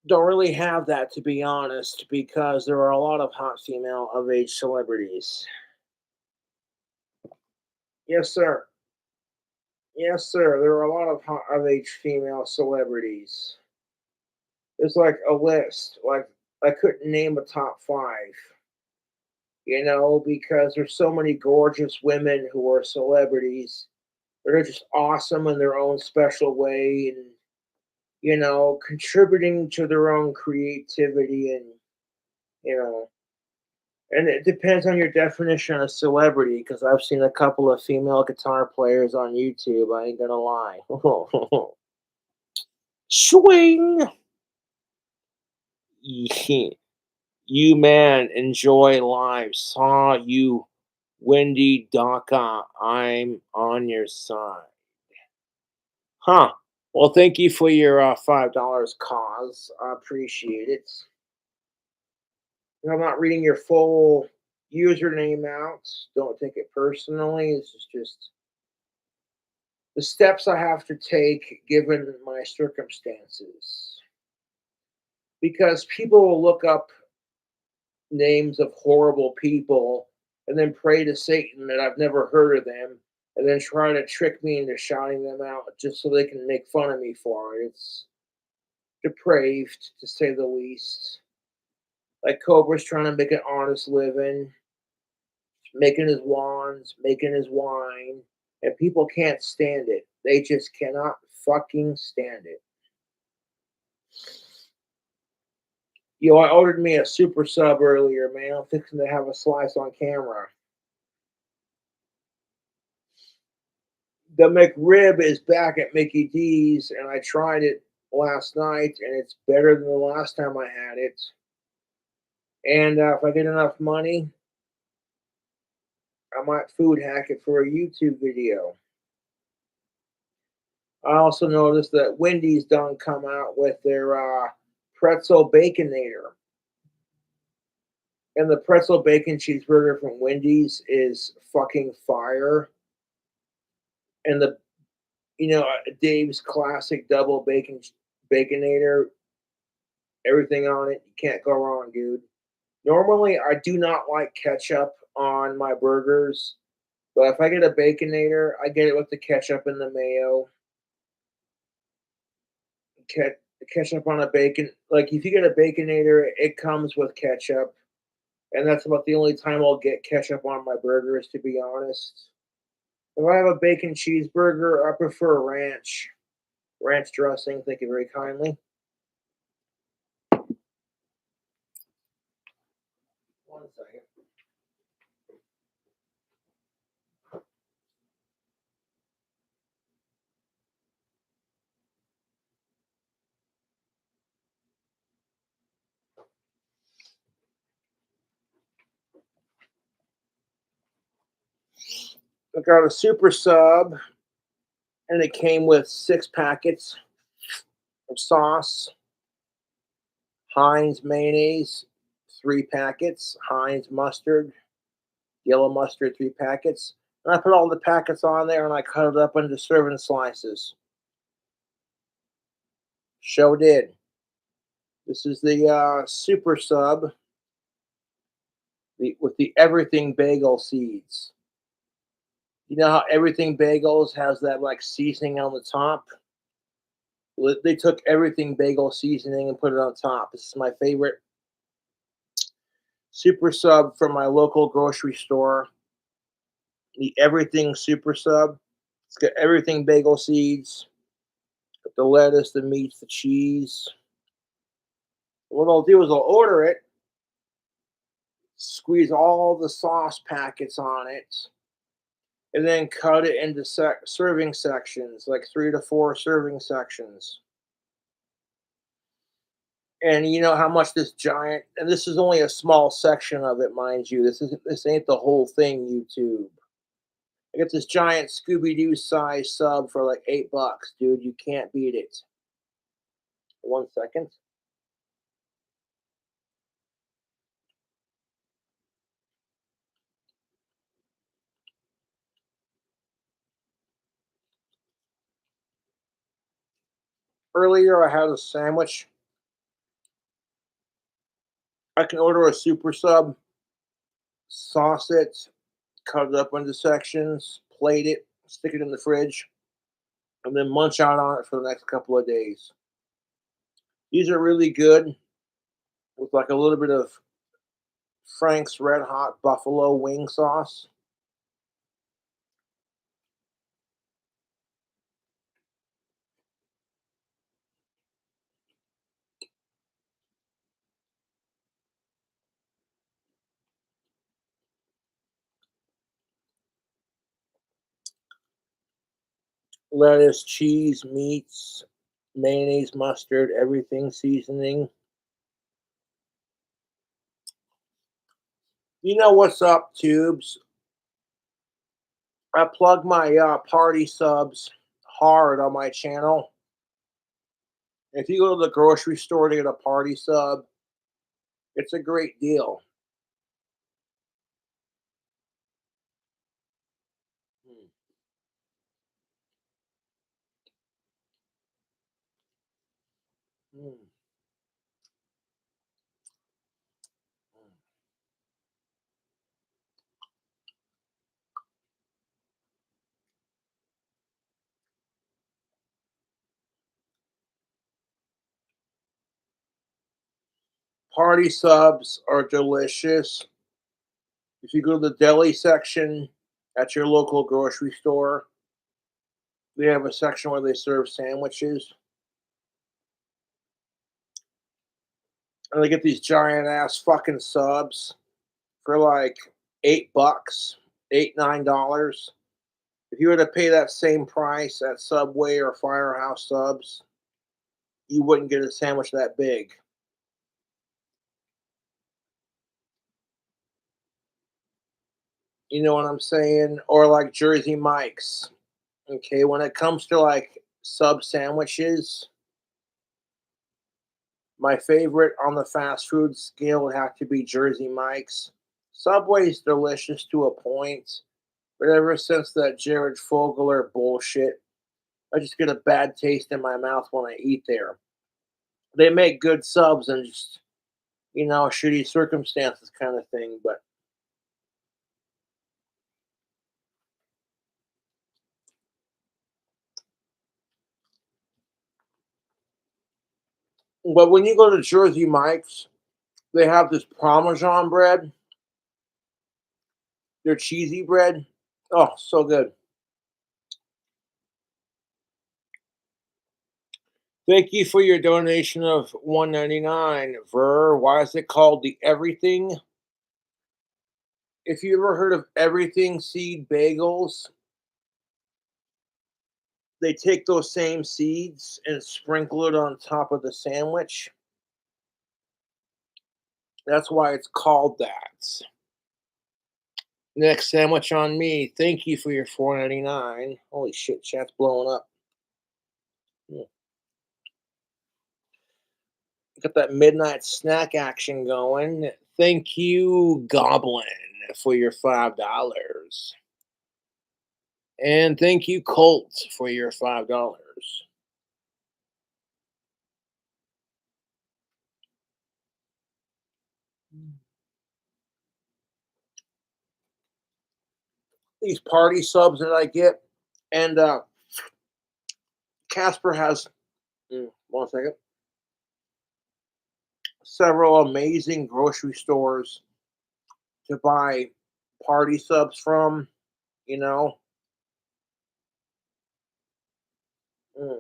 Speaker 1: Don't really have that, to be honest, because there are a lot of hot female of age celebrities. Yes, sir. Yes, sir. There are a lot of hot of age female celebrities. There's like a list. Like, I couldn't name a top 5. Because there's so many gorgeous women who are celebrities. They're just awesome in their own special way, and you know, contributing to their own creativity and, you know, and it depends on your definition of celebrity because I've seen a couple of female guitar players on YouTube. I ain't gonna lie. Swing! Yeah. You man, enjoy live. Saw you, Wendy Daka. I'm on your side. Huh. Well, thank you for your $5 cause. I appreciate it. I'm not reading your full username out. Don't take it personally. This is just the steps I have to take given my circumstances. Because people will look up names of horrible people and then pray to Satan that I've never heard of them and then try to trick me into shouting them out just so they can make fun of me for it. It's depraved, to say the least. Like Cobra's trying to make an honest living, making his wands, making his wine, and people can't stand it. They just cannot fucking stand it. Yo, I ordered me a super sub earlier, man. I'm fixing to have a slice on camera. The McRib is back at Mickey D's, and I tried it last night, and it's better than the last time I had it. And if I get enough money, I might food hack it for a YouTube video. I also noticed that Wendy's done come out with their pretzel baconator. And the pretzel bacon cheeseburger from Wendy's is fucking fire. And the, Dave's classic double baconator, everything on it, you can't go wrong, dude. Normally, I do not like ketchup on my burgers, but if I get a baconator, I get it with the ketchup and the mayo. Ketchup on a bacon, like if you get a baconator, it comes with ketchup, and that's about the only time I'll get ketchup on my burgers, to be honest. If I have a bacon cheeseburger, I prefer ranch dressing. Thank you very kindly. One second. I got a super sub, and it came with 6 packets of sauce. Heinz mayonnaise, 3 packets. Heinz mustard, yellow mustard, 3 packets. And I put all the packets on there and I cut it up into serving slices. Show did. This is the super sub with the everything bagel seeds. You know how everything bagels has that like seasoning on the top? They took everything bagel seasoning and put it on top. This is my favorite super sub from my local grocery store. The everything super sub. It's got everything bagel seeds, the lettuce, the meat, the cheese. What I'll do is I'll order it, squeeze all the sauce packets on it, and then cut it into serving sections, like 3 to 4 serving sections. And you know how much this giant, and this is only a small section of it, mind you. This ain't the whole thing, YouTube. I get this giant Scooby-Doo size sub for like $8, dude. You can't beat it. 1 second. Earlier, I had a sandwich. I can order a super sub, sauce it, cut it up into sections, plate it, stick it in the fridge, and then munch out on it for the next couple of days. These are really good with like a little bit of Frank's Red Hot Buffalo wing sauce. lettuce, cheese, meats, mayonnaise, mustard, everything seasoning. You know what's up, tubes? I plug my party subs hard on my channel. If you go to the grocery store to get a party sub, it's a great deal. Mm. Party subs are delicious. If you go to the deli section at your local grocery store, they have a section where they serve sandwiches. And they get these giant ass fucking subs for like $8, $9. If you were to pay that same price at Subway or Firehouse Subs, you wouldn't get a sandwich that big. You know what I'm saying? Or like Jersey Mike's. Okay, when it comes to like sub sandwiches, my favorite on the fast food scale would have to be Jersey Mike's. Subway's delicious to a point, but ever since that Jared Fogeler bullshit, I just get a bad taste in my mouth when I eat there. They make good subs and just, shitty circumstances kind of thing, but when you go to Jersey Mike's, they have this Parmesan bread, their cheesy bread. Oh, so good. Thank you for your donation of $1.99, Ver. Why is it called the Everything? If you ever heard of everything seed bagels, they take those same seeds and sprinkle it on top of the sandwich. That's why it's called that. Next sandwich on me. Thank you for your $4.99. Holy shit, chat's blowing up. Got that midnight snack action going. Thank you, Goblin, for your $5. And thank you, Colt, for your $5. These party subs that I get, and Casper has, 1 second, several amazing grocery stores to buy party subs from, you know. Mm.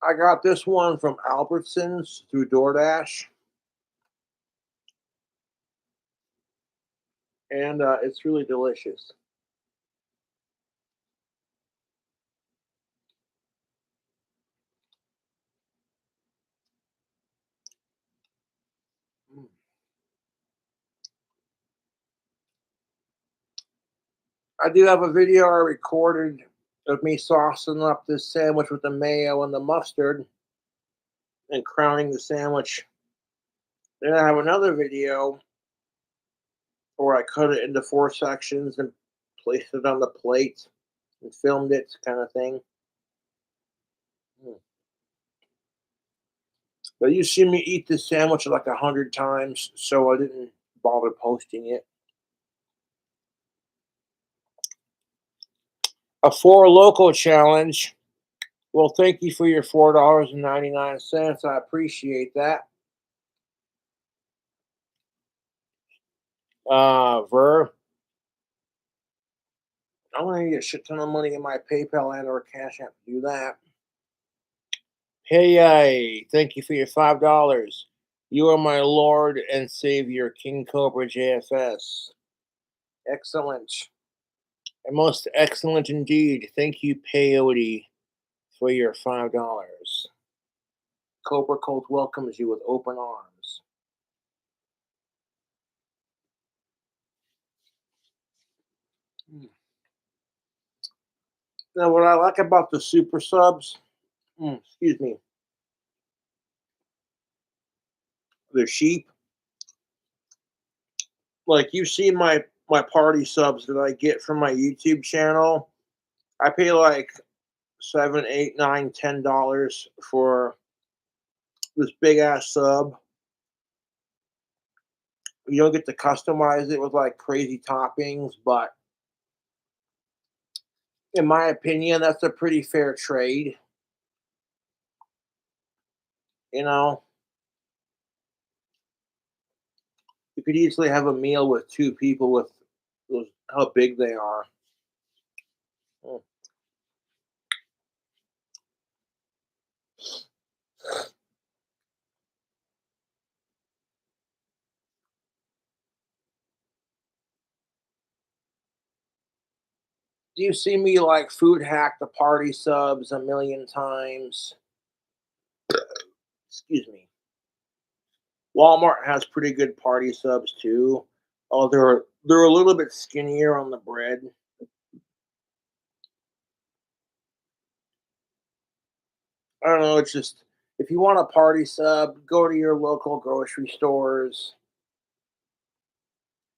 Speaker 1: I got this one from Albertsons through DoorDash, and it's really delicious. Mm. I do have a video I recorded of me saucing up this sandwich with the mayo and the mustard and crowning the sandwich. Then I have another video where I cut it into 4 sections and placed it on the plate and filmed it, kind of thing. Mm. But you've seen me eat this sandwich like 100 times, so I didn't bother posting it. A four local challenge. Well, thank you for your $4.99. I appreciate that. Ver. I'm gonna need a shit ton of money in my PayPal and or Cash App to do that. Hey, thank you for your $5. You are my Lord and Savior, King Cobra JFS. Excellent. And most excellent indeed. Thank you, Peyote, for your $5. Cobra Cult welcomes you with open arms. Now, what I like about the super subs, excuse me, they're cheap. Like you see my party subs that I get from my YouTube channel. I pay like $7, $8, $9, $10 for this big ass sub. You don't get to customize it with like crazy toppings, but in my opinion, that's a pretty fair trade. You know, you could easily have a meal with two people with how big they are. Mm. Do you see me like food hack the party subs a million times? Excuse me. Walmart has pretty good party subs too. Oh, they're a little bit skinnier on the bread. I don't know. It's just if you want a party sub, go to your local grocery stores.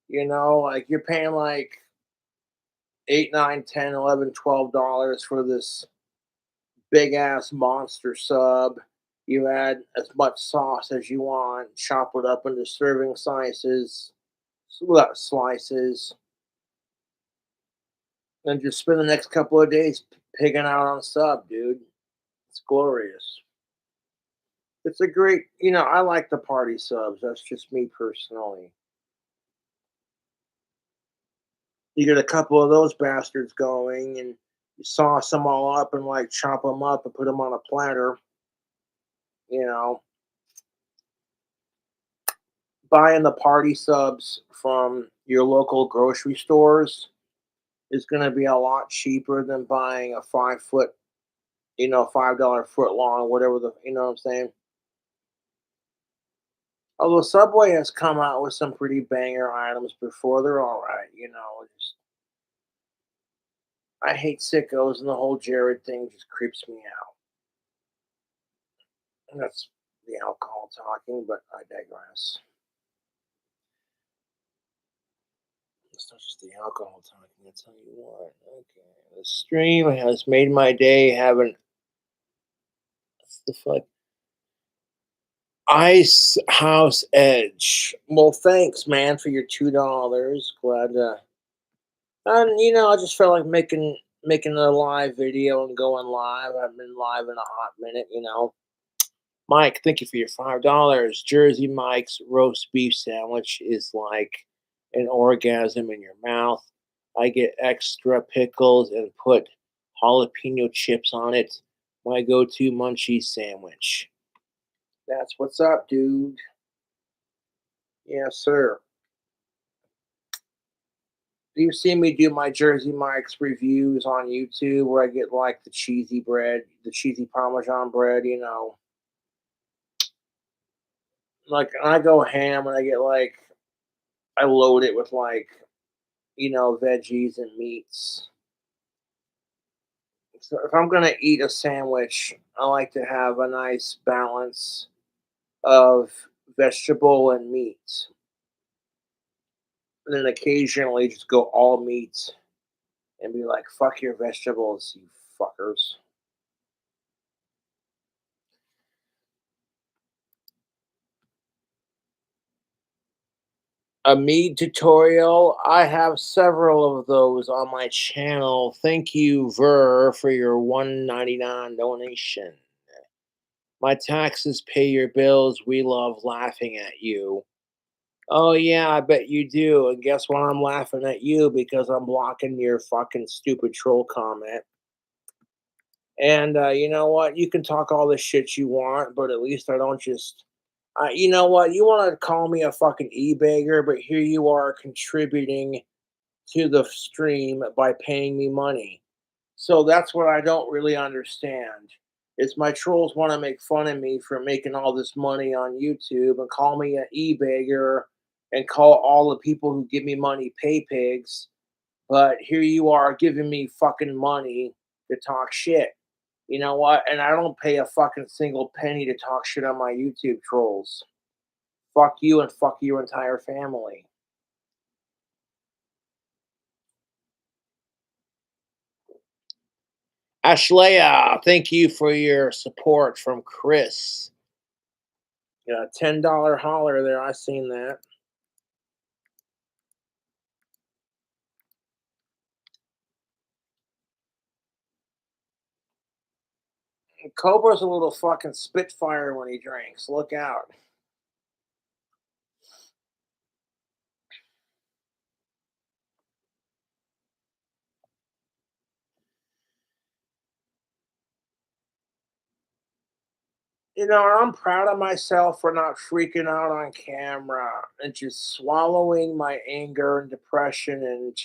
Speaker 1: You know, like you're paying like 8, 9, 10, 11, $12 for this big ass monster sub. You add as much sauce as you want, chop it up into serving slices, and just spend the next couple of days pigging out on sub, dude. It's glorious. It's a great, I like the party subs. That's just me personally. You get a couple of those bastards going, and you sauce them all up and like chop them up and put them on a platter. You know, buying the party subs from your local grocery stores is going to be a lot cheaper than buying a 5 foot, $5 foot long, whatever you know what I'm saying? Although Subway has come out with some pretty banger items before, they're all right, Just, I hate sickos, and the whole Jared thing just creeps me out. And that's the alcohol talking, but I digress. It's not just the alcohol talking, I tell you what. Okay. The stream has made my day having what's the fuck? Ice House Edge. Well, thanks, man, for your $2. Glad and I just felt like making a live video and going live. I've been live in a hot minute. Mike, thank you for your $5. Jersey Mike's roast beef sandwich is like an orgasm in your mouth. I get extra pickles and put jalapeno chips on it. My go-to munchie sandwich. That's what's up, dude. Yes, sir. Do you see me do my Jersey Mike's reviews on YouTube where I get like the cheesy bread, the cheesy Parmesan bread? Like I go ham and I get like I load it with like veggies and meats. So if I'm gonna eat a sandwich, I like to have a nice balance of vegetable and meat. And then occasionally just go all meat and be like, fuck your vegetables, you fuckers. A mead tutorial. I have several of those on my channel. Thank you, Ver, for your $1.99 donation. My taxes pay your bills. We love laughing at you. Oh yeah, I bet you do. And guess what? I'm laughing at you because I'm blocking your fucking stupid troll comment. And you know what? You can talk all the shit you want, but at least I don't just. You know what? You want to call me a fucking e-bagger, but here you are contributing to the stream by paying me money. So that's what I don't really understand. Is my trolls want to make fun of me for making all this money on YouTube and call me an e-bagger and call all the people who give me money pay pigs, but here you are giving me fucking money to talk shit. You know what? And I don't pay a fucking single penny to talk shit on my YouTube trolls. Fuck you and fuck your entire family. Ashlea, thank you for your support from Chris. Yeah, $10 holler there. I seen that. And Cobra's a little fucking spitfire when he drinks. Look out. You know, I'm proud of myself for not freaking out on camera and just swallowing my anger and depression and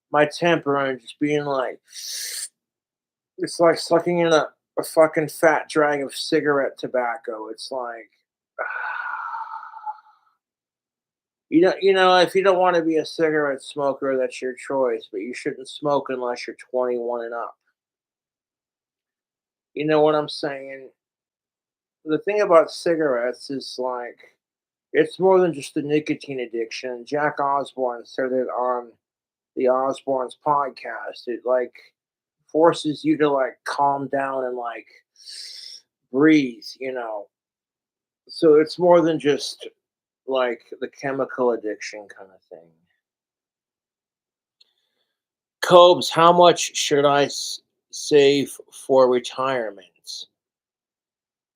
Speaker 1: my temper and just being like, it's like sucking in a fucking fat drag of cigarette tobacco. It's like, if you don't want to be a cigarette smoker, that's your choice, but you shouldn't smoke unless you're 21 and up. You know what I'm saying? The thing about cigarettes is like it's more than just a nicotine addiction. Jack Osborne said it on the Osborne's podcast. It like forces you to like calm down and like breathe, you know. So it's more than just like the chemical addiction kind of thing. Cobes, how much should I save for retirement?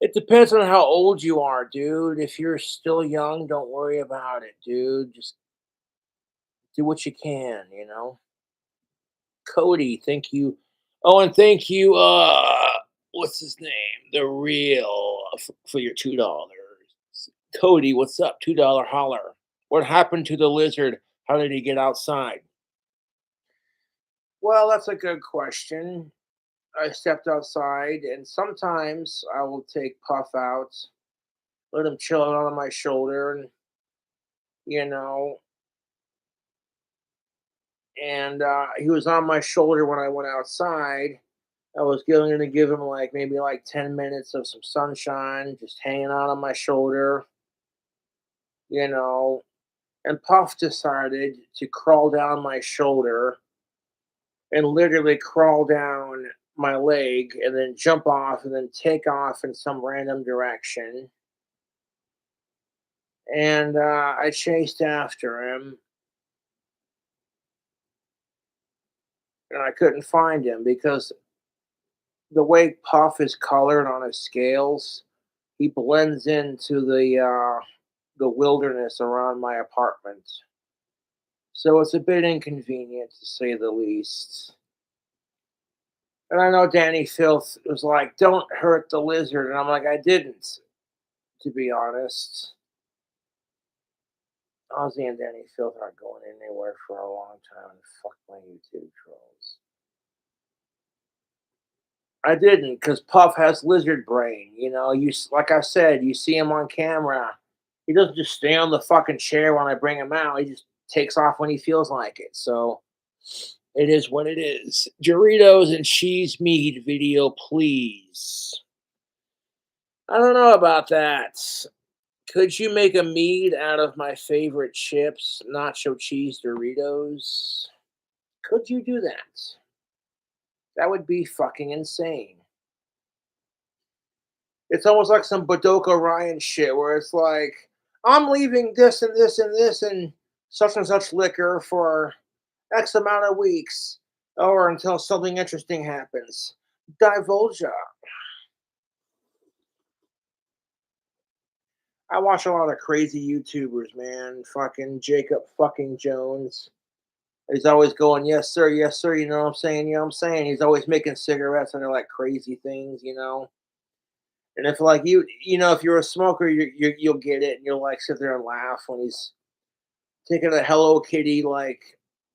Speaker 1: It depends on how old you are, dude. If you're still young, don't worry about it, dude. Just do what you can, you know. Cody, thank you. Oh, and thank you. What's his name? The real for your $2. Cody, what's up? $2 holler. What happened to the lizard? How did he get outside? Well, that's a good question. I stepped outside, and sometimes I will take Puff out, let him chill out on my shoulder, and you know, and he was on my shoulder when I went outside. I was going to give him like maybe like 10 minutes of some sunshine, just hanging out on my shoulder, you know. And Puff decided to crawl down my shoulder and literally crawl down my leg and then jump off and then take off in some random direction. And I chased after him and I couldn't find him because the way Puff is colored on his scales, he blends into the wilderness around my apartment. So it's a bit inconvenient to say the least. And I know Danny Filth was like, "Don't hurt the lizard," and I'm like, "I didn't." To be honest, Ozzy and Danny Filth aren't going anywhere for a long time. Fuck my YouTube trolls. I didn't, because Puff has lizard brain. You know, like I said, you see him on camera. He doesn't just stay on the fucking chair when I bring him out. He just takes off when he feels like it. So it is what it is. Doritos and cheese mead video, please. I don't know about that. Could you make a mead out of my favorite chips, nacho cheese Doritos? Could you do that? That would be fucking insane. It's almost like some Badoka Ryan shit where it's like, I'm leaving this and this and such liquor for X amount of weeks or until something interesting happens. Divulge. I watch a lot of crazy YouTubers, man. Fucking Jacob fucking Jones. He's always going, yes, sir, yes, sir. You know what I'm saying? You know what I'm saying? He's always making cigarettes and they're like crazy things, you know? And if like if you're a smoker, you'll get it and you'll like sit there and laugh when he's taking a Hello Kitty like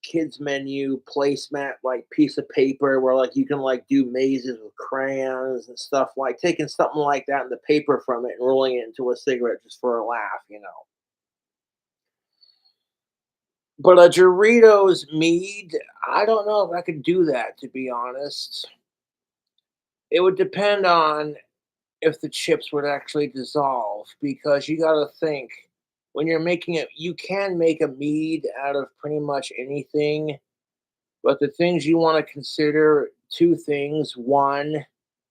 Speaker 1: kids menu placemat like piece of paper where like you can like do mazes with crayons and stuff, like taking something like that and the paper from it and rolling it into a cigarette just for a laugh, you know. But a Doritos mead, I don't know if I could do that, to be honest. It would depend on if the chips would actually dissolve, because you got to think, when you're making it, you can make a mead out of pretty much anything. But the things you want to consider, two things: one,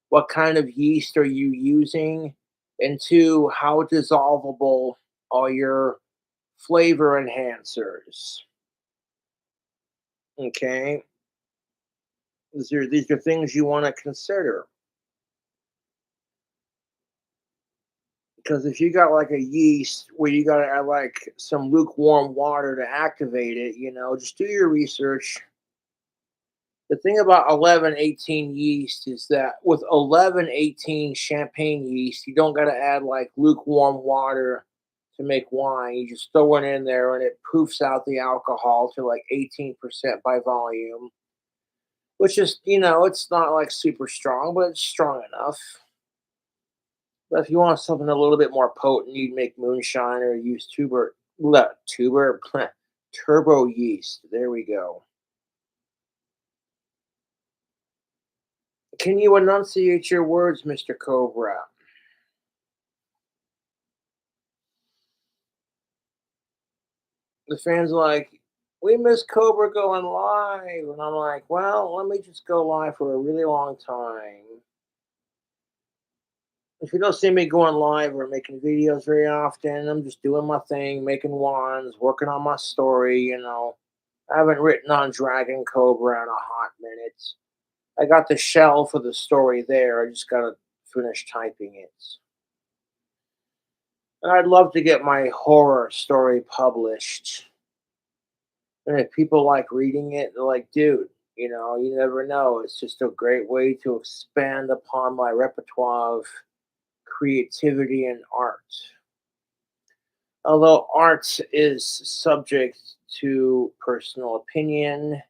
Speaker 1: what kind of yeast are you using? And two, how dissolvable are your flavor enhancers? Okay. These are things you want to consider. Because if you got like a yeast where you got to add like some lukewarm water to activate it, just do your research. The thing about 1118 yeast is that with 1118 champagne yeast, you don't got to add like lukewarm water to make wine. You just throw it in there and it poofs out the alcohol to like 18% by volume, which is, it's not like super strong, but it's strong enough. But if you want something a little bit more potent, you'd make moonshine or use turbo yeast. There we go. Can you enunciate your words, Mr. Cobra? The fans are like, we miss Cobra going live. And I'm like, well, let me just go live for a really long time. If you don't see me going live or making videos very often, I'm just doing my thing, making wands, working on my story, I haven't written on Dragon Cobra in a hot minute. I got the shell for the story there. I just got to finish typing it. And I'd love to get my horror story published. And if people like reading it, they're like, dude, you never know. It's just a great way to expand upon my repertoire of creativity and art. Although art is subject to personal opinion,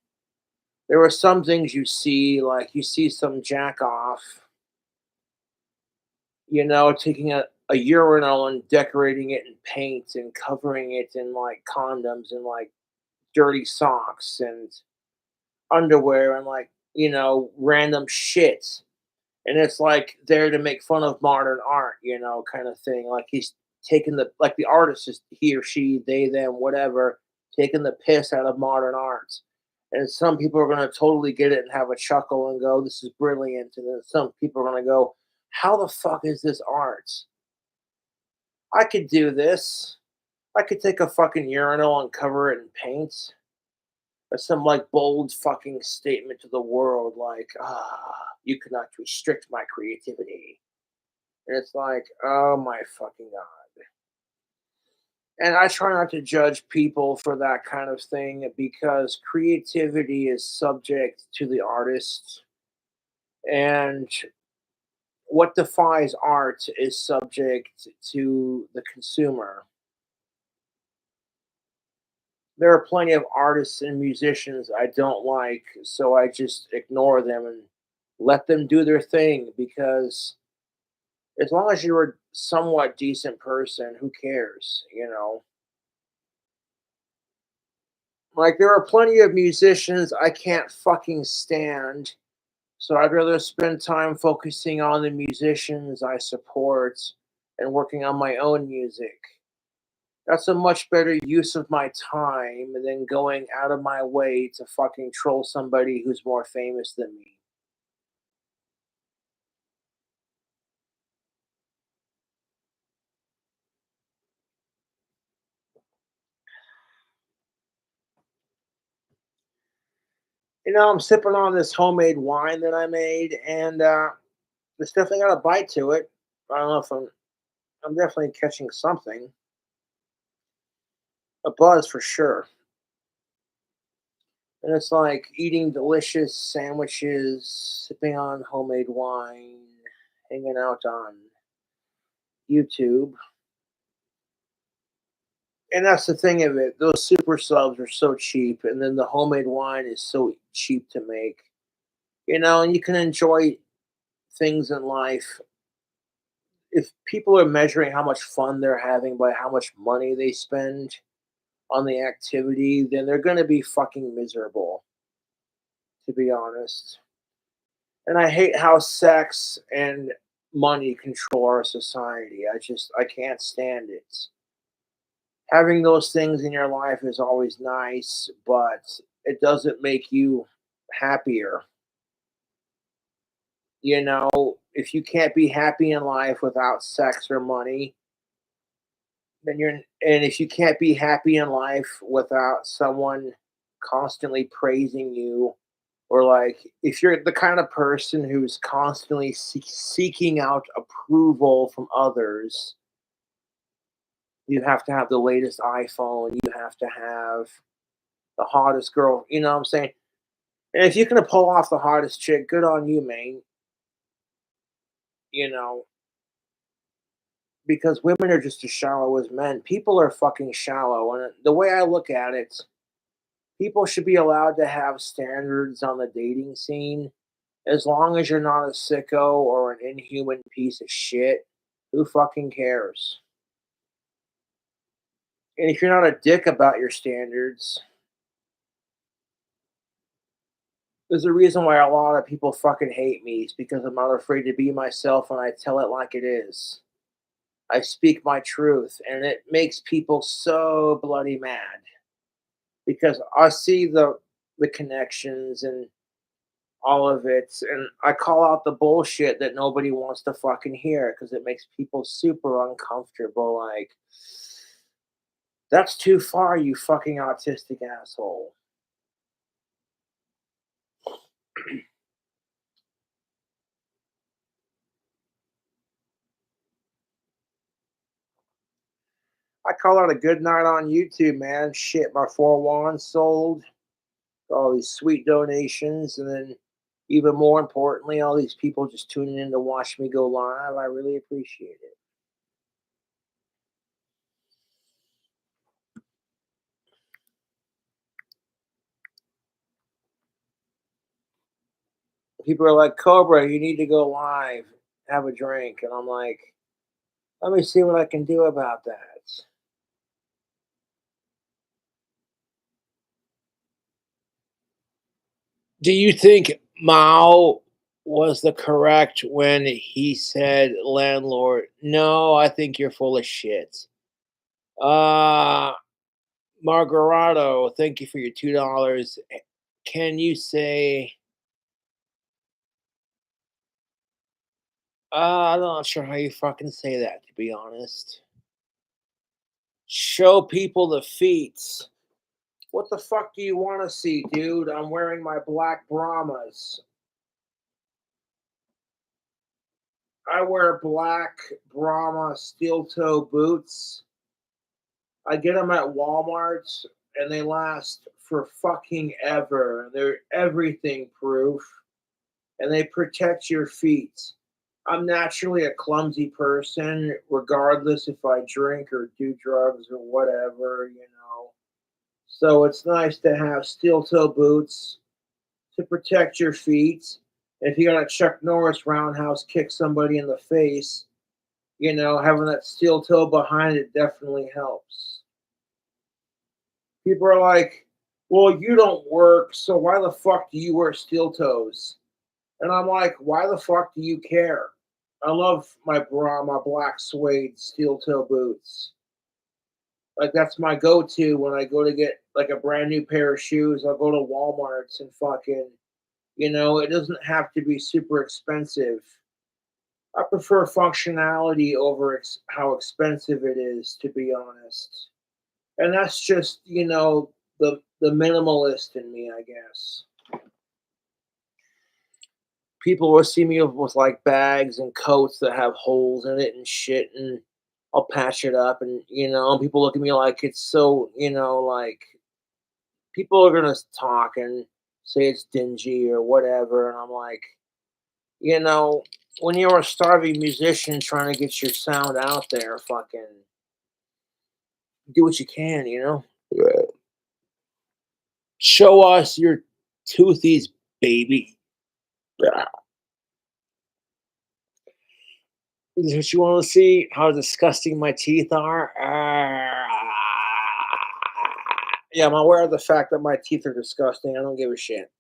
Speaker 1: there are some things you see, like you see some jack off, taking a urinal and decorating it in paint and covering it in like condoms and like dirty socks and underwear and like, random shit. And it's like there to make fun of modern art, kind of thing. Like he's taking like the artist is he or she, they, them, whatever, taking the piss out of modern art. And some people are going to totally get it and have a chuckle and go, this is brilliant. And then some people are going to go, how the fuck is this art? I could do this. I could take a fucking urinal and cover it in paint. Or some like bold fucking statement to the world like, you cannot restrict my creativity. And it's like, oh my fucking God. And I try not to judge people for that kind of thing because creativity is subject to the artist. And what defies art is subject to the consumer. There are plenty of artists and musicians I don't like, so I just ignore them and let them do their thing because as long as you're a somewhat decent person, who cares? Like, there are plenty of musicians I can't fucking stand, so I'd rather spend time focusing on the musicians I support and working on my own music. That's a much better use of my time than going out of my way to fucking troll somebody who's more famous than me. I'm sipping on this homemade wine that I made, and there's definitely got a bite to it. I don't know if I'm definitely catching something. A buzz for sure. And it's like eating delicious sandwiches, sipping on homemade wine, hanging out on YouTube. And that's the thing of it. Those super subs are so cheap, and then the homemade wine is so cheap to make. And you can enjoy things in life. If people are measuring how much fun they're having by how much money they spend on the activity, then they're going to be fucking miserable, to be honest. And I hate how sex and money control our society. I can't stand it. Having those things in your life is always nice, but it doesn't make you happier. If you can't be happy in life without sex or money, and if you can't be happy in life without someone constantly praising you, or like if you're the kind of person who's constantly seeking out approval from others, you have to have the latest iPhone, you have to have the hottest girl, you know what I'm saying? And if you can pull off the hottest chick, good on you, man. You know, because women are just as shallow as men. People are fucking shallow. And the way I look at it, people should be allowed to have standards on the dating scene as long as you're not a sicko or an inhuman piece of shit. Who fucking cares? And if you're not a dick about your standards, there's a reason why a lot of people fucking hate me. It's because I'm not afraid to be myself and I tell it like it is. I speak my truth, and it makes people so bloody mad because I see the connections and all of it, and I call out the bullshit that nobody wants to fucking hear because it makes people super uncomfortable. Like, that's too far, you fucking autistic asshole. I call it a good night on YouTube, man. Shit, my 4 wands sold. All these sweet donations, and then even more importantly, all these people just tuning in to watch me go live. I really appreciate it. People are like, Cobra, you need to go live, have a drink. And I'm like, let me see what I can do about that. Do you think Mao was the correct when he said landlord? No, I think you're full of shit. Uh Margarato, thank you for your $2. Can you say I'm not sure how you fucking say that, to be honest. Show people the feet. What the fuck do you want to see, dude? I'm wearing my black Brahmas. I wear black Brahma steel toe boots. I get them at Walmart and they last for fucking ever. They're everything proof and they protect your feet. I'm naturally a clumsy person, regardless if I drink or do drugs or whatever. So it's nice to have steel toe boots to protect your feet. And if you got a Chuck Norris roundhouse kick somebody in the face, having that steel toe behind it definitely helps. People are like, well, you don't work, so why the fuck do you wear steel toes? And I'm like, why the fuck do you care? I love my black suede steel toe boots. Like that's my go-to when I go to get like a brand new pair of shoes. I'll go to Walmart's and fucking, it doesn't have to be super expensive. I prefer functionality over how expensive it is, to be honest. And that's just, the minimalist in me, I guess. People will see me with like bags and coats that have holes in it and shit, and I'll patch it up, and people look at me like it's so, like people are gonna talk and say it's dingy or whatever, and I'm like, you know, when you're a starving musician trying to get your sound out there, fucking do what you can, Right. Show us your toothies, baby. Yeah. Is this what you want to see? How disgusting my teeth are? Yeah, I'm aware of the fact that my teeth are disgusting. I don't give a shit.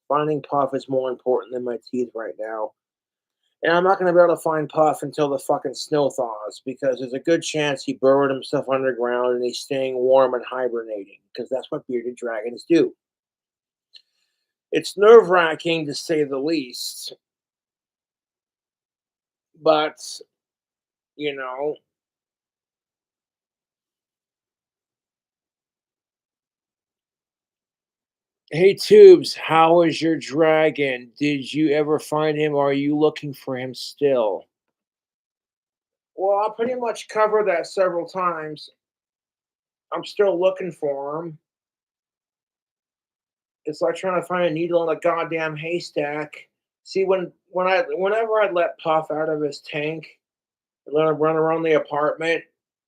Speaker 1: Finding Puff is more important than my teeth right now. And I'm not going to be able to find Puff until the fucking snow thaws, because there's a good chance he burrowed himself underground and he's staying warm and hibernating, because that's what bearded dragons do. It's nerve-wracking to say the least, but, you know, hey Tubes, how is your dragon? Did you ever find him? Or are you looking for him still? Well, I pretty much covered that several times. I'm still looking for him. It's like trying to find a needle in a goddamn haystack. See, whenever I'd let Puff out of his tank and let him run around the apartment,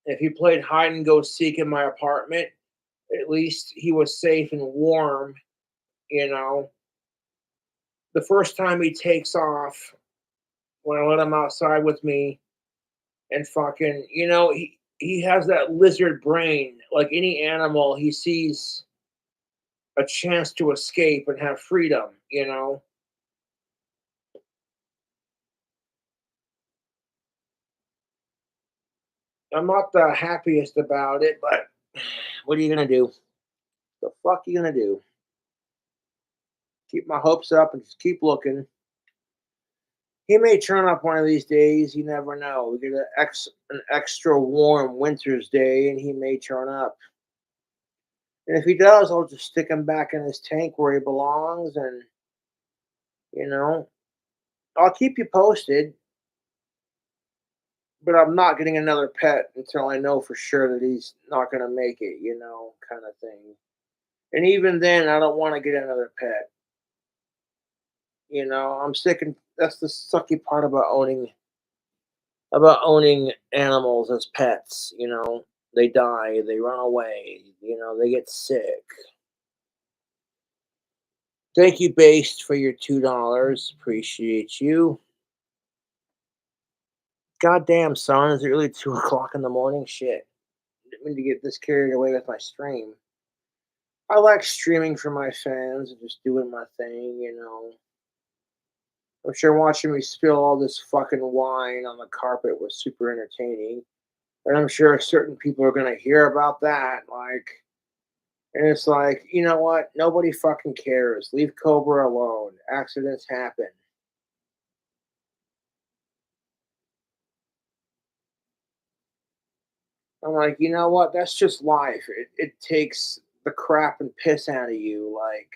Speaker 1: if he played hide and go seek in my apartment, at least he was safe and warm, you know. The first time he takes off, when I let him outside with me, and fucking, he has that lizard brain. Like any animal, he sees a chance to escape and have freedom. I'm not the happiest about it, but what are you gonna do? The fuck are you gonna do? Keep my hopes up and just keep looking. He may turn up one of these days. You never know. We get an extra warm winter's day, and he may turn up. And if he does, I'll just stick him back in his tank where he belongs, and you know, I'll keep you posted. But I'm not getting another pet until I know for sure that he's not going to make it, kind of thing. And even then, I don't want to get another pet. I'm sick, and that's the sucky part about owning animals as pets. They die, they run away, they get sick. Thank you, Based, for your $2. Appreciate you. Goddamn, son, is it really 2 o'clock in the morning? Shit. Didn't mean to get this carried away with my stream. I like streaming for my fans and just doing my thing. I'm sure watching me spill all this fucking wine on the carpet was super entertaining. And I'm sure certain people are going to hear about that. And it's like, you know what? Nobody fucking cares. Leave Cobra alone. Accidents happen. I'm like, you know what? That's just life. It takes the crap and piss out of you. Like,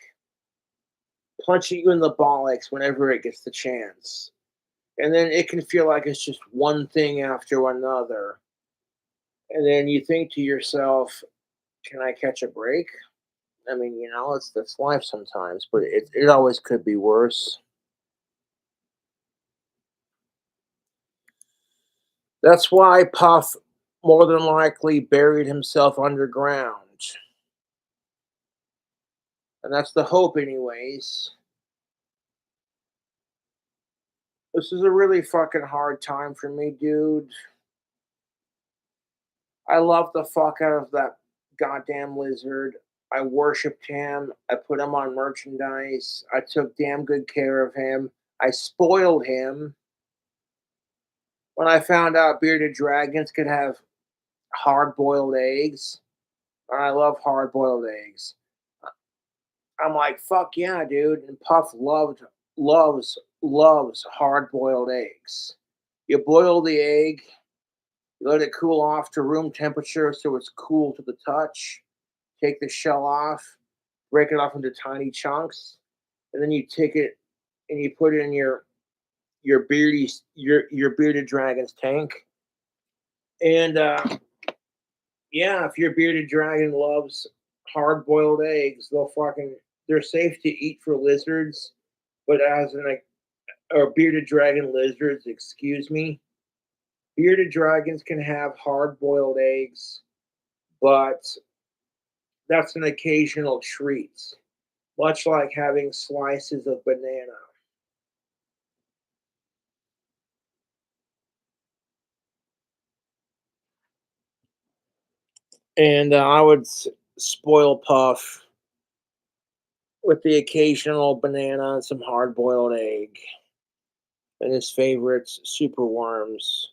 Speaker 1: punching you in the bollocks whenever it gets the chance. And then it can feel like it's just one thing after another. And then you think to yourself, can I catch a break? I mean, that's life sometimes, but it always could be worse. That's why Puff more than likely buried himself underground. And that's the hope, anyways. This is a really fucking hard time for me, dude. I love the fuck out of that goddamn lizard. I worshipped him. I put him on merchandise. I took damn good care of him. I spoiled him. When I found out bearded dragons could have hard boiled eggs, and I love hard boiled eggs, I'm like, fuck yeah, dude. And Puff loves hard boiled eggs. You boil the egg, you let it cool off to room temperature so it's cool to the touch. Take the shell off, break it off into tiny chunks, and then you take it and you put it in your bearded dragon's tank. And yeah, if your bearded dragon loves hard-boiled eggs, they're safe to eat for lizards, but or bearded dragon lizards, excuse me. Bearded dragons can have hard-boiled eggs, but that's an occasional treat, much like having slices of banana. And I would spoil Puff with the occasional banana and some hard boiled egg, and his favorites, super worms.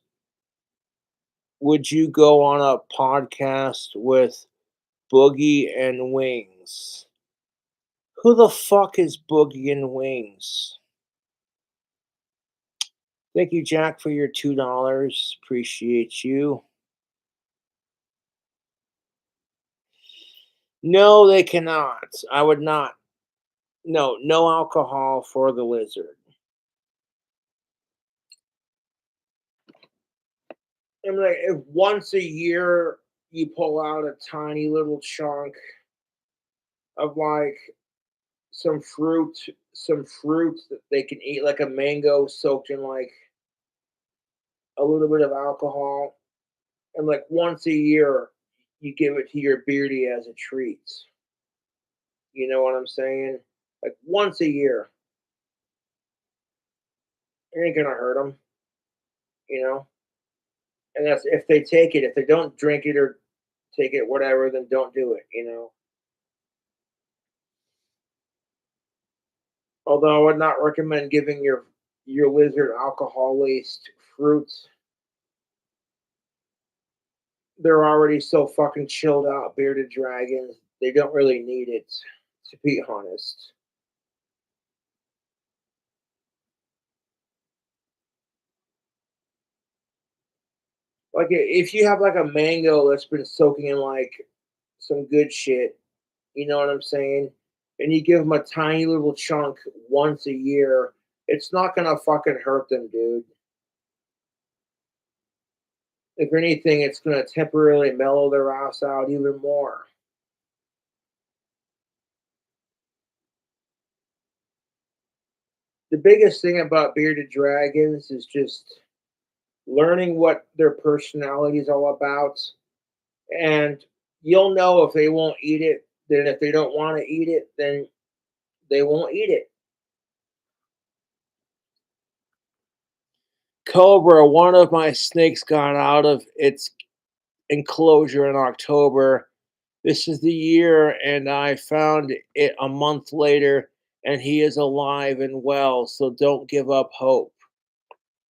Speaker 1: Would you go on a podcast with Boogie and Wings? Who the fuck is Boogie and Wings? Thank you, Jack, for your $2. Appreciate you. No, they cannot. I would not. No, no alcohol for the lizard. I'm like, if once a year you pull out a tiny little chunk of like some fruit that they can eat, like a mango soaked in like a little bit of alcohol, and like once a year you give it to your beardy as a treat. You know what I'm saying? Like once a year, it ain't gonna hurt them, you know. And that's if they take it. If they don't drink it or take it, whatever, then don't do it. You know. Although I would not recommend giving your lizard alcohol laced fruits. They're already so fucking chilled out, bearded dragons. They don't really need it, to be honest. Like if you have like a mango that's been soaking in like some good shit, you know what I'm saying? And you give them a tiny little chunk once a year, it's not gonna fucking hurt them, dude. If anything, it's gonna temporarily mellow their ass out even more. The biggest thing about bearded dragons is just learning what their personality is all about, and you'll know if they won't eat it. Then if they don't want to eat it, then they won't eat it. Cobra, one of my snakes got out of its enclosure in October. This is the year, and I found it a month later, and he is alive and well. So don't give up hope.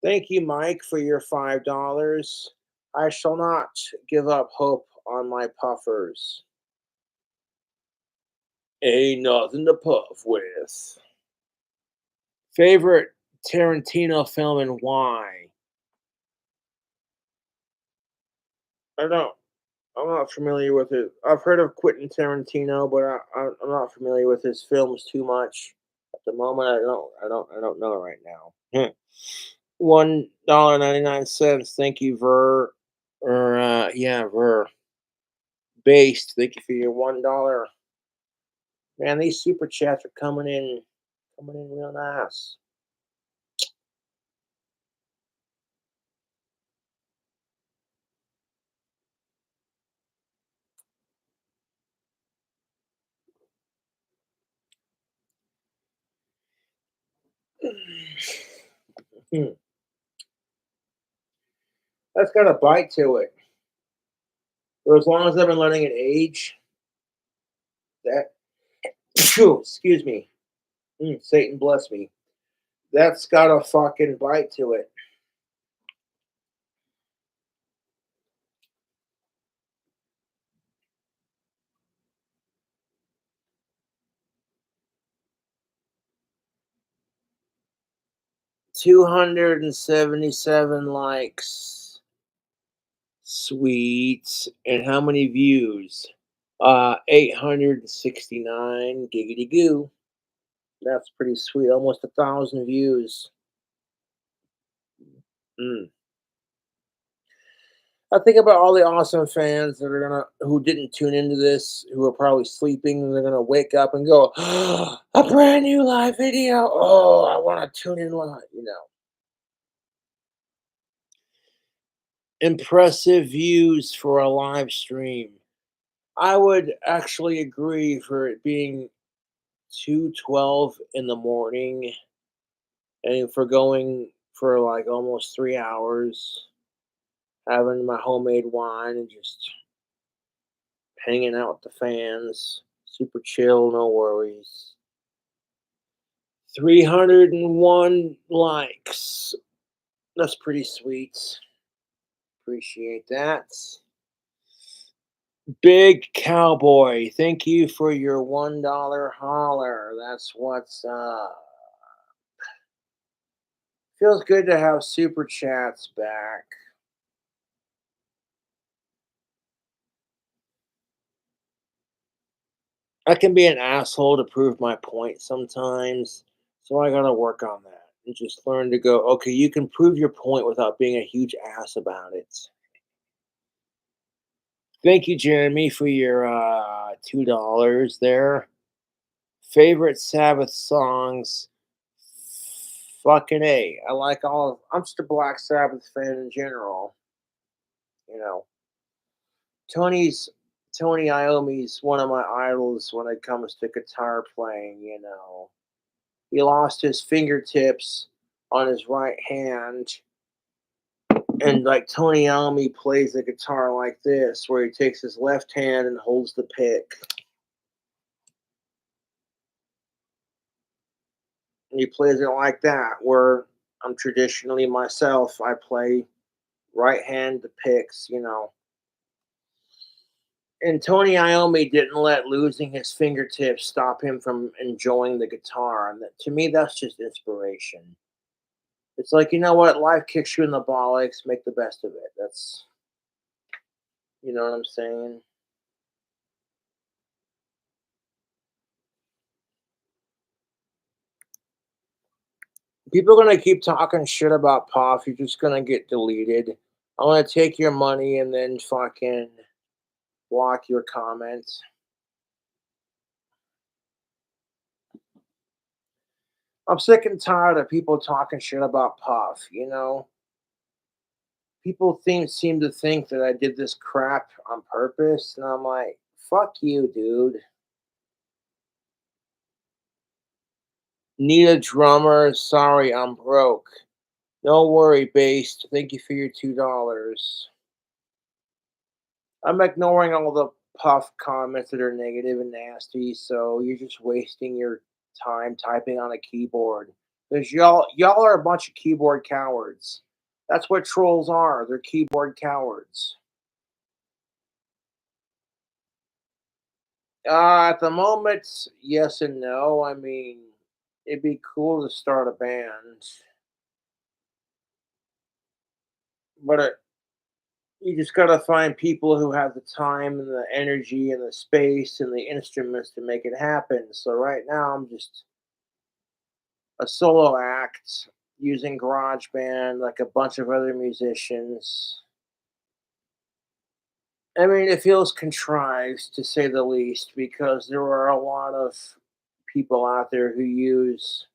Speaker 1: Thank you, Mike, for your $5. I shall not give up hope on my puffers. Ain't nothing to puff with. Favorite Tarantino film and why? I don't. I'm not familiar with it. I've heard of Quentin Tarantino, but I'm not familiar with his films too much at the moment. I don't know right now. $1.99. Thank you, Ver. Or yeah, Ver. Based. Thank you for your $1. Man, these super chats are coming in real nice. That's got a bite to it. For as long as I've been letting it age, that excuse me, Satan bless me. That's got a fucking bite to it. $277 likes. Sweet. And how many views? 869. Giggity goo. That's pretty sweet. Almost 1,000 views. Mm. I think about all the awesome fans that are who didn't tune into this, who are probably sleeping, and they're gonna wake up and go, a brand new live video. Oh, I want to tune in live. Impressive views for a live stream. I would actually agree for it being 2:12 in the morning and for going for like almost 3 hours, having my homemade wine and just hanging out with the fans. Super chill, no worries. 301 likes. That's pretty sweet. Appreciate that. Big Cowboy, thank you for your $1 holler. That's what's up. Feels good to have super chats back. I can be an asshole to prove my point sometimes, so I gotta work on that and just learn to go, okay, you can prove your point without being a huge ass about it. Thank you, Jeremy, for your $2 there. Favorite Sabbath songs? Fucking A. I like all of, I'm just a Black Sabbath fan in general. You know, Tony's Tony Iommi's one of my idols when it comes to guitar playing. He lost his fingertips on his right hand, and like Tony Iommi plays the guitar like this, where he takes his left hand and holds the pick. And he plays it like that, where I'm traditionally myself. I play right hand the picks. And Tony Iommi didn't let losing his fingertips stop him from enjoying the guitar. And to me, that's just inspiration. It's like, you know what? Life kicks you in the bollocks. Make the best of it. You know what I'm saying? People are going to keep talking shit about Puff. You're just going to get deleted. I'm going to take your money and then fucking block your comments. I'm sick and tired of people talking shit about Puff. People seem to think that I did this crap on purpose, and I'm like, fuck you, dude. Need a drummer? Sorry, I'm broke. No worry, Based. Thank you for your $2. I'm ignoring all the Puff comments that are negative and nasty, so you're just wasting your time typing on a keyboard. Because y'all are a bunch of keyboard cowards. That's what trolls are. They're keyboard cowards. At the moment, yes and no. I mean, it'd be cool to start a band, but you just gotta find people who have the time and the energy and the space and the instruments to make it happen. So right now, I'm just a solo act using GarageBand like a bunch of other musicians. I mean, it feels contrived to say the least because there are a lot of people out there who use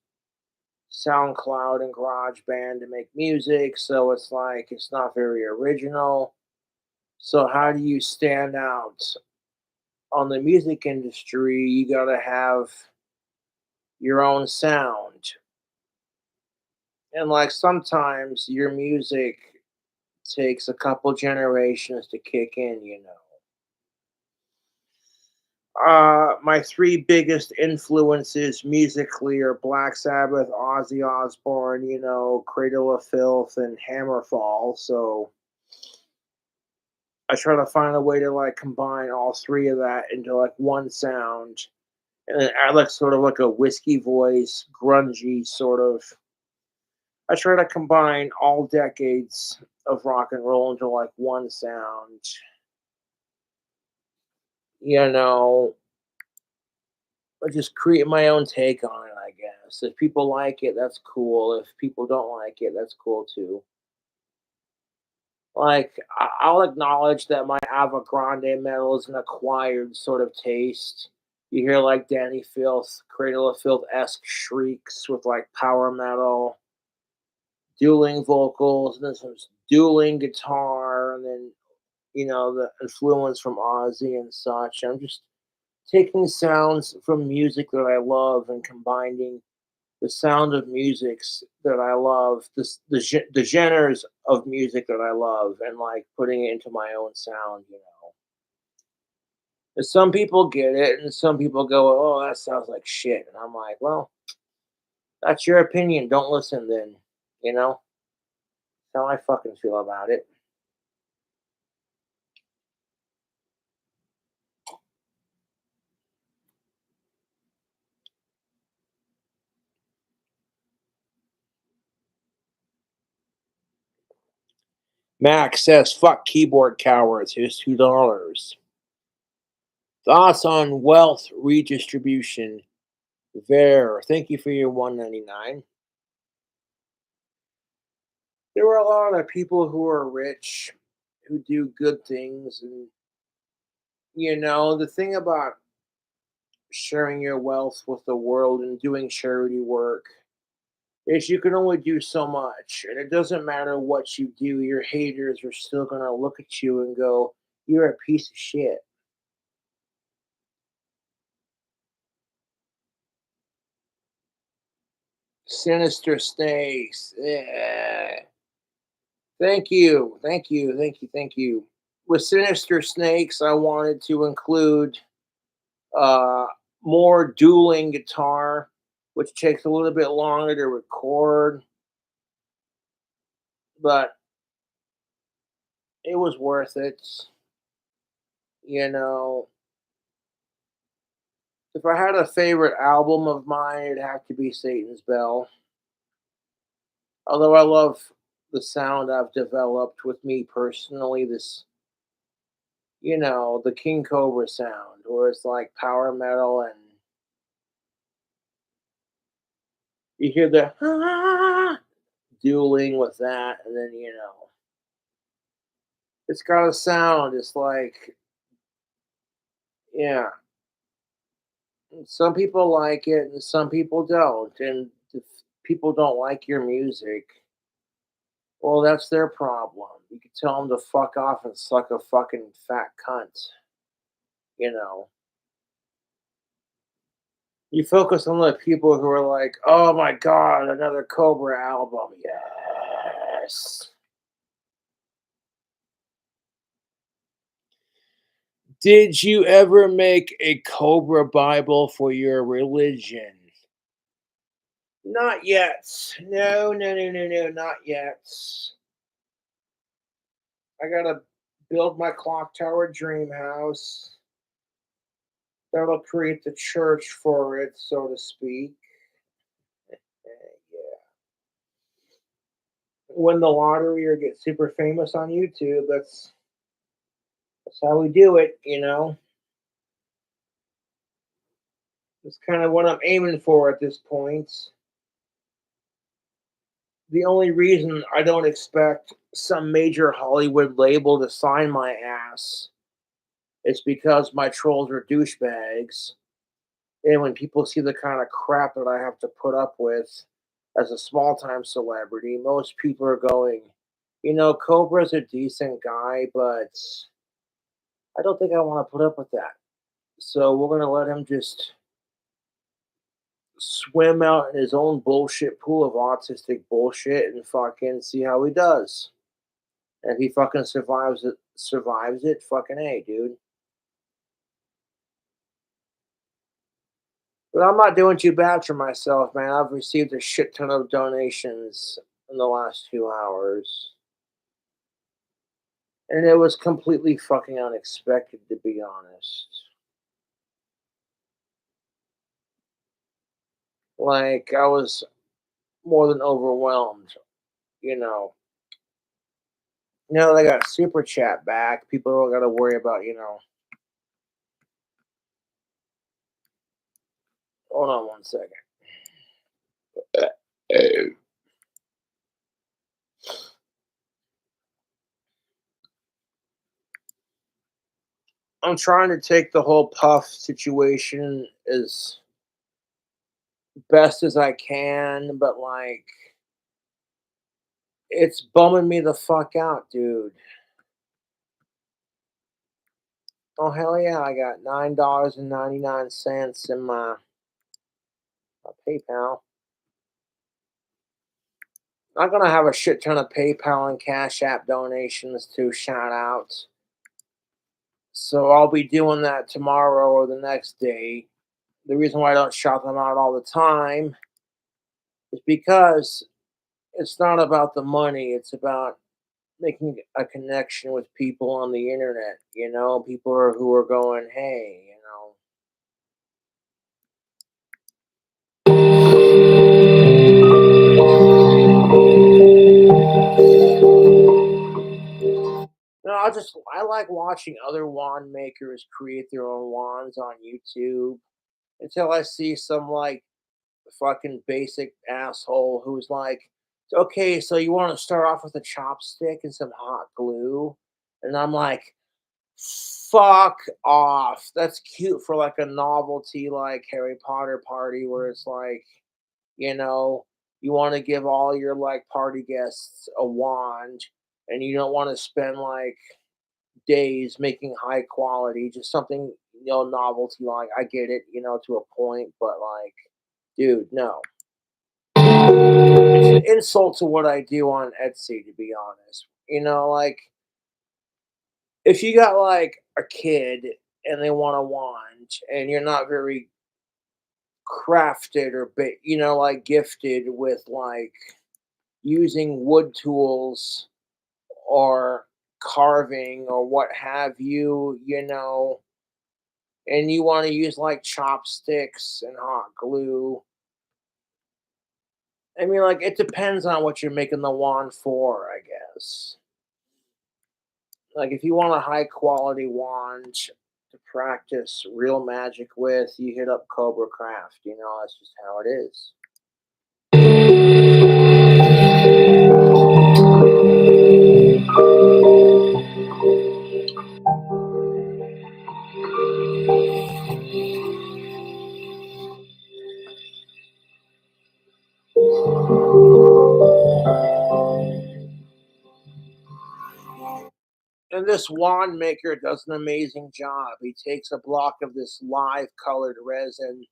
Speaker 1: SoundCloud and GarageBand to make music, so it's like it's not very original. So how do you stand out on the music industry? You got to have your own sound. And like sometimes your music takes a couple generations to kick in. My three biggest influences musically are Black Sabbath, Ozzy Osbourne, Cradle of Filth, and Hammerfall. So I try to find a way to like combine all three of that into like one sound, and then add like sort of like a whiskey voice, grungy sort of. I try to combine all decades of rock and roll into like one sound. You know, I just create my own take on it, I guess. If people like it, that's cool. If people don't like it, that's cool too. Like, I'll acknowledge that my Ava Grande metal is an acquired sort of taste. You hear like Danny Filth, Cradle of Filth esque shrieks with like power metal, dueling vocals, and then some dueling guitar, and then the influence from Ozzy and such. I'm just taking sounds from music that I love and combining the sound of musics that I love, the genres of music that I love, and like putting it into my own sound. And some people get it, and some people go, "Oh, that sounds like shit," and I'm like, "Well, that's your opinion. Don't listen, then." You know, That's how I fucking feel about it. Max says, "Fuck keyboard cowards." Here's $2. Thoughts on wealth redistribution? There. Thank you for your 1.99. There are a lot of people who are rich who do good things, and the thing about sharing your wealth with the world and doing charity work is you can only do so much, and it doesn't matter what you do, your haters are still going to look at you and go, "You're a piece of shit." Sinister snakes. Yeah. Thank you, thank you, thank you, thank you. With Sinister Snakes, I wanted to include uh, more dueling guitar, which takes a little bit longer to record, but it was worth it. You know, if I had a favorite album of mine, it'd have to be Satan's Bell. Although I love the sound I've developed with me personally, the King Cobra sound, where it's like power metal and you hear the dueling with that, and then it's got a sound. It's like, yeah, some people like it and some people don't. And if people don't like your music, well, that's their problem. You can tell them to fuck off and suck a fucking fat cunt. You know, you focus on the people who are like, "Oh my god, another Cobra album." Yes. Did you ever make a Cobra Bible for your religion? Not yet. No, no, no, no, no, not yet. I gotta build my clock tower dream house. That'll create the church for it, so to speak. Yeah. Win the lottery or get super famous on YouTube. That's how we do it. That's kind of what I'm aiming for at this point. The only reason I don't expect some major Hollywood label to sign my ass is because my trolls are douchebags. And when people see the kind of crap that I have to put up with as a small time celebrity, most people are going, Cobra's a decent guy, but I don't think I want to put up with that. So we're going to let him just swim out in his own bullshit pool of autistic bullshit and fucking see how he does. And if he fucking survives it, fucking A, dude. But I'm not doing too bad for myself, man. I've received a shit ton of donations in the last 2 hours. And it was completely fucking unexpected, to be honest. Like, I was more than overwhelmed, you know. They got super chat back. People don't got to worry about. Hold on one second. I'm trying to take the whole puff situation as best as I can, but like it's bumming me the fuck out, dude. Oh hell yeah, I got $9.99 in my PayPal. I'm gonna have a shit ton of PayPal and Cash App donations to Shoutouts. So I'll be doing that tomorrow or the next day. The reason why I don't shout them out all the time is because it's not about the money. It's about making a connection with people on the internet. You know, people who are going, hey, you know. No, I like watching other wand makers create their own wands on YouTube until I see some like fucking basic asshole who's like, okay, so you want to start off with a chopstick and some hot glue? And I'm like, fuck off. That's cute for like a novelty like Harry Potter party where it's like, you know, you want to give all your like party guests a wand and you don't want to spend like days making high quality, just something, novelty like. I get it, to a point, but like, dude, no. It's an insult to what I do on Etsy, to be honest. Like if you got like a kid and they want a wand and you're not very crafted or like gifted with like using wood tools or carving or what have you, and you want to use like chopsticks and hot glue. I mean, like, it depends on what you're making the wand for, I guess. Like, if you want a high quality wand to practice real magic with, you hit up Cobra Craft. That's just how it is. And this wand maker does an amazing job. He takes a block of this live colored resin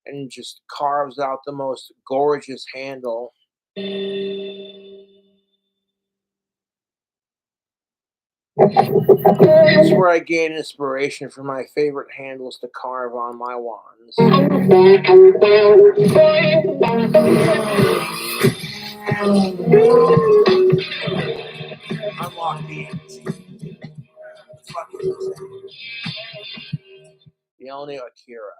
Speaker 1: and just carves out the most gorgeous handle. That's where I gain inspiration for my favorite handles to carve on my wands. Unlock the only Akira.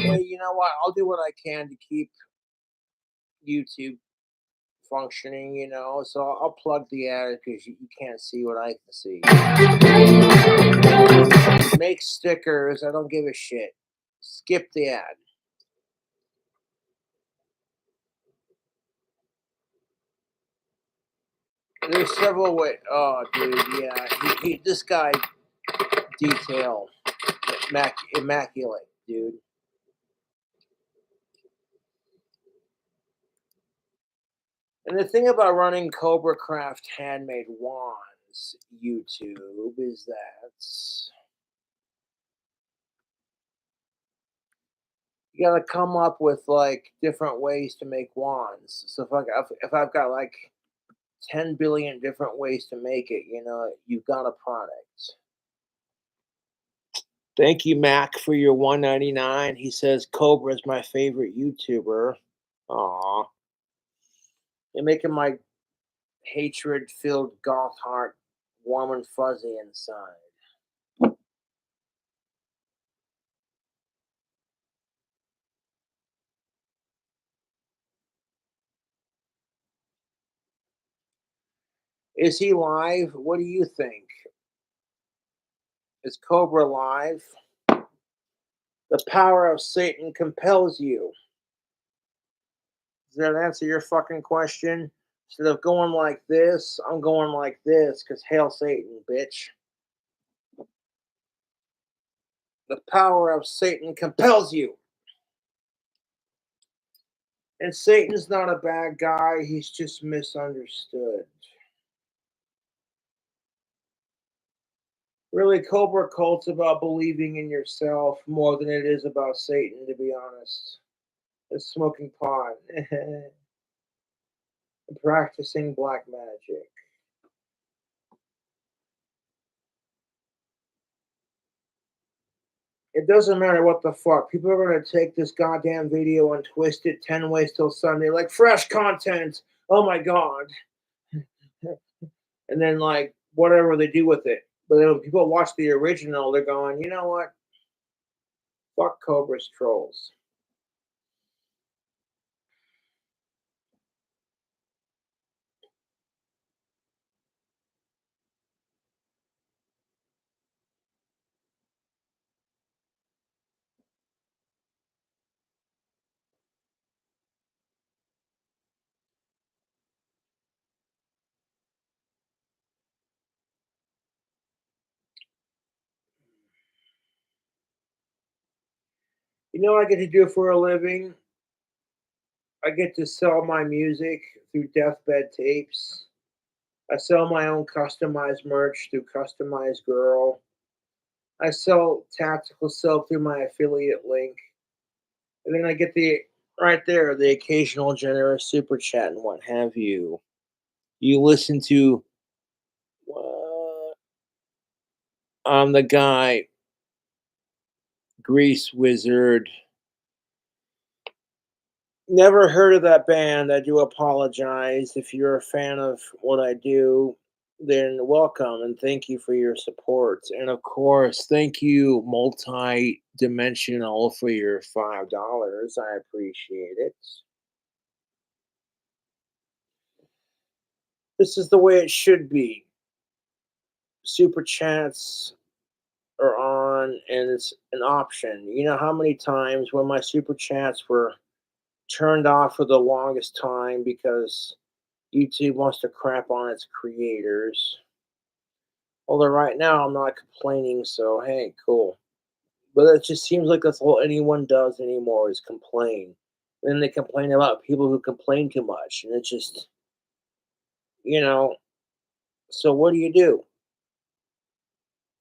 Speaker 1: Hey, you know what? I'll do what I can to keep YouTube functioning, so I'll plug the ad because you can't see what I can see. Make stickers. I don't give a shit. Skip the ad. There's several ways. Oh, dude, yeah. This guy, detail, immaculate, dude. And the thing about running Cobra Craft handmade wands YouTube is that you gotta come up with like different ways to make wands. So if I've got like 10 billion different ways to make it, you've got a product. Thank you, Mac, for your $1.99. He says Cobra is my favorite YouTuber. Aw. You're making my hatred-filled goth heart warm and fuzzy inside. Is he live? What do you think? Is Cobra live? The power of Satan compels you. Does that answer your fucking question? Instead of going like this, I'm going like this because hail Satan, bitch. The power of Satan compels you. And Satan's not a bad guy, he's just misunderstood. Really, Cobra Cult's about believing in yourself more than it is about Satan, to be honest. It's smoking pot. And practicing black magic. It doesn't matter what the fuck. People are going to take this goddamn video and twist it 10 ways till Sunday. Like, fresh content. Oh my God. And then, like, whatever they do with it. But then when people watch the original, they're going, you know what? Fuck Cobra's trolls. You know what I get to do for a living? I get to sell my music through Deathbed Tapes. I sell my own customized merch through Customized Girl. I sell tactical soap through my affiliate link. And then I get right there, the occasional generous super chat and what have you. You listen to, I'm the guy, Grease Wizard. Never heard of that band. I do apologize. If you're a fan of what I do, then welcome and thank you for your support. And of course, thank you, Multi-Dimensional, for your $5. I appreciate it. This is the way it should be. Super chats are on, and it's an option. You know how many times when my super chats were turned off for the longest time because YouTube wants to crap on its creators. Although right now I'm not complaining, so hey, cool. But it just seems like that's all anyone does anymore is complain. And then they complain about people who complain too much. And it's just, so what do?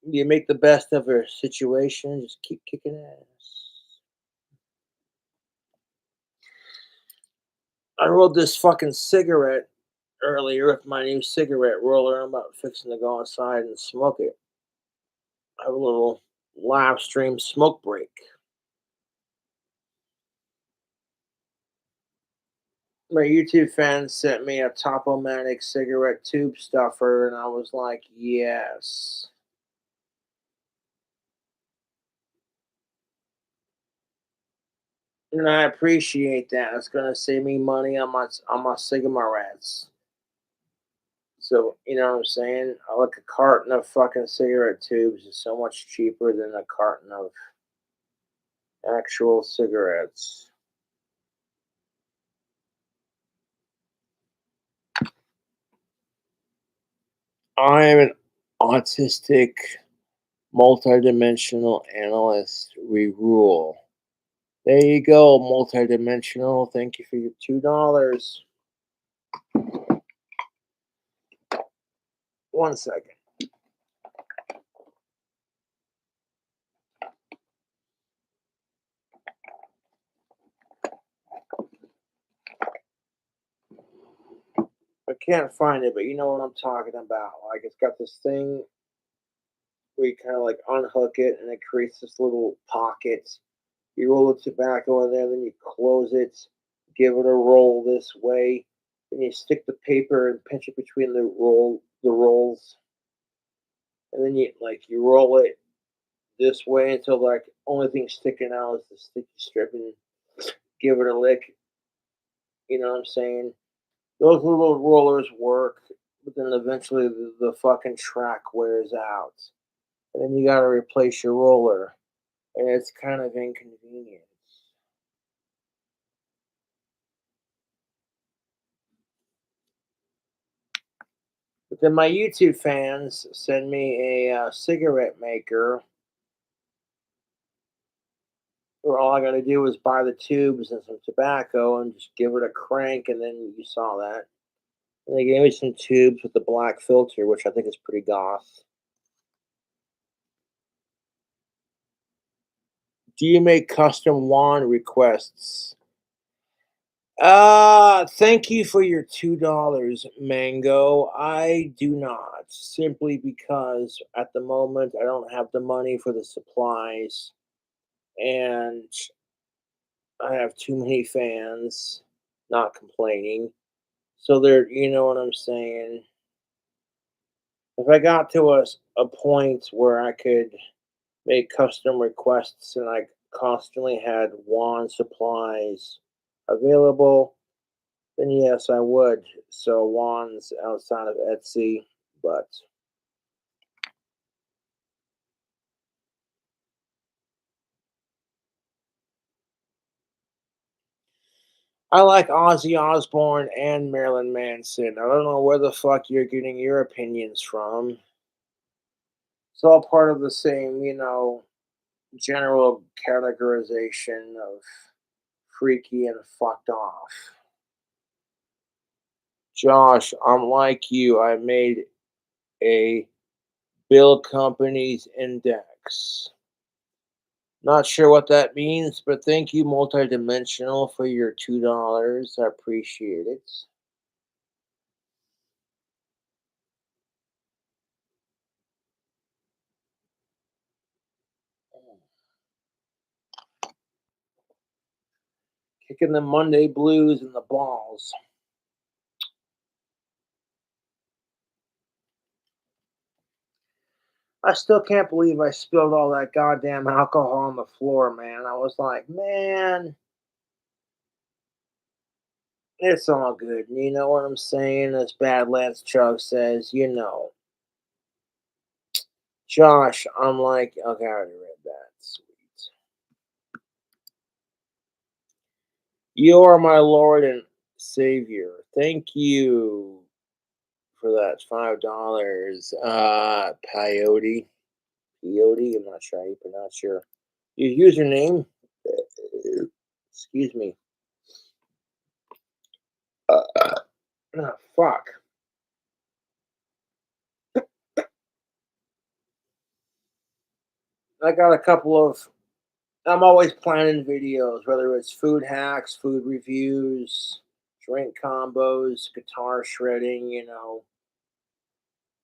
Speaker 1: You make the best of your situation, just keep kicking ass. I rolled this fucking cigarette earlier with my new cigarette roller. I'm about fixing to go outside and smoke it. I have a little live stream smoke break. My YouTube fans sent me a TopOMatic cigarette tube stuffer, and I was like, yes. And I appreciate that. It's gonna save me money on my cigarettes. So, you know what I'm saying? Like a carton of fucking cigarette tubes is so much cheaper than a carton of actual cigarettes. I am an autistic, multidimensional analyst. We rule. There you go, multidimensional. Thank you for your $2. 1 second. I can't find it, but you know what I'm talking about. Like, it's got this thing where you kind of like unhook it and it creates this little pocket. You roll the tobacco in there, then you close it, give it a roll this way, then you stick the paper and pinch it between the rolls, and then you roll it this way until like only thing sticking out is the sticky strip, and give it a lick. You know what I'm saying? Those little rollers work, but then eventually the fucking track wears out. And then you got to replace your roller. And it's kind of inconvenient. But then my YouTube fans send me a cigarette maker where all I got to do is buy the tubes and some tobacco and just give it a crank, and then you saw that. And they gave me some tubes with the black filter, which I think is pretty goth. Do you make custom wand requests? Thank you for your $2, Mango. I do not, simply because at the moment I don't have the money for the supplies, and I have too many fans. Not complaining. So they're, you know what I'm saying? If I got to a point where I could make custom requests and I constantly had wand supplies available, then yes, I would sell wands outside of Etsy, but I like Ozzy Osbourne and Marilyn Manson. I don't know where the fuck you're getting your opinions from. It's all part of the same, general categorization of freaky and fucked off. Josh, I'm like you. I made a bill company's index. Not sure what that means, but thank you, Multidimensional, for your $2. I appreciate it. Kicking the Monday blues in the balls. I still can't believe I spilled all that goddamn alcohol on the floor, man. I was like, man, it's all good. You know what I'm saying? As Badlands Chug says, Josh, I'm like, okay, I already read that. Sweet. You are my Lord and Savior. Thank you for that $5. Peyote. Peyote, I'm not sure how you pronounce your username. Excuse me. Fuck. I got a couple of. I'm always planning videos, whether it's food hacks, food reviews, drink combos, guitar shredding.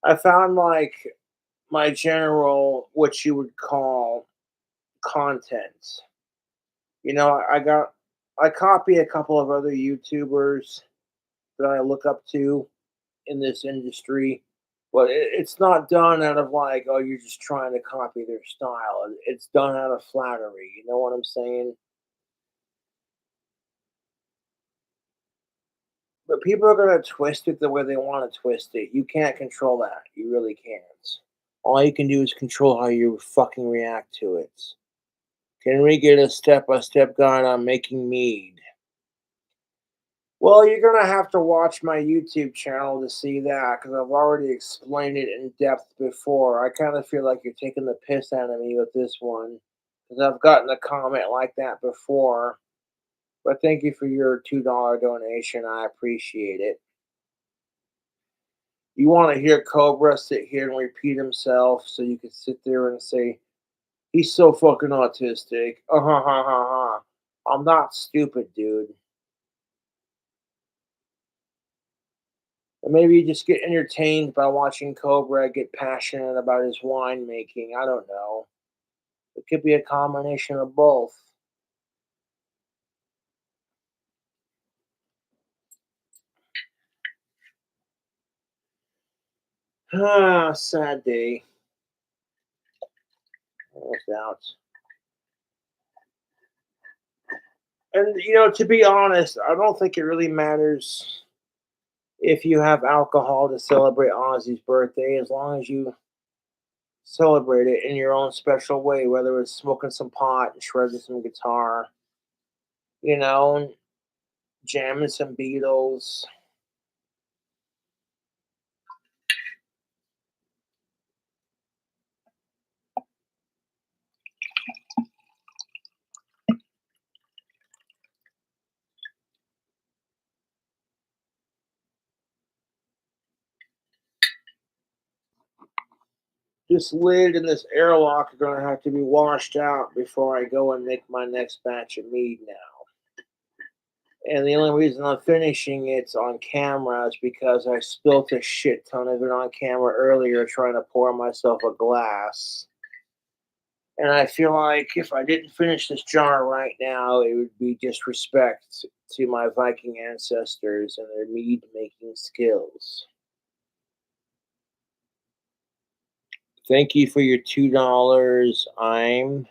Speaker 1: I found like my general, what you would call content. I copy a couple of other YouTubers that I look up to in this industry, but it's not done out of like, oh, you're just trying to copy their style. It's done out of flattery. You know what I'm saying? But people are going to twist it the way they want to twist it. You can't control that. You really can't. All you can do is control how you fucking react to it. Can we get a step-by-step guide on making mead? Well, you're going to have to watch my YouTube channel to see that, because I've already explained it in depth before. I kind of feel like you're taking the piss out of me with this one, because I've gotten a comment like that before. But thank you for your $2 donation. I appreciate it. You want to hear Cobra sit here and repeat himself so you can sit there and say, he's so fucking autistic. I'm not stupid, dude. Or maybe you just get entertained by watching Cobra get passionate about his wine making. I don't know. It could be a combination of both. Sad day. Almost out. And, to be honest, I don't think it really matters if you have alcohol to celebrate Ozzy's birthday, as long as you celebrate it in your own special way, whether it's smoking some pot and shredding some guitar, and jamming some Beatles. This lid and this airlock are going to have to be washed out before I go and make my next batch of mead now. And the only reason I'm finishing it on camera is because I spilt a shit ton of it on camera earlier trying to pour myself a glass. And I feel like if I didn't finish this jar right now, it would be disrespect to my Viking ancestors and their mead making skills. Thank you for your $2. I'm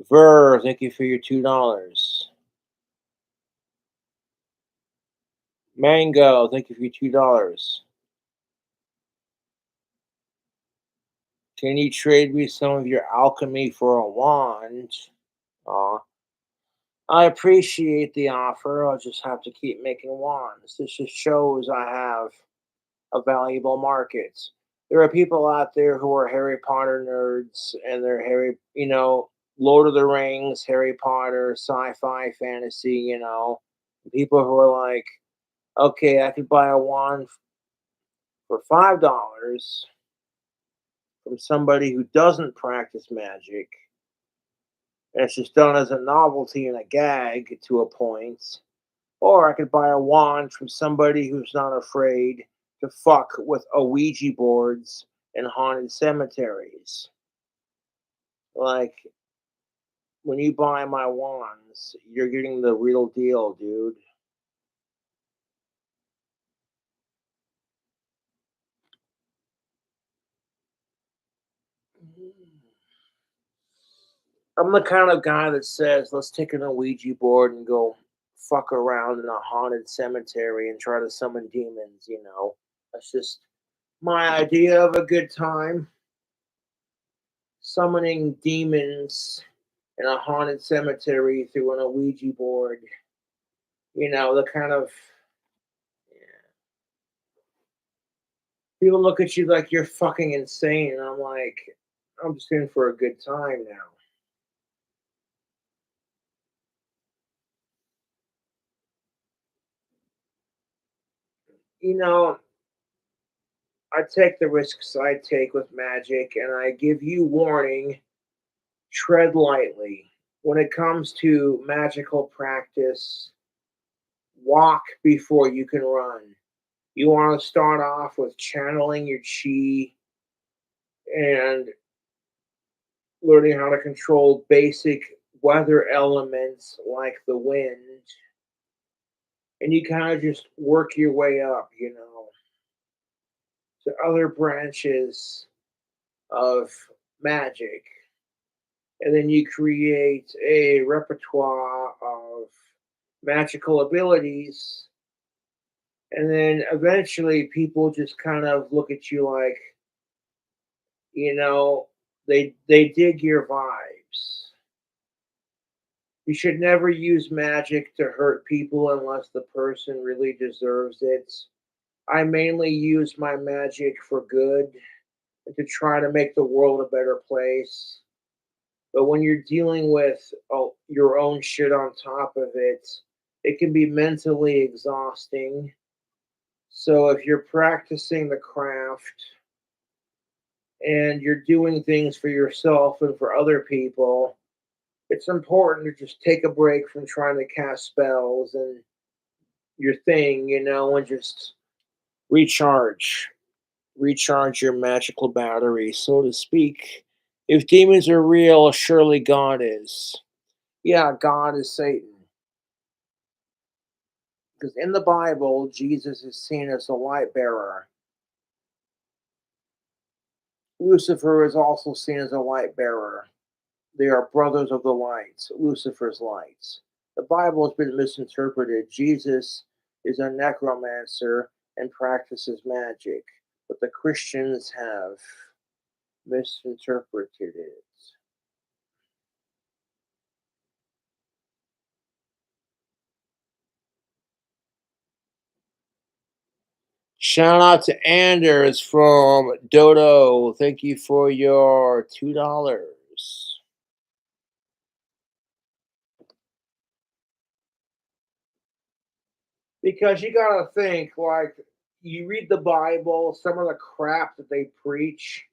Speaker 1: Ver. Thank you for your $2. Mango. Thank you for your $2. Can you trade me some of your alchemy for a wand? Aw. I appreciate the offer. I'll just have to keep making wands. This just shows I have a valuable market. There are people out there who are Harry Potter nerds and they're Lord of the Rings, Harry Potter, sci-fi, fantasy, people who are like, okay, I could buy a wand for $5 from somebody who doesn't practice magic. And it's just done as a novelty and a gag to a point. Or I could buy a wand from somebody who's not afraid to fuck with Ouija boards and haunted cemeteries. Like, when you buy my wands, you're getting the real deal, dude. I'm the kind of guy that says, let's take an Ouija board and go fuck around in a haunted cemetery and try to summon demons. That's just my idea of a good time. Summoning demons in a haunted cemetery through an Ouija board. The kind of, yeah. People look at you like you're fucking insane, and I'm like, I'm just in for a good time now. I take the risks I take with magic, and I give you warning, tread lightly. When it comes to magical practice, walk before you can run. You want to start off with channeling your chi and learning how to control basic weather elements like the wind. And you kind of just work your way up, to other branches of magic. And then you create a repertoire of magical abilities. And then eventually people just kind of look at you like, they dig your vibes. You should never use magic to hurt people unless the person really deserves it. I mainly use my magic for good and to try to make the world a better place. But when you're dealing with your own shit on top of it, it can be mentally exhausting. So if you're practicing the craft and you're doing things for yourself and for other people, it's important to just take a break from trying to cast spells and your thing, and just recharge. Recharge your magical battery, so to speak. If demons are real, surely God is. Yeah, God is Satan. Because in the Bible, Jesus is seen as a light bearer. Lucifer is also seen as a light bearer. They are brothers of the light, Lucifer's light. The Bible has been misinterpreted. Jesus is a necromancer and practices magic, but the Christians have misinterpreted it. Shout out to Anders from Dodo. Thank you for your $2. Because you gotta think, like, you read the Bible, some of the crap that they preach,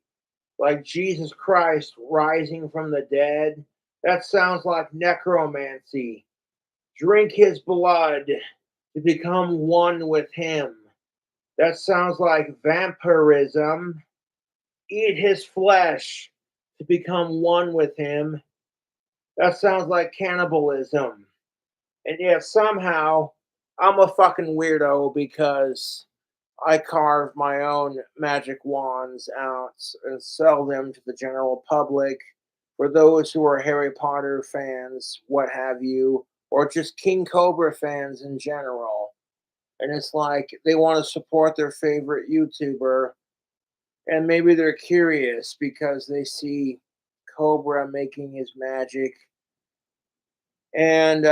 Speaker 1: like Jesus Christ rising from the dead, that sounds like necromancy. Drink his blood to become one with him. That sounds like vampirism. Eat his flesh to become one with him. That sounds like cannibalism. And yet somehow I'm a fucking weirdo because I carve my own magic wands out and sell them to the general public for those who are Harry Potter fans, what have you, or just King Cobra fans in general. And it's like they want to support their favorite YouTuber, and maybe they're curious because they see Cobra making his magic and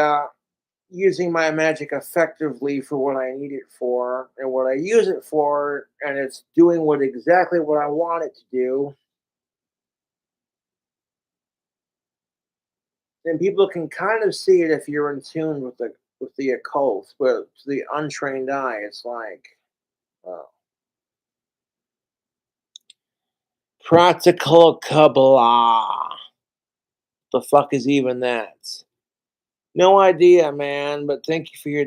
Speaker 1: using my magic effectively for what I need it for and what I use it for, and it's doing exactly what I want it to do. And people can kind of see it if you're in tune with the occult, but to the untrained eye, it's like, oh. Practical Kabbalah. The fuck is even that? No idea, man. But thank you for your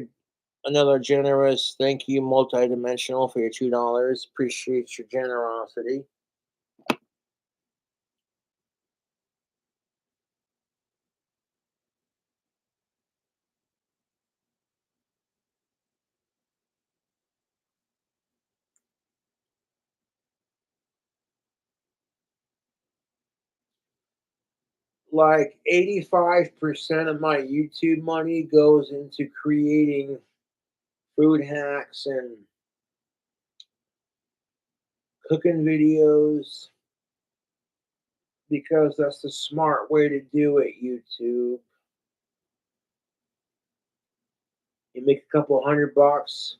Speaker 1: another generous. Thank you, multidimensional, for your $2. Appreciate your generosity. Like 85% of my YouTube money goes into creating food hacks and cooking videos because that's the smart way to do it, YouTube. You make a couple $100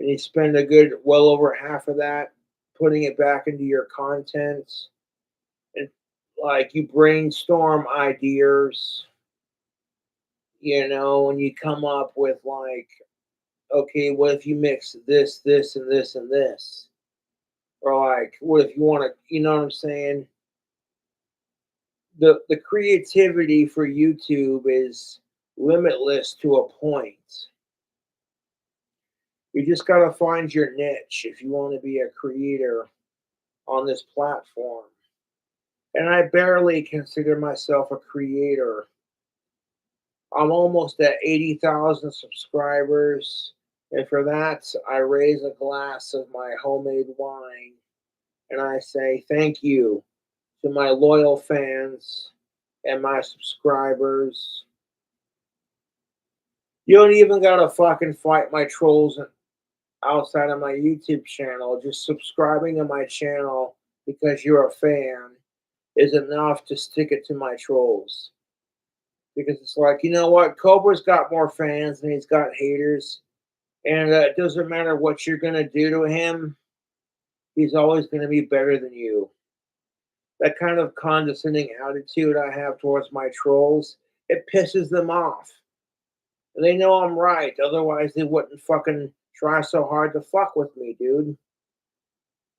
Speaker 1: and you spend a good well over half of that putting it back into your content, and like you brainstorm ideas, and you come up with like, okay, what if you mix this and this and this, or like what if you want to, you know what I'm saying? The creativity for YouTube is limitless to a point. You just got to find your niche if you want to be a creator on this platform. And I barely consider myself a creator. I'm almost at 80,000 subscribers. And for that, I raise a glass of my homemade wine. And I say thank you to my loyal fans and my subscribers. You don't even got to fucking fight my trolls outside of my YouTube channel. Just subscribing to my channel because you're a fan is enough to stick it to my trolls. Because it's like, you know what? Cobra's got more fans than he's got haters. And it doesn't matter what you're going to do to him, he's always going to be better than you. That kind of condescending attitude I have towards my trolls, it pisses them off. And they know I'm right. Otherwise, they wouldn't fucking try so hard to fuck with me, dude.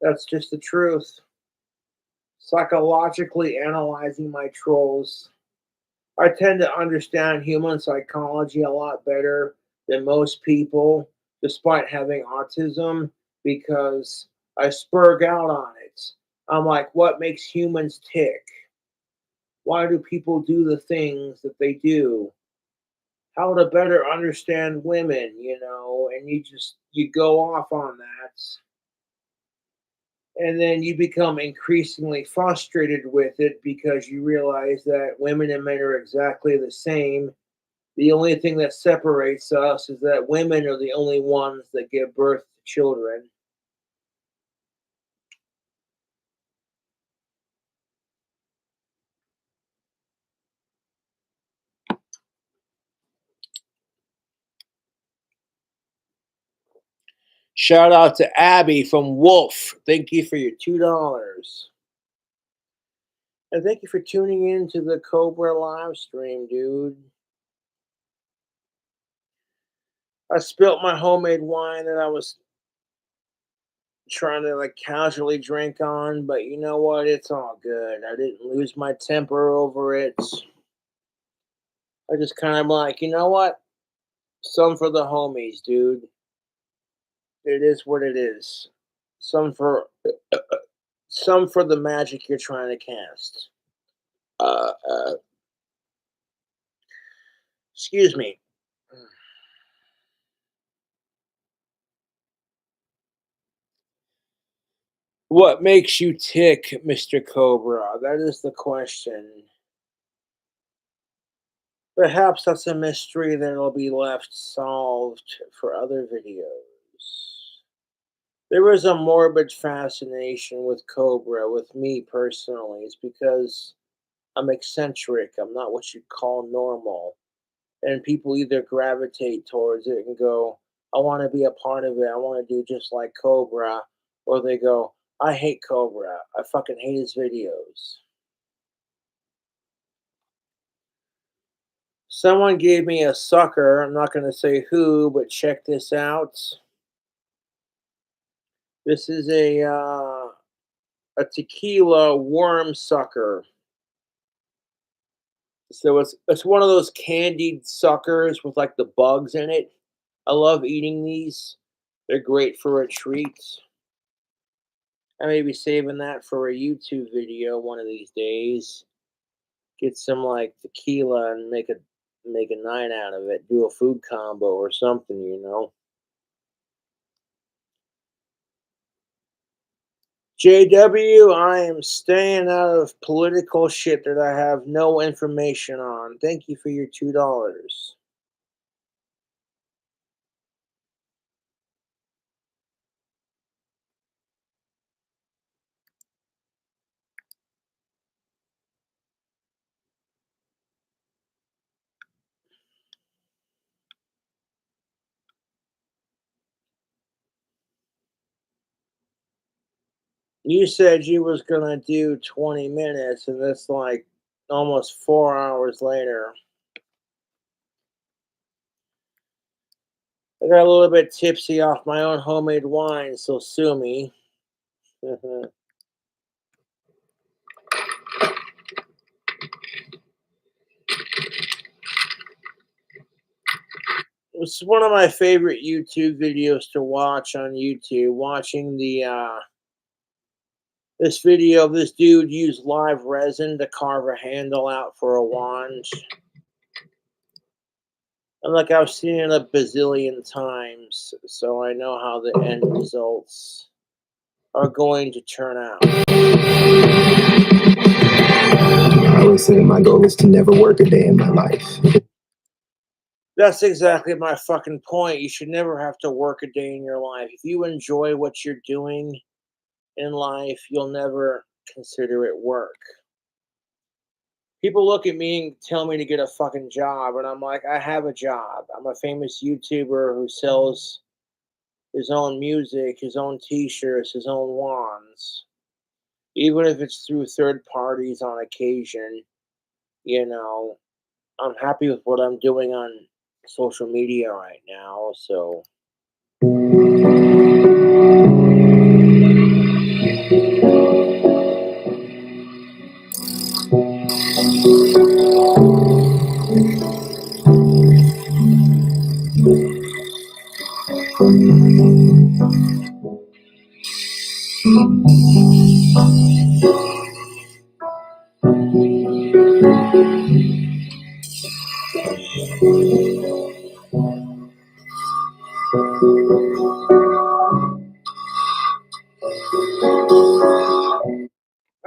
Speaker 1: That's just the truth. Psychologically analyzing my trolls, I tend to understand human psychology a lot better than most people, despite having autism, because I spurg out on it. I'm like, what makes humans tick? Why do people do the things that they do? How to better understand women, and you go off on that. And then you become increasingly frustrated with it because you realize that women and men are exactly the same. The only thing that separates us is that women are the only ones that give birth to children. Shout out to Abby from Wolf. Thank you for your $2. And thank you for tuning in to the Cobra live stream, dude. I spilt my homemade wine that I was trying to like casually drink on, but you know what? It's all good. I didn't lose my temper over it. I just kind of like, you know what? Some for the homies, dude. It is what it is. Some for some for the magic you're trying to cast. Uh, uh excuse me. What makes you tick, Mr. Cobra? That is the question. Perhaps that's a mystery that'll be left solved for other videos. There is a morbid fascination with Cobra, with me personally. It's because I'm eccentric. I'm not what you'd call normal. And people either gravitate towards it and go, I want to be a part of it. I want to do just like Cobra. Or they go, I hate Cobra. I fucking hate his videos. Someone gave me a sucker. I'm not going to say who, but check this out. This is a tequila worm sucker. So it's one of those candied suckers with like the bugs in it. I love eating these. They're great for a treat. I may be saving that for a YouTube video one of these days. Get some like tequila and make a night out of it. Do a food combo or something, you know. JW, I am staying out of political shit that I have no information on. Thank you for your $2. You said you was gonna do 20 minutes, and it's like almost 4 hours later. I got a little bit tipsy off my own homemade wine, so sue me. It's one of my favorite YouTube videos to watch on YouTube. Watching this video of this dude use live resin to carve a handle out for a wand. And like I've seen it a bazillion times, so I know how the end results are going to turn out.
Speaker 3: I always say my goal is to never work a day in my life.
Speaker 1: That's exactly my fucking point. You should never have to work a day in your life. If you enjoy what you're doing in life, you'll never consider it work. People look at me and tell me to get a fucking job, and I'm like, I have a job. I'm a famous YouTuber who sells his own music, his own t-shirts, his own wands. Even if it's through third parties on occasion, you know, I'm happy with what I'm doing on social media right now, so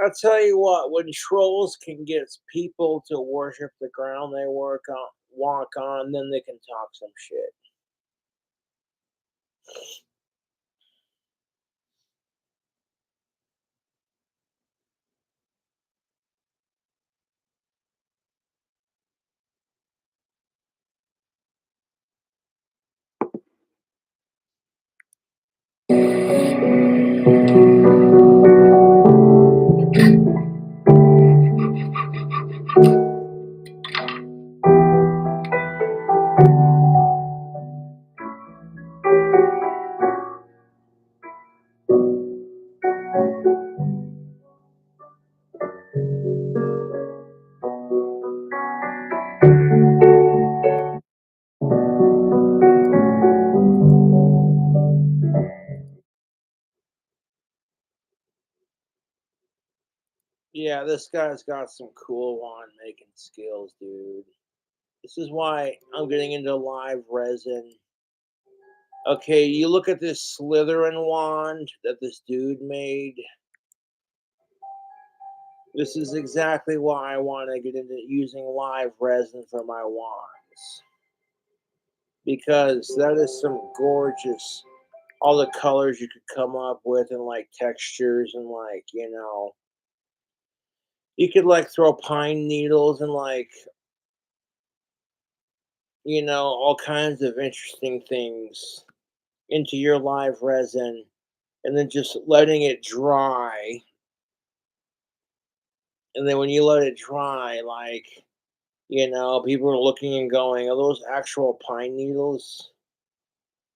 Speaker 1: I'll tell you what, when trolls can get people to worship the ground they walk on, then they can talk some shit. Yeah, this guy's got some cool wand making skills, dude. This is why I'm getting into live resin. Okay, you look at this Slytherin wand that this dude made. This is exactly why I want to get into using live resin for my wands. Because that is some gorgeous, all the colors you could come up with and like textures and like, you could like throw pine needles and like, all kinds of interesting things into your live resin and then just letting it dry. And then when you let it dry, like, people are looking and going, are those actual pine needles?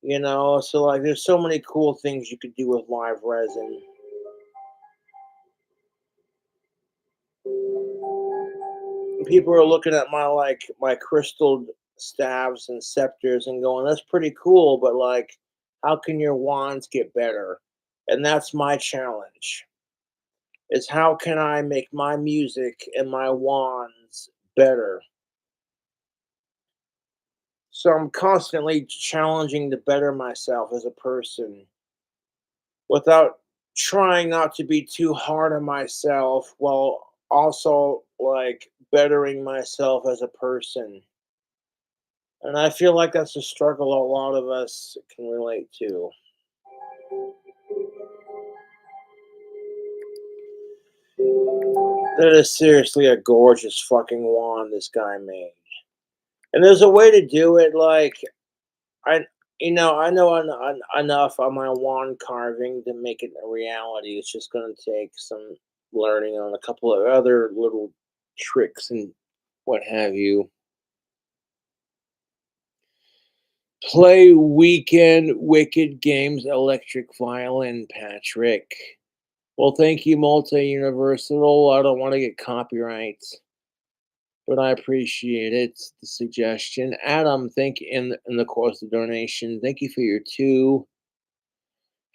Speaker 1: So like there's so many cool things you could do with live resin. People are looking at my crystal staves and scepters and going, that's pretty cool, but like how can your wands get better? And that's my challenge. Is how can I make my music and my wands better? So I'm constantly challenging to better myself as a person without trying not to be too hard on myself while also like bettering myself as a person. And I feel like that's a struggle a lot of us can relate to. That is seriously a gorgeous fucking wand this guy made. And there's a way to do it like I I know enough on my wand carving to make it a reality. It's just going to take some learning on a couple of other little tricks and what have you. Play weekend wicked games electric violin, Patrick. Well, thank you, Multi Universal. I don't want to get copyrights, but I appreciate it. The suggestion, Adam. Thank you in the course of donation. Thank you for your two.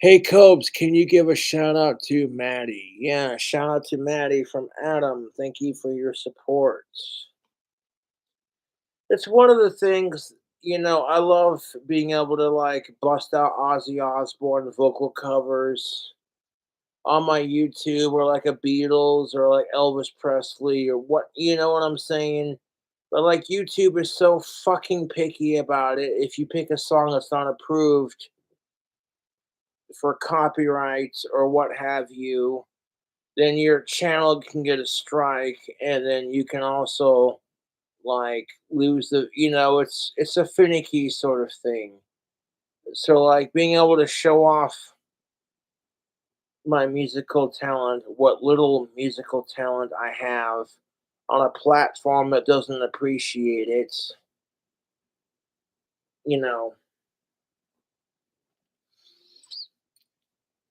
Speaker 1: Hey, Cobes, can you give a shout out to Maddie? Yeah, shout out to Maddie from Adam. Thank you for your support. It's one of the things, I love being able to like bust out Ozzy Osbourne vocal covers on my YouTube or like a Beatles or like Elvis Presley or what, you know what I'm saying? But like YouTube is so fucking picky about it. If you pick a song that's not approved for copyrights or what have you, then your channel can get a strike and then you can also like lose it's a finicky sort of thing. So like being able to show off my musical talent, what little musical talent I have on a platform that doesn't appreciate it, you know.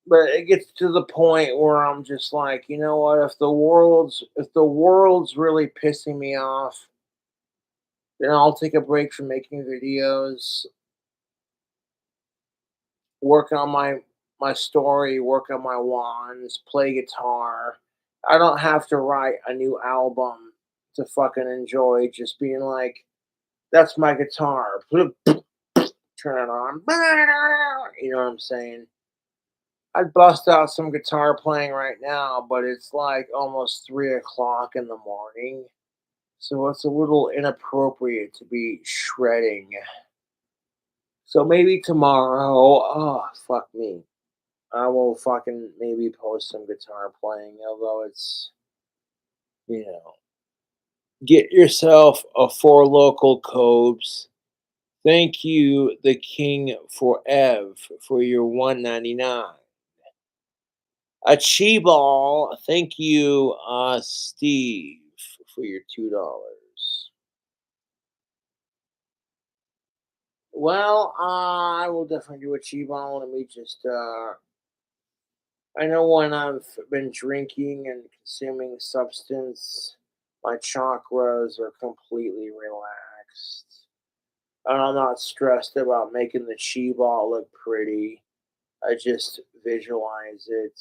Speaker 1: But it gets to the point where I'm just like, you know what, if the world's really pissing me off, then I'll take a break from making videos, work on my story, work on my wands, play guitar. I don't have to write a new album to fucking enjoy just being like, that's my guitar. Turn it on. You know what I'm saying? I'd bust out some guitar playing right now, but it's like almost 3 o'clock in the morning. So it's a little inappropriate to be shredding. So maybe tomorrow, oh, fuck me. I will fucking maybe post some guitar playing, although it's, you know, get yourself a four local Cobes. Thank you, the King for Ev, for your 199. A chi ball. Thank you, Steve, for your $2. Well, I will definitely do a chi ball. Let me just I know when I've been drinking and consuming substance, my chakras are completely relaxed. And I'm not stressed about making the chi ball look pretty. I just visualize it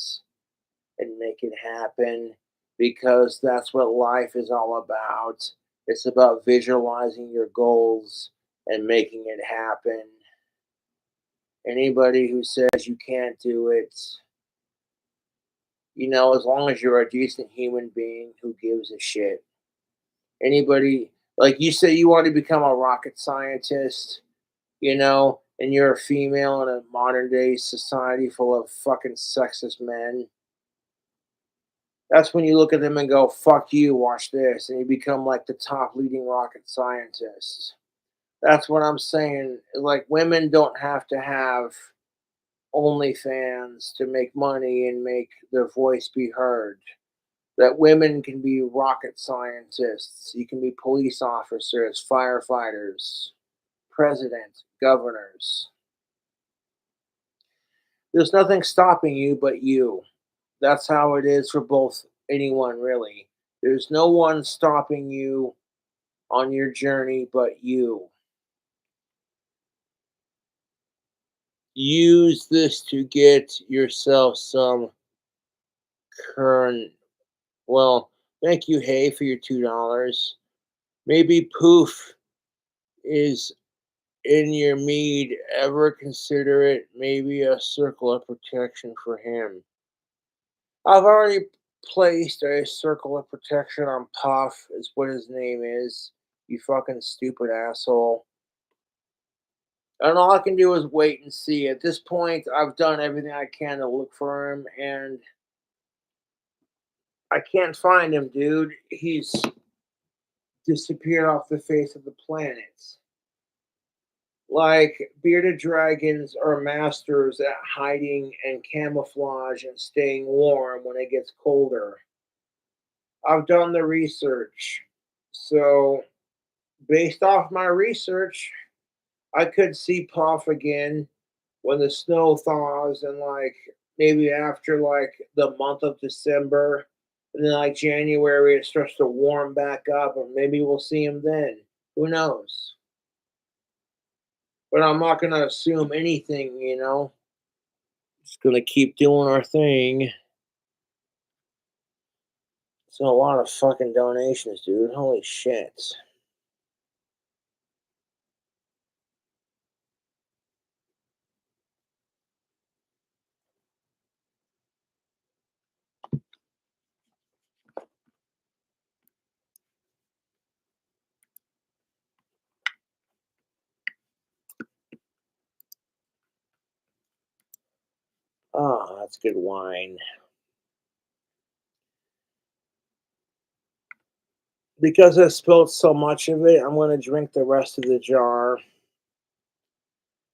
Speaker 1: and make it happen. because that's what life is all about. It's about visualizing your goals and making it happen. Anybody who says you can't do it, as long as you're a decent human being, who gives a shit? Anybody, like you say, you want to become a rocket scientist, and you're a female in a modern day society full of fucking sexist men. That's when you look at them and go, fuck you, watch this. And you become like the top leading rocket scientist. That's what I'm saying. Like, women don't have to have OnlyFans to make money and make their voice be heard. That women can be rocket scientists. You can be police officers, firefighters, president, governors. There's nothing stopping you but you. That's how it is for both anyone, really. There's no one stopping you on your journey but you. Use this to get yourself some current. Well, thank you, Hey, for your $2. Maybe Poof is in your mead. Ever consider it maybe a circle of protection for him? I've already placed a circle of protection on Puff, is what his name is. You fucking stupid asshole. And all I can do is wait and see. At this point, I've done everything I can to look for him, and I can't find him, dude. He's disappeared off the face of the planet. Like, bearded dragons are masters at hiding and camouflage and staying warm when it gets colder. I've done the research. So, based off my research, I could see Puff again when the snow thaws and like maybe after like the month of December, and then like January it starts to warm back up, or maybe we'll see him then. Who knows? But I'm not gonna assume anything. Just gonna keep doing our thing. So a lot of fucking donations, dude. Holy shit. Oh, that's good wine. Because I spilled so much of it, I'm gonna drink the rest of the jar.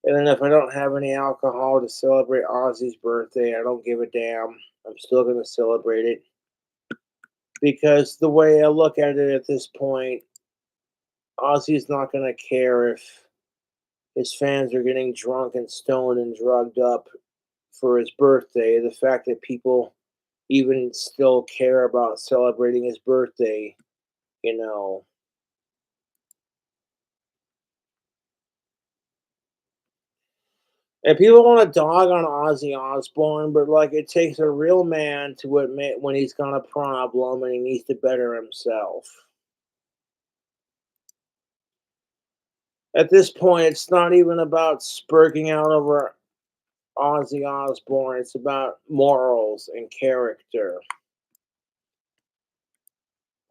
Speaker 1: And then if I don't have any alcohol to celebrate Ozzy's birthday, I don't give a damn. I'm still gonna celebrate it. Because the way I look at it at this point, Ozzy's not gonna care if his fans are getting drunk and stoned and drugged up for his birthday. The fact that people even still care about celebrating his birthday, you know. And people want to dog on Ozzy Osbourne, but like it takes a real man to admit when he's got a problem and he needs to better himself. At this point, it's not even about spurging out over Ozzy Osbourne. It's about morals and character.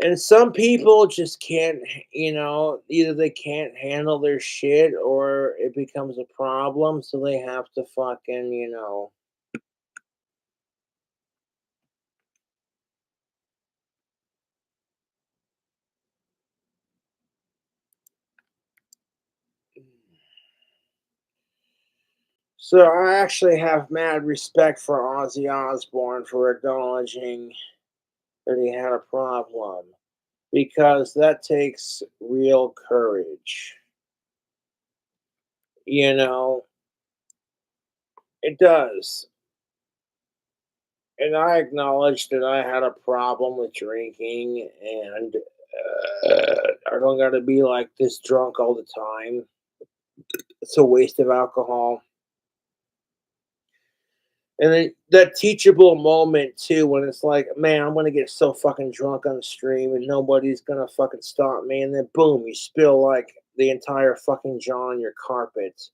Speaker 1: And some people just can't, either they can't handle their shit or it becomes a problem, so they have to fucking. So I actually have mad respect for Ozzy Osbourne for acknowledging that he had a problem because that takes real courage. You know, it does. And I acknowledged that I had a problem with drinking, and I don't got to be like this drunk all the time. It's a waste of alcohol. And then that teachable moment too, when it's like, man, I'm gonna get so fucking drunk on the stream and nobody's gonna fucking stop me, and then boom, you spill like the entire fucking jar on your carpet.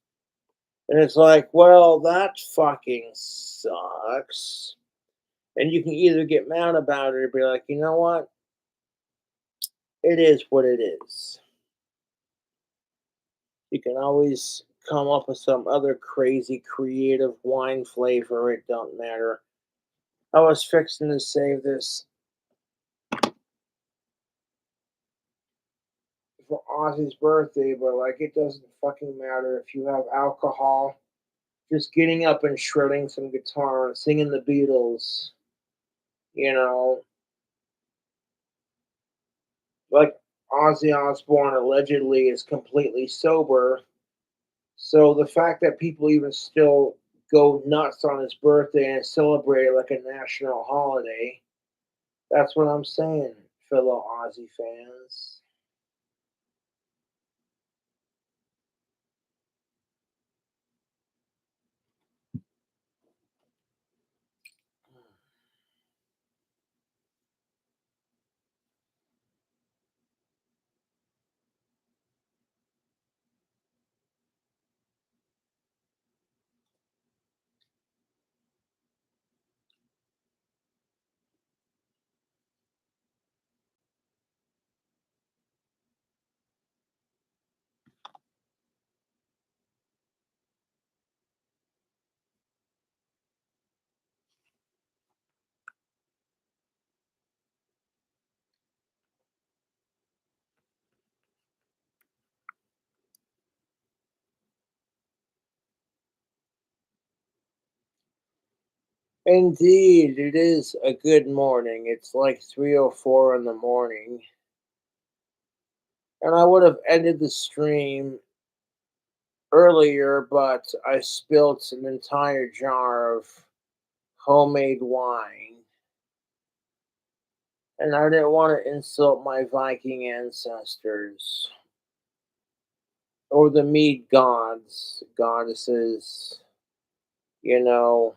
Speaker 1: And it's like, well, that fucking sucks. And you can either get mad about it or be like, you know what? It is what it is. You can always come up with some other crazy creative wine flavor. It don't matter. I was fixing to save this for Ozzy's birthday, but like it doesn't fucking matter if you have alcohol. Just getting up and shredding some guitar and singing the Beatles, you know, like Ozzy Osbourne allegedly is completely sober. So the fact that people even still go nuts on his birthday and celebrate it like a national holiday, that's what I'm saying, fellow Ozzy fans. Indeed, it is a good morning. It's like 3:04 in the morning. And I would have ended the stream earlier, but I spilt an entire jar of homemade wine. And I didn't want to insult my Viking ancestors or the mead gods, goddesses, you know.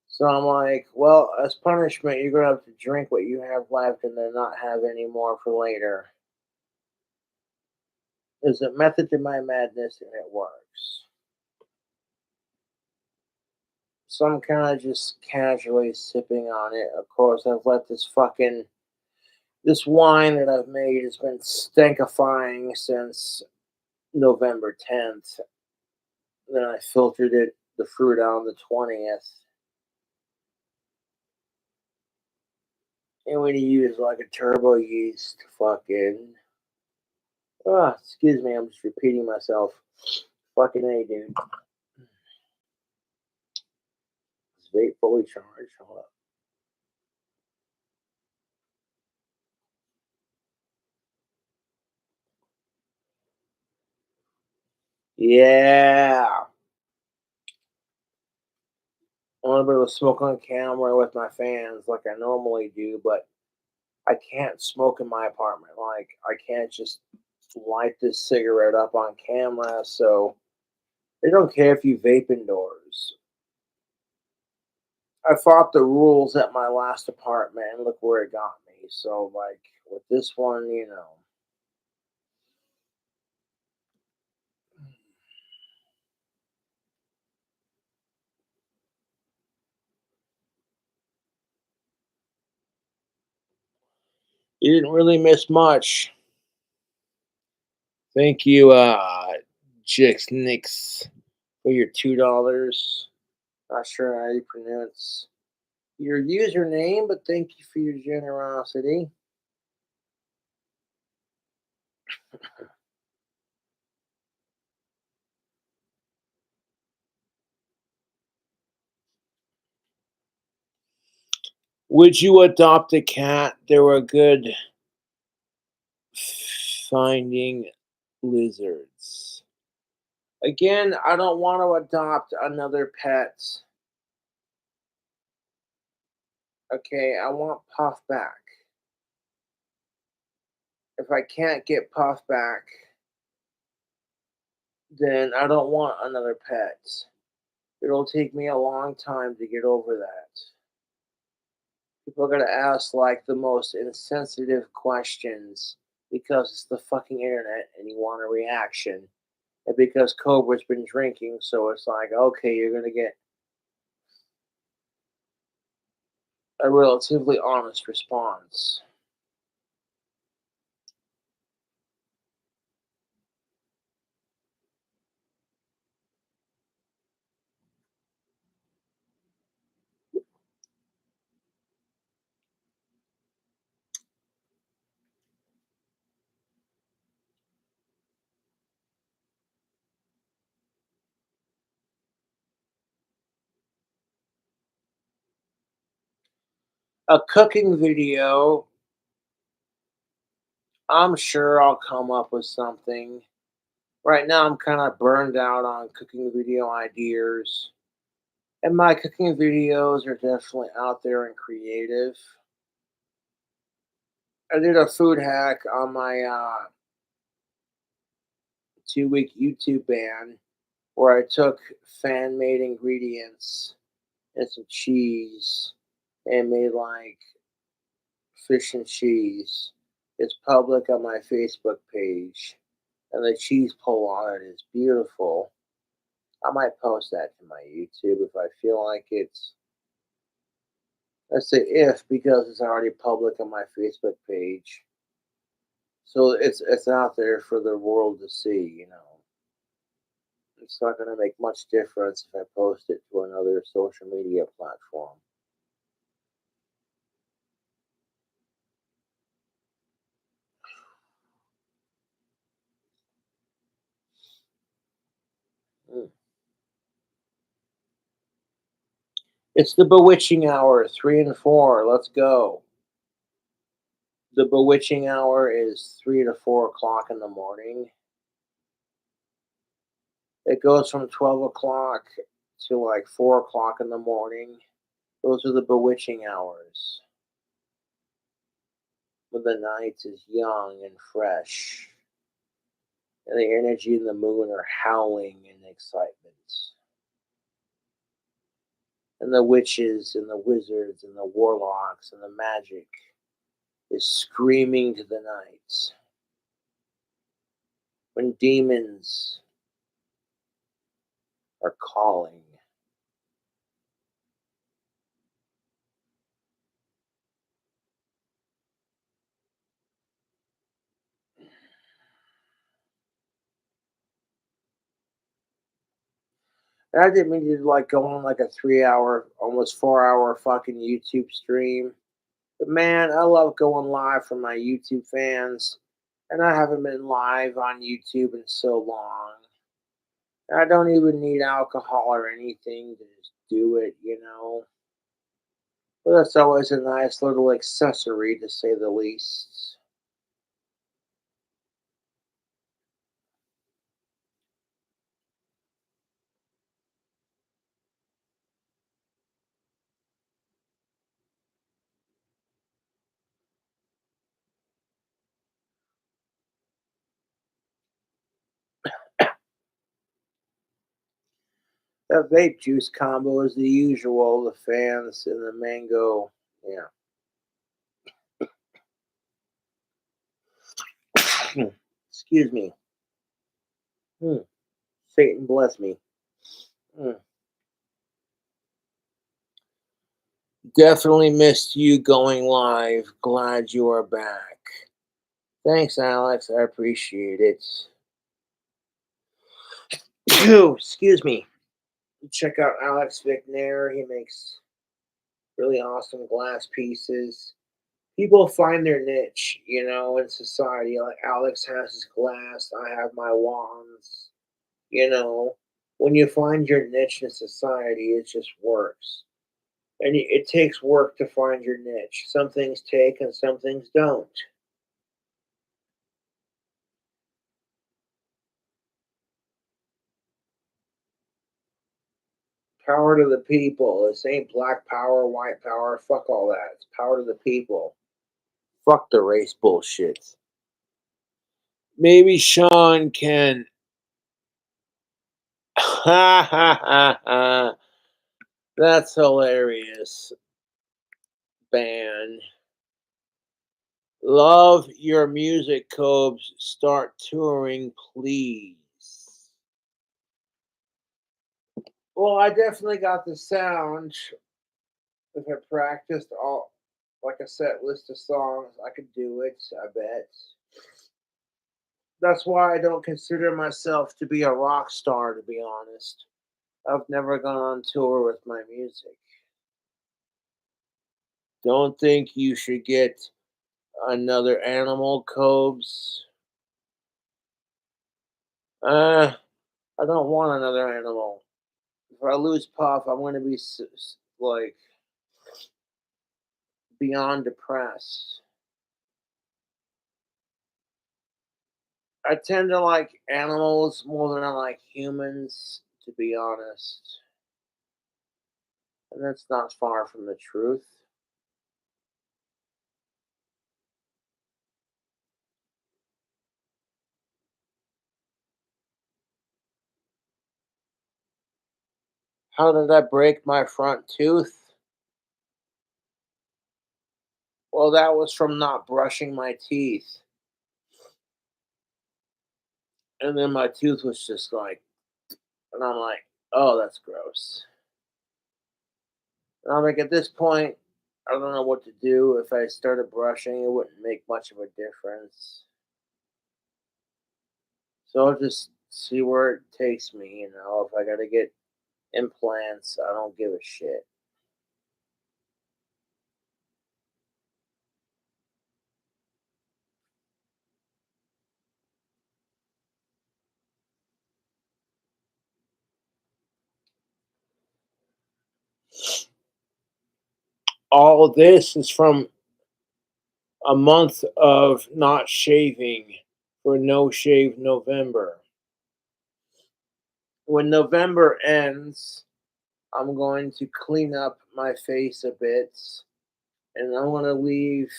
Speaker 1: So I'm like, well, as punishment, you're going to have to drink what you have left and then not have any more for later. There's a method to my madness and it works. So I'm kind of just casually sipping on it. Of course, I've let this wine that I've made has been stankifying since November 10th. Then I filtered the fruit out on the 20th. And we use like a turbo yeast fucking. Excuse me, I'm just repeating myself. Fucking A, dude. Is vape fully charged? Hold up. Yeah. I want to be able to smoke on camera with my fans like I normally do, but I can't smoke in my apartment. Like, I can't just light this cigarette up on camera, so they don't care if you vape indoors. I fought the rules at my last apartment, and look where it got me. So, like, with this one, you know. You didn't really miss much. Thank you, Jix Nix, for your $2. Not sure how you pronounce your username, but thank you for your generosity. Would you adopt a cat? They were good finding lizards. Again, I don't want to adopt another pet. Okay, I want Puff back. If I can't get Puff back, then I don't want another pet. It'll take me a long time to get over that. People are gonna ask like the most insensitive questions because it's the fucking internet and you want a reaction. And because Cobra's been drinking, so it's like, okay, you're gonna get a relatively honest response. A cooking video, I'm sure I'll come up with something. Right now, I'm kind of burned out on cooking video ideas. And my cooking videos are definitely out there and creative. I did a food hack on my 2 week YouTube ban where I took fan made ingredients and some cheese and made like fish and cheese. It's public on my Facebook page, and the cheese pull on it is beautiful. I might post that to my YouTube if I feel like it's. Let's say if because it's already public on my Facebook page, so it's out there for the world to see. It's not going to make much difference if I post it to another social media platform. Mm. It's the bewitching hour, 3 and 4. Let's go. The bewitching hour is 3 to 4 o'clock in the morning. It goes from 12 o'clock to like 4 o'clock in the morning. Those are the bewitching hours. When the night is young and fresh, and the energy and the moon are howling in excitement. And the witches and the wizards and the warlocks and the magic is screaming to the night. When demons are calling. And I didn't mean to like go on like a 3 hour, almost 4 hour fucking YouTube stream. But man, I love going live for my YouTube fans. And I haven't been live on YouTube in so long. I don't even need alcohol or anything to just do it. But that's always a nice little accessory to say the least. That vape juice combo is the usual. The fans and the mango. Yeah. Excuse me. Hmm. Satan bless me. Hmm. Definitely missed you going live. Glad you are back. Thanks, Alex. I appreciate it. Excuse me. Check out Alex Vicnair. He makes really awesome glass pieces. People find their niche, in society. Like Alex has his glass, I have my wands. You know, when you find your niche in society, it just works. And it takes work to find your niche. Some things take and some things don't. Power to the people. This ain't black power, white power. Fuck all that. It's power to the people. Fuck the race bullshit. Maybe Sean can Ha ha ha ha. That's hilarious. Ban. Love your music, Cobes. Start touring, please. Well, I definitely got the sound. If I practiced all like a set list of songs, I could do it, I bet. That's why I don't consider myself to be a rock star, to be honest. I've never gone on tour with my music. Don't think you should get another animal, Cobes. I don't want another animal. If I lose Puff, I'm going to be like beyond depressed. I tend to like animals more than I like humans, to be honest. And that's not far from the truth. How did I break my front tooth? Well, that was from not brushing my teeth. And then my tooth was just like, and I'm like, oh, that's gross. And I'm like, at this point, I don't know what to do. If I started brushing, it wouldn't make much of a difference. So I'll just see where it takes me. If I got to get implants, I don't give a shit. All this is from a month of not shaving for No Shave November. When November ends, I'm going to clean up my face a bit and I want to leave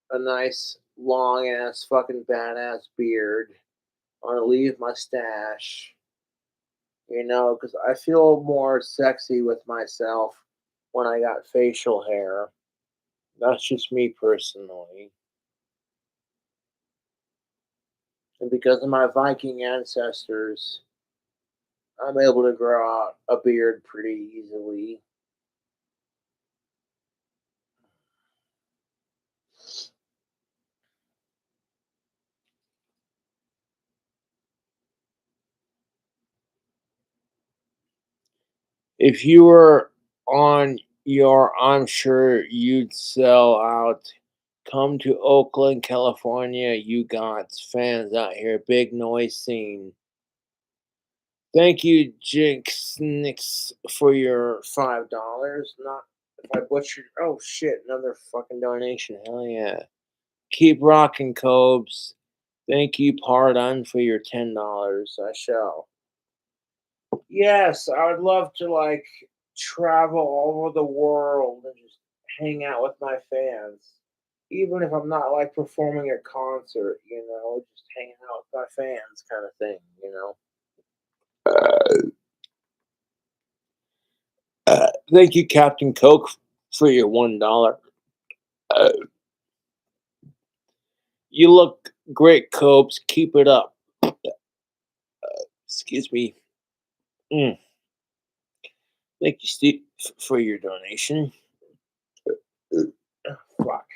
Speaker 1: a nice long ass fucking badass beard. I want to leave my stash, because I feel more sexy with myself when I got facial hair. That's just me personally. And because of my Viking ancestors, I'm able to grow out a beard pretty easily. If you were on your, I'm sure you'd sell out. Come to Oakland, California. You got fans out here. Big noise scene. Thank you, Jinx Nix, for your $5. Not if I butchered. Oh shit! Another fucking donation. Hell yeah! Keep rocking, Cobes. Thank you, Pardon, for your $10. I shall. Yes, I would love to travel all over the world and just hang out with my fans. Even if I'm not performing a concert, just hanging out with my. Kind of thing. Thank you, Captain Coke, for your $1. Uh, you look great, Copes. Keep it up. Excuse me. Mm. Thank you, Steve, for your donation. Fuck.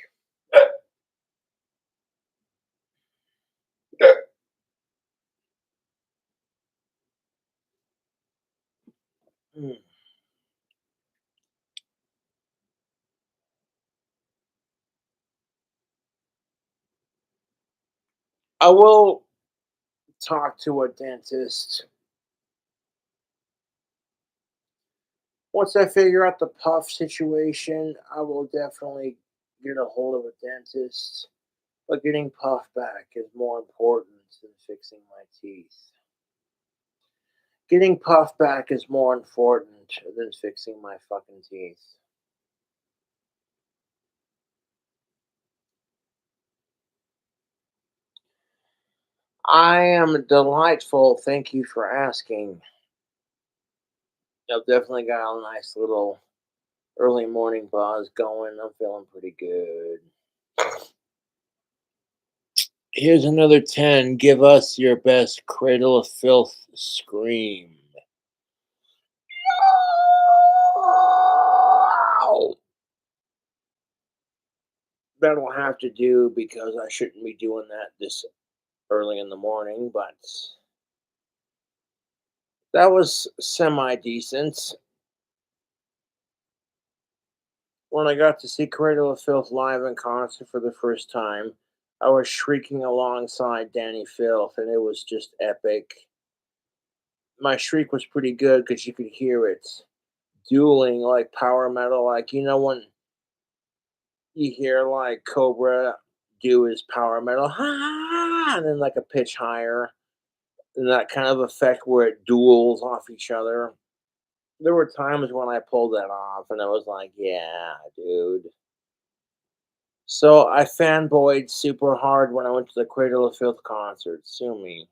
Speaker 1: Mm. I will talk to a dentist once I figure out the puff situation. I will definitely get a hold of a dentist. But getting puff back is more important than fixing my teeth. Getting puff back is more important than fixing my fucking teeth. I am delightful. Thank you for asking. I've definitely got a nice little early morning buzz going. I'm feeling pretty good. Here's another 10. Give us your best cradle of filth scream. That'll have to do because I shouldn't be doing that this early in the morning, but that was semi decent. When I got to see Cradle of Filth live in concert for the first time, I was shrieking alongside Danny Filth, and it was just epic. My shriek was pretty good because you could hear it dueling like power metal. Like, when you hear like Cobra do his power metal, and then like a pitch higher, and that kind of effect where it duels off each other. There were times when I pulled that off, and I was like, yeah, dude. So I fanboyed super hard when I went to the Cradle of Filth concert. Sue me.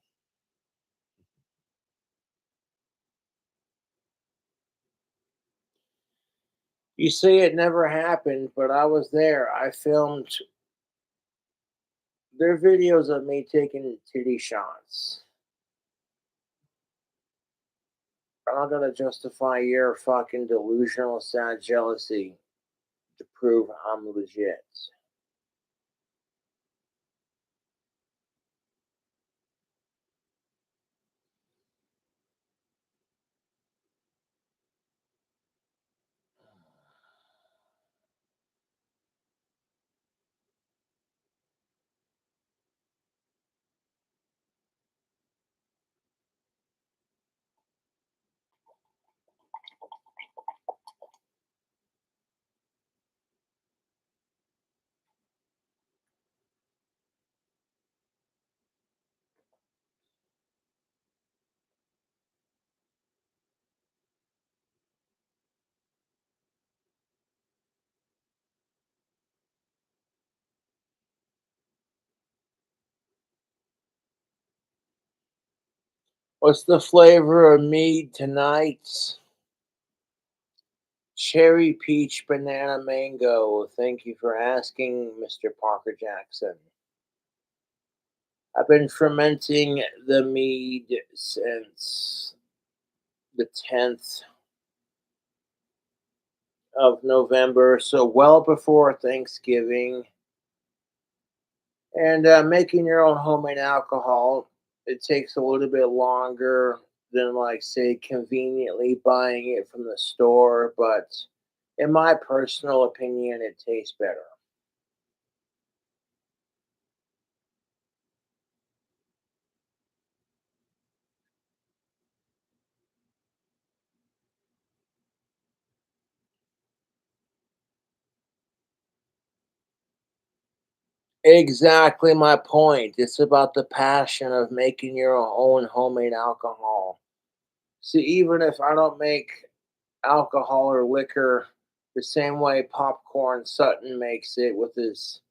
Speaker 1: You say it never happened, but I was there. I filmed their videos of me taking titty shots. I'm not gonna justify your fucking delusional sad jealousy to prove I'm legit. What's the flavor of mead tonight? Cherry, peach, banana, mango. Thank you for asking, Mr. Parker Jackson. I've been fermenting the mead since the 10th of November, so well before Thanksgiving. And making your own homemade alcohol, it takes a little bit longer than, like, say, conveniently buying it from the store, but in my personal opinion, it tastes better. Exactly my point. It's about the passion of making your own homemade alcohol. See, even if I don't make alcohol or liquor the same way Popcorn Sutton makes it with his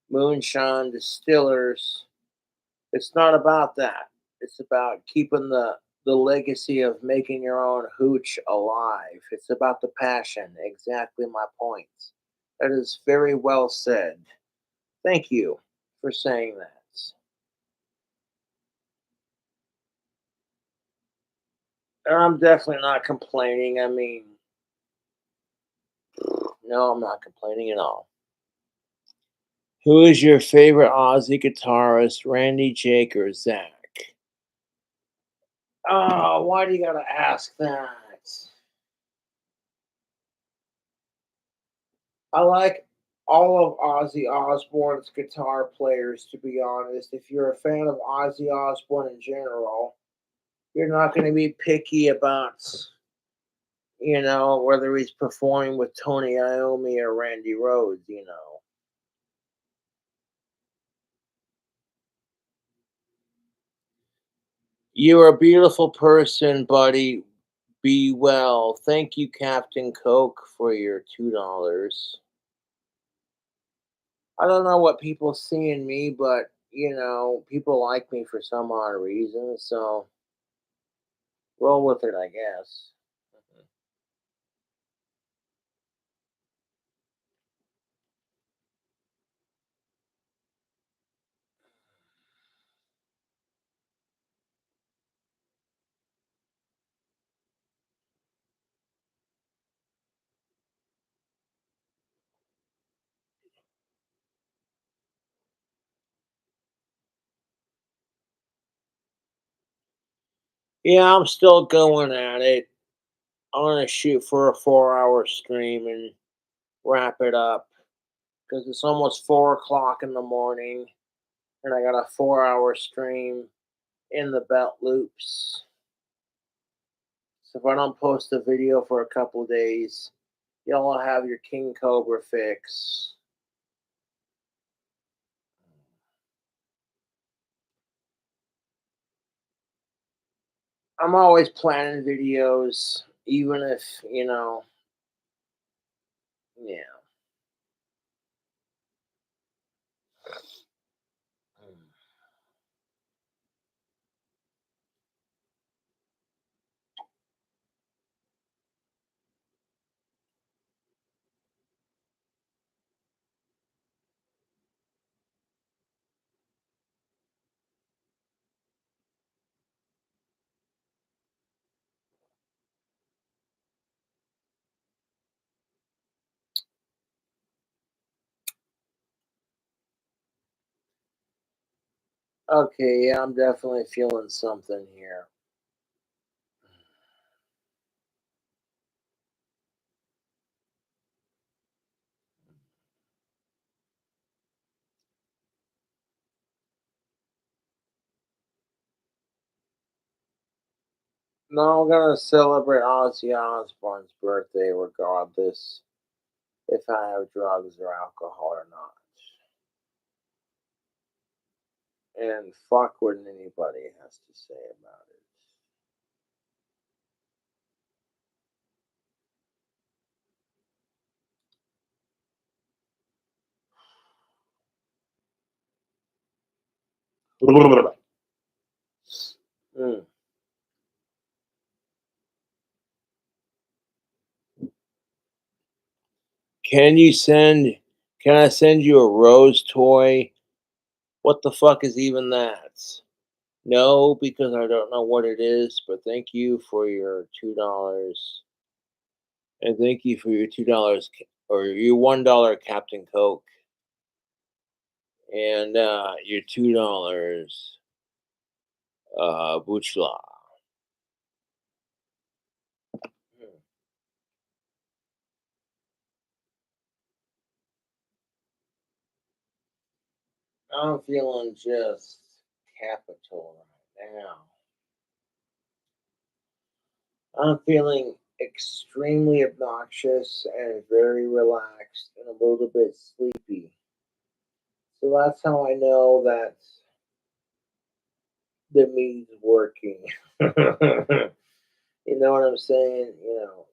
Speaker 1: moonshine distillers, it's not about that. It's about keeping the legacy of making your own hooch alive. It's about the passion. Exactly my point. That is very well said. Thank you for saying that. I'm definitely not complaining. I mean, no, I'm not complaining at all. Who is your favorite Aussie guitarist, Randy, Jake, or Zach? Oh, why do you gotta ask that? I like all of Ozzy Osbourne's guitar players, to be honest. If you're a fan of Ozzy Osbourne in general, you're not going to be picky about, whether he's performing with Tony Iommi or Randy Rhoads. You're a beautiful person, buddy. Be well. Thank you, Captain Coke, for your $2. I don't know what people see in me, but people like me for some odd reason, so roll with it, I guess. Yeah, I'm still going at it. I'm gonna shoot for a 4-hour stream and wrap it up because it's almost 4 o'clock in the morning, and I got a 4-hour stream in the belt loops. So if I don't post a video for a couple days, y'all will have your King Cobra fix. I'm always planning videos, even if, yeah. Okay, yeah, I'm definitely feeling something here. No, I'm gonna celebrate Ozzy Osbourne's birthday regardless if I have drugs or alcohol or not. And fuck what anybody has to say about it. Mm. Can you send? Can I send you a rose toy? What the fuck is even that? No, because I don't know what it is. But thank you for your $2, and thank you for your $2 or your $1 Captain Coke, and your $2 Buchla. Hmm. I'm feeling just capital right now. I'm feeling extremely obnoxious and very relaxed and a little bit sleepy. So that's how I know that the mead's working. You know what I'm saying? Yeah.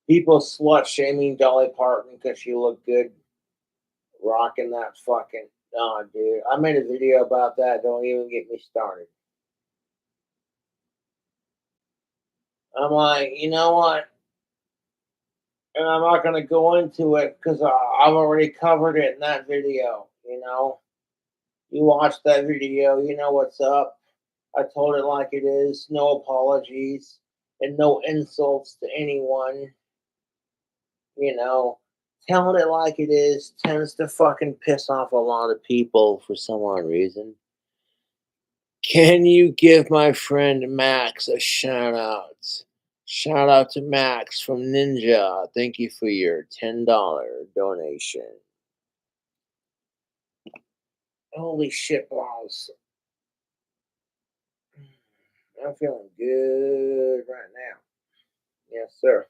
Speaker 1: People slut shaming Dolly Parton because she looked good rocking that fucking. Oh, dude. I made a video about that. Don't even get me started. I'm like, you know what? And I'm not going to go into it because I've already covered it in that video. You watched that video, you know what's up. I told it like it is, no apologies and no insults to anyone. Telling it like it is tends to fucking piss off a lot of people for some odd reason. Can you give my friend Max a shout out? Shout out to Max from Ninja. Thank you for your $10 donation. Holy shit balls. I'm feeling good right now. Yes, sir.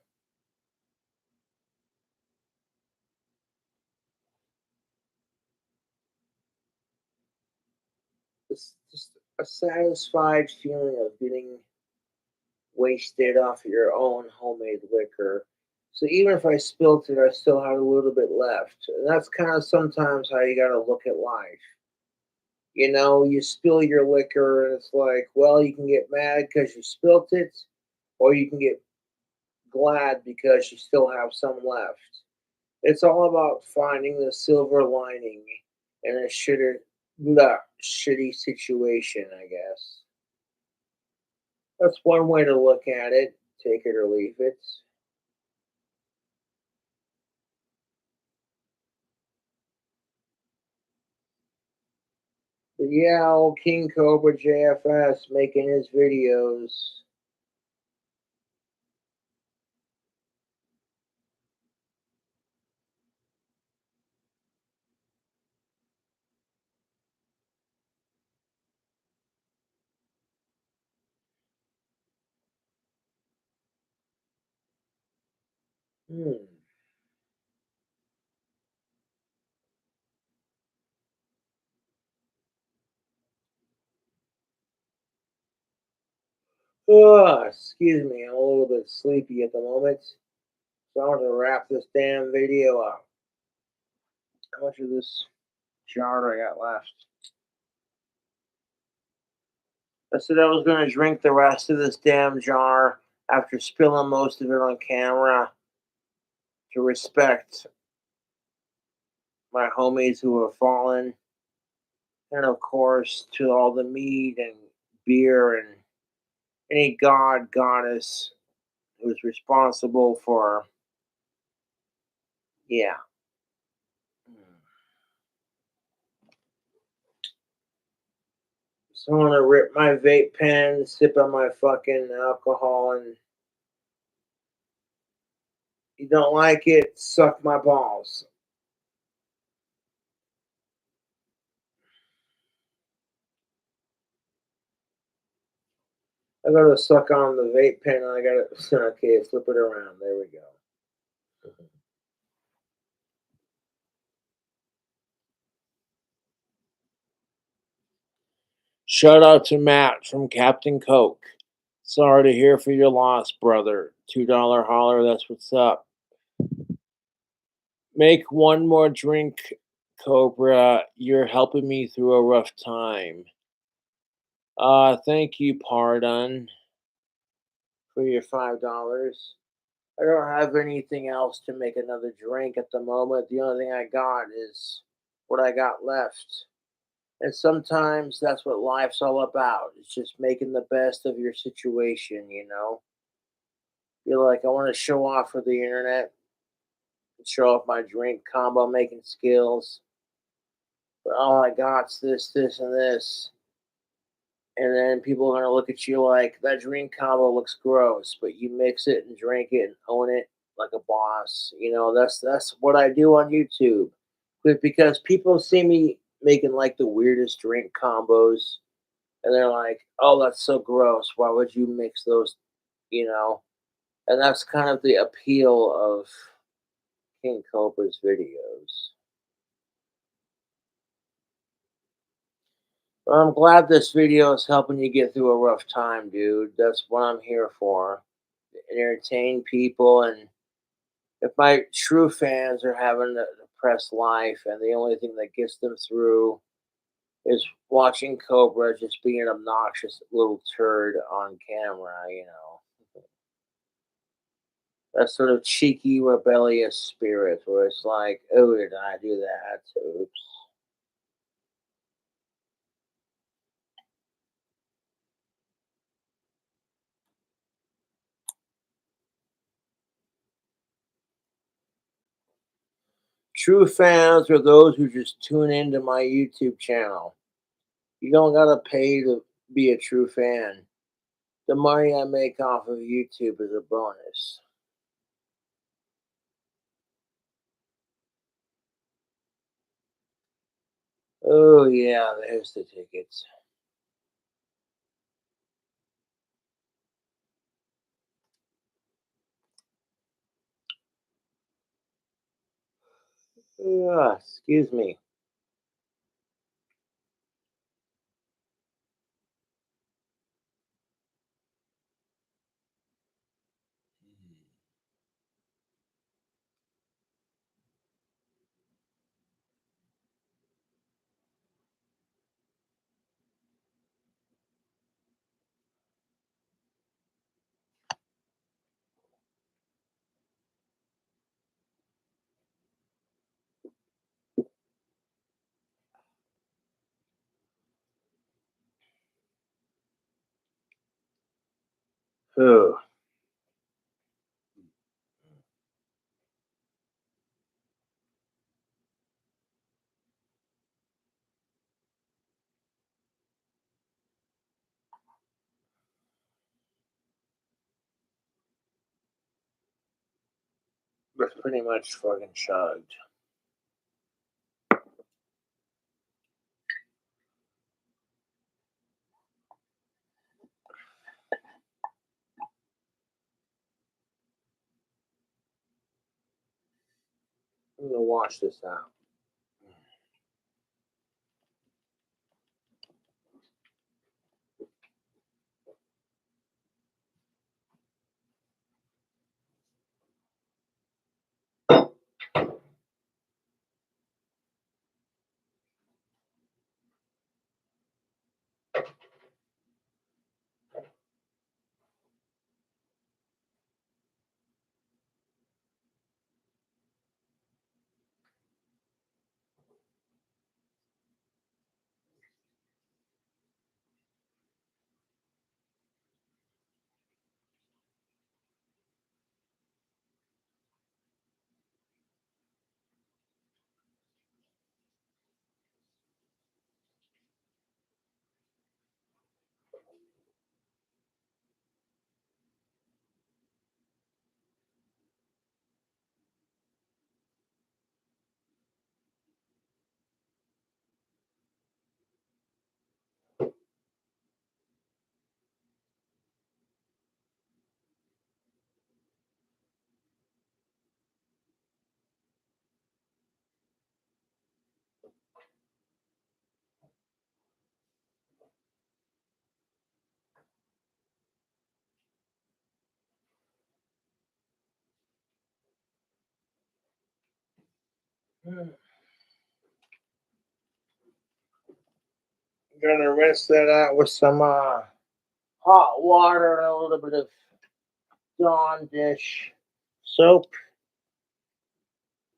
Speaker 1: It's just a satisfied feeling of getting wasted off your own homemade liquor. So even if I spilt it, I still had a little bit left. And that's kind of sometimes how you got to look at life. You spill your liquor, and it's like, well, you can get mad because you spilt it, or you can get glad because you still have some left. It's all about finding the silver lining in a the shitty situation, I guess. That's one way to look at it. Take it or leave it. But yeah, old King Cobra JFS making his videos. Hmm. Oh, excuse me, I'm a little bit sleepy at the moment. So I want to wrap this damn video up. How much of this jar do I got left? I said I was going to drink the rest of this damn jar after spilling most of it on camera to respect my homies who have fallen. And of course, to all the mead and beer and any god, goddess who's responsible for, yeah. So I want to rip my vape pen, sip on my fucking alcohol, and you don't like it, suck my balls. I gotta suck on the vape pen and I gotta, okay, flip it around. There we go. Shout out to Matt from Captain Coke. Sorry to hear for your loss, brother. $2 holler, that's what's up. Make one more drink, Cobra. You're helping me through a rough time. Thank you, Pardon, for your $5. I don't have anything else to make another drink at the moment. The only thing I got is what I got left. And sometimes that's what life's all about. It's just making the best of your situation, you know? You're like, I want to show off for the internet, show off my drink combo making skills. But all I got's this, this, and this. And then people are going to look at you like, that drink combo looks gross, but you mix it and drink it and own it like a boss. You know, that's what I do on YouTube. But because people see me making like the weirdest drink combos, and they're like, "Oh, that's so gross. Why would you mix those?" You know, and that's kind of the appeal of King Cobra's videos. But I'm glad this video is helping you get through a rough time, dude. That's what I'm here for. Entertain people, and if my true fans are having a depressed life and the only thing that gets them through is watching Cobra just being an obnoxious little turd on camera, you know. That sort of cheeky, rebellious spirit where it's like, oh, did I do that? Oops. True fans are those who just tune into my YouTube channel. You don't gotta pay to be a true fan. The money I make off of YouTube is a bonus. Oh yeah, there's the tickets. Excuse me. Ugh. That's pretty much fucking chugged. I'm gonna wash this out. Gonna rinse that out with some hot water and a little bit of Dawn dish soap.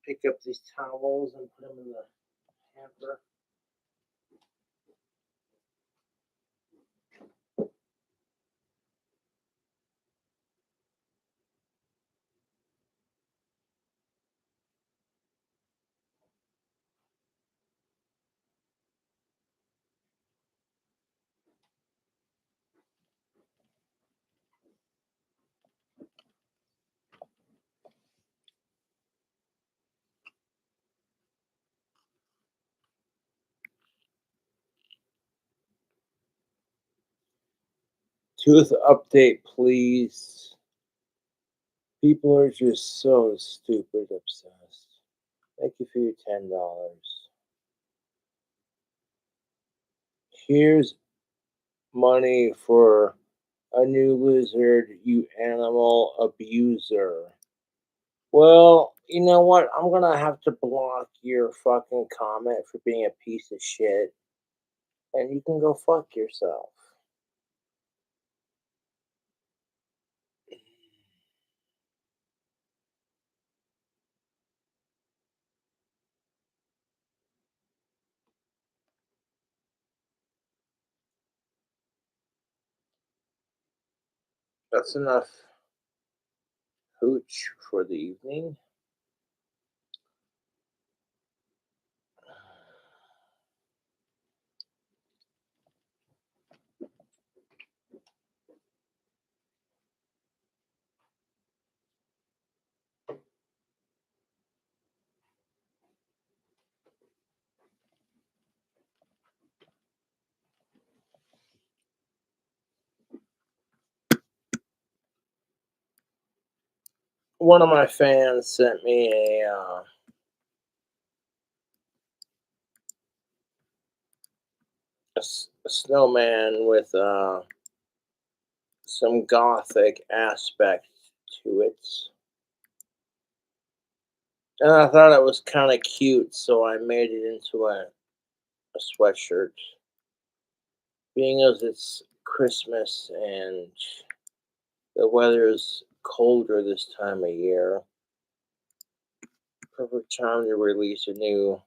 Speaker 1: Pick up these towels and put them in the hamper. Tooth update, please. People are just so stupid obsessed. Thank you for your $10. Here's money for a new lizard, you animal abuser. Well, you know what? I'm gonna have to block your fucking comment for being a piece of shit. And you can go fuck yourself. That's enough hooch for the evening. One of my fans sent me a snowman with some gothic aspect to it. And I thought it was kind of cute, so I made it into a sweatshirt. Being as it's Christmas and the weather is colder this time of year, perfect time to release a new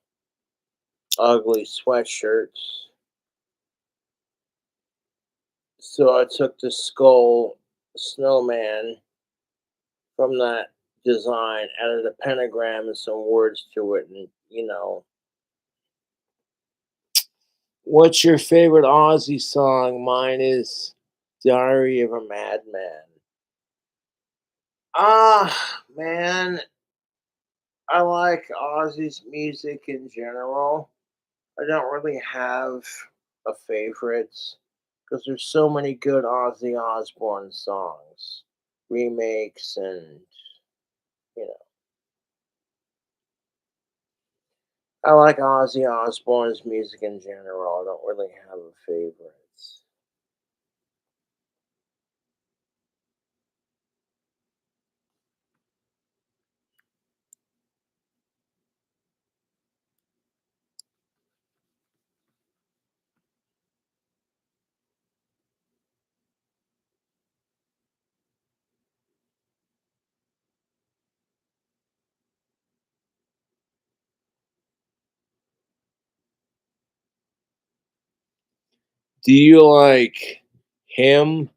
Speaker 1: ugly sweatshirt. So I took the skull snowman from that design, added a pentagram and some words to it, and what's your favorite Aussie song? Mine is Diary of a Madman. Man, I like Aussie's music in general. I don't really have a favorite because there's so many good Ozzy Osbourne songs, remakes, and you know. I like Ozzy Osbourne's music in general. I don't really have a favorite. Do you like him?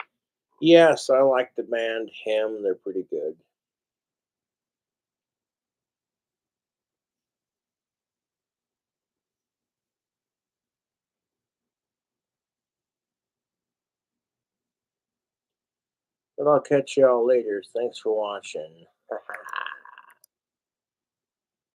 Speaker 1: Yes, I like the band Him. They're pretty good. But I'll catch y'all later. Thanks for watching.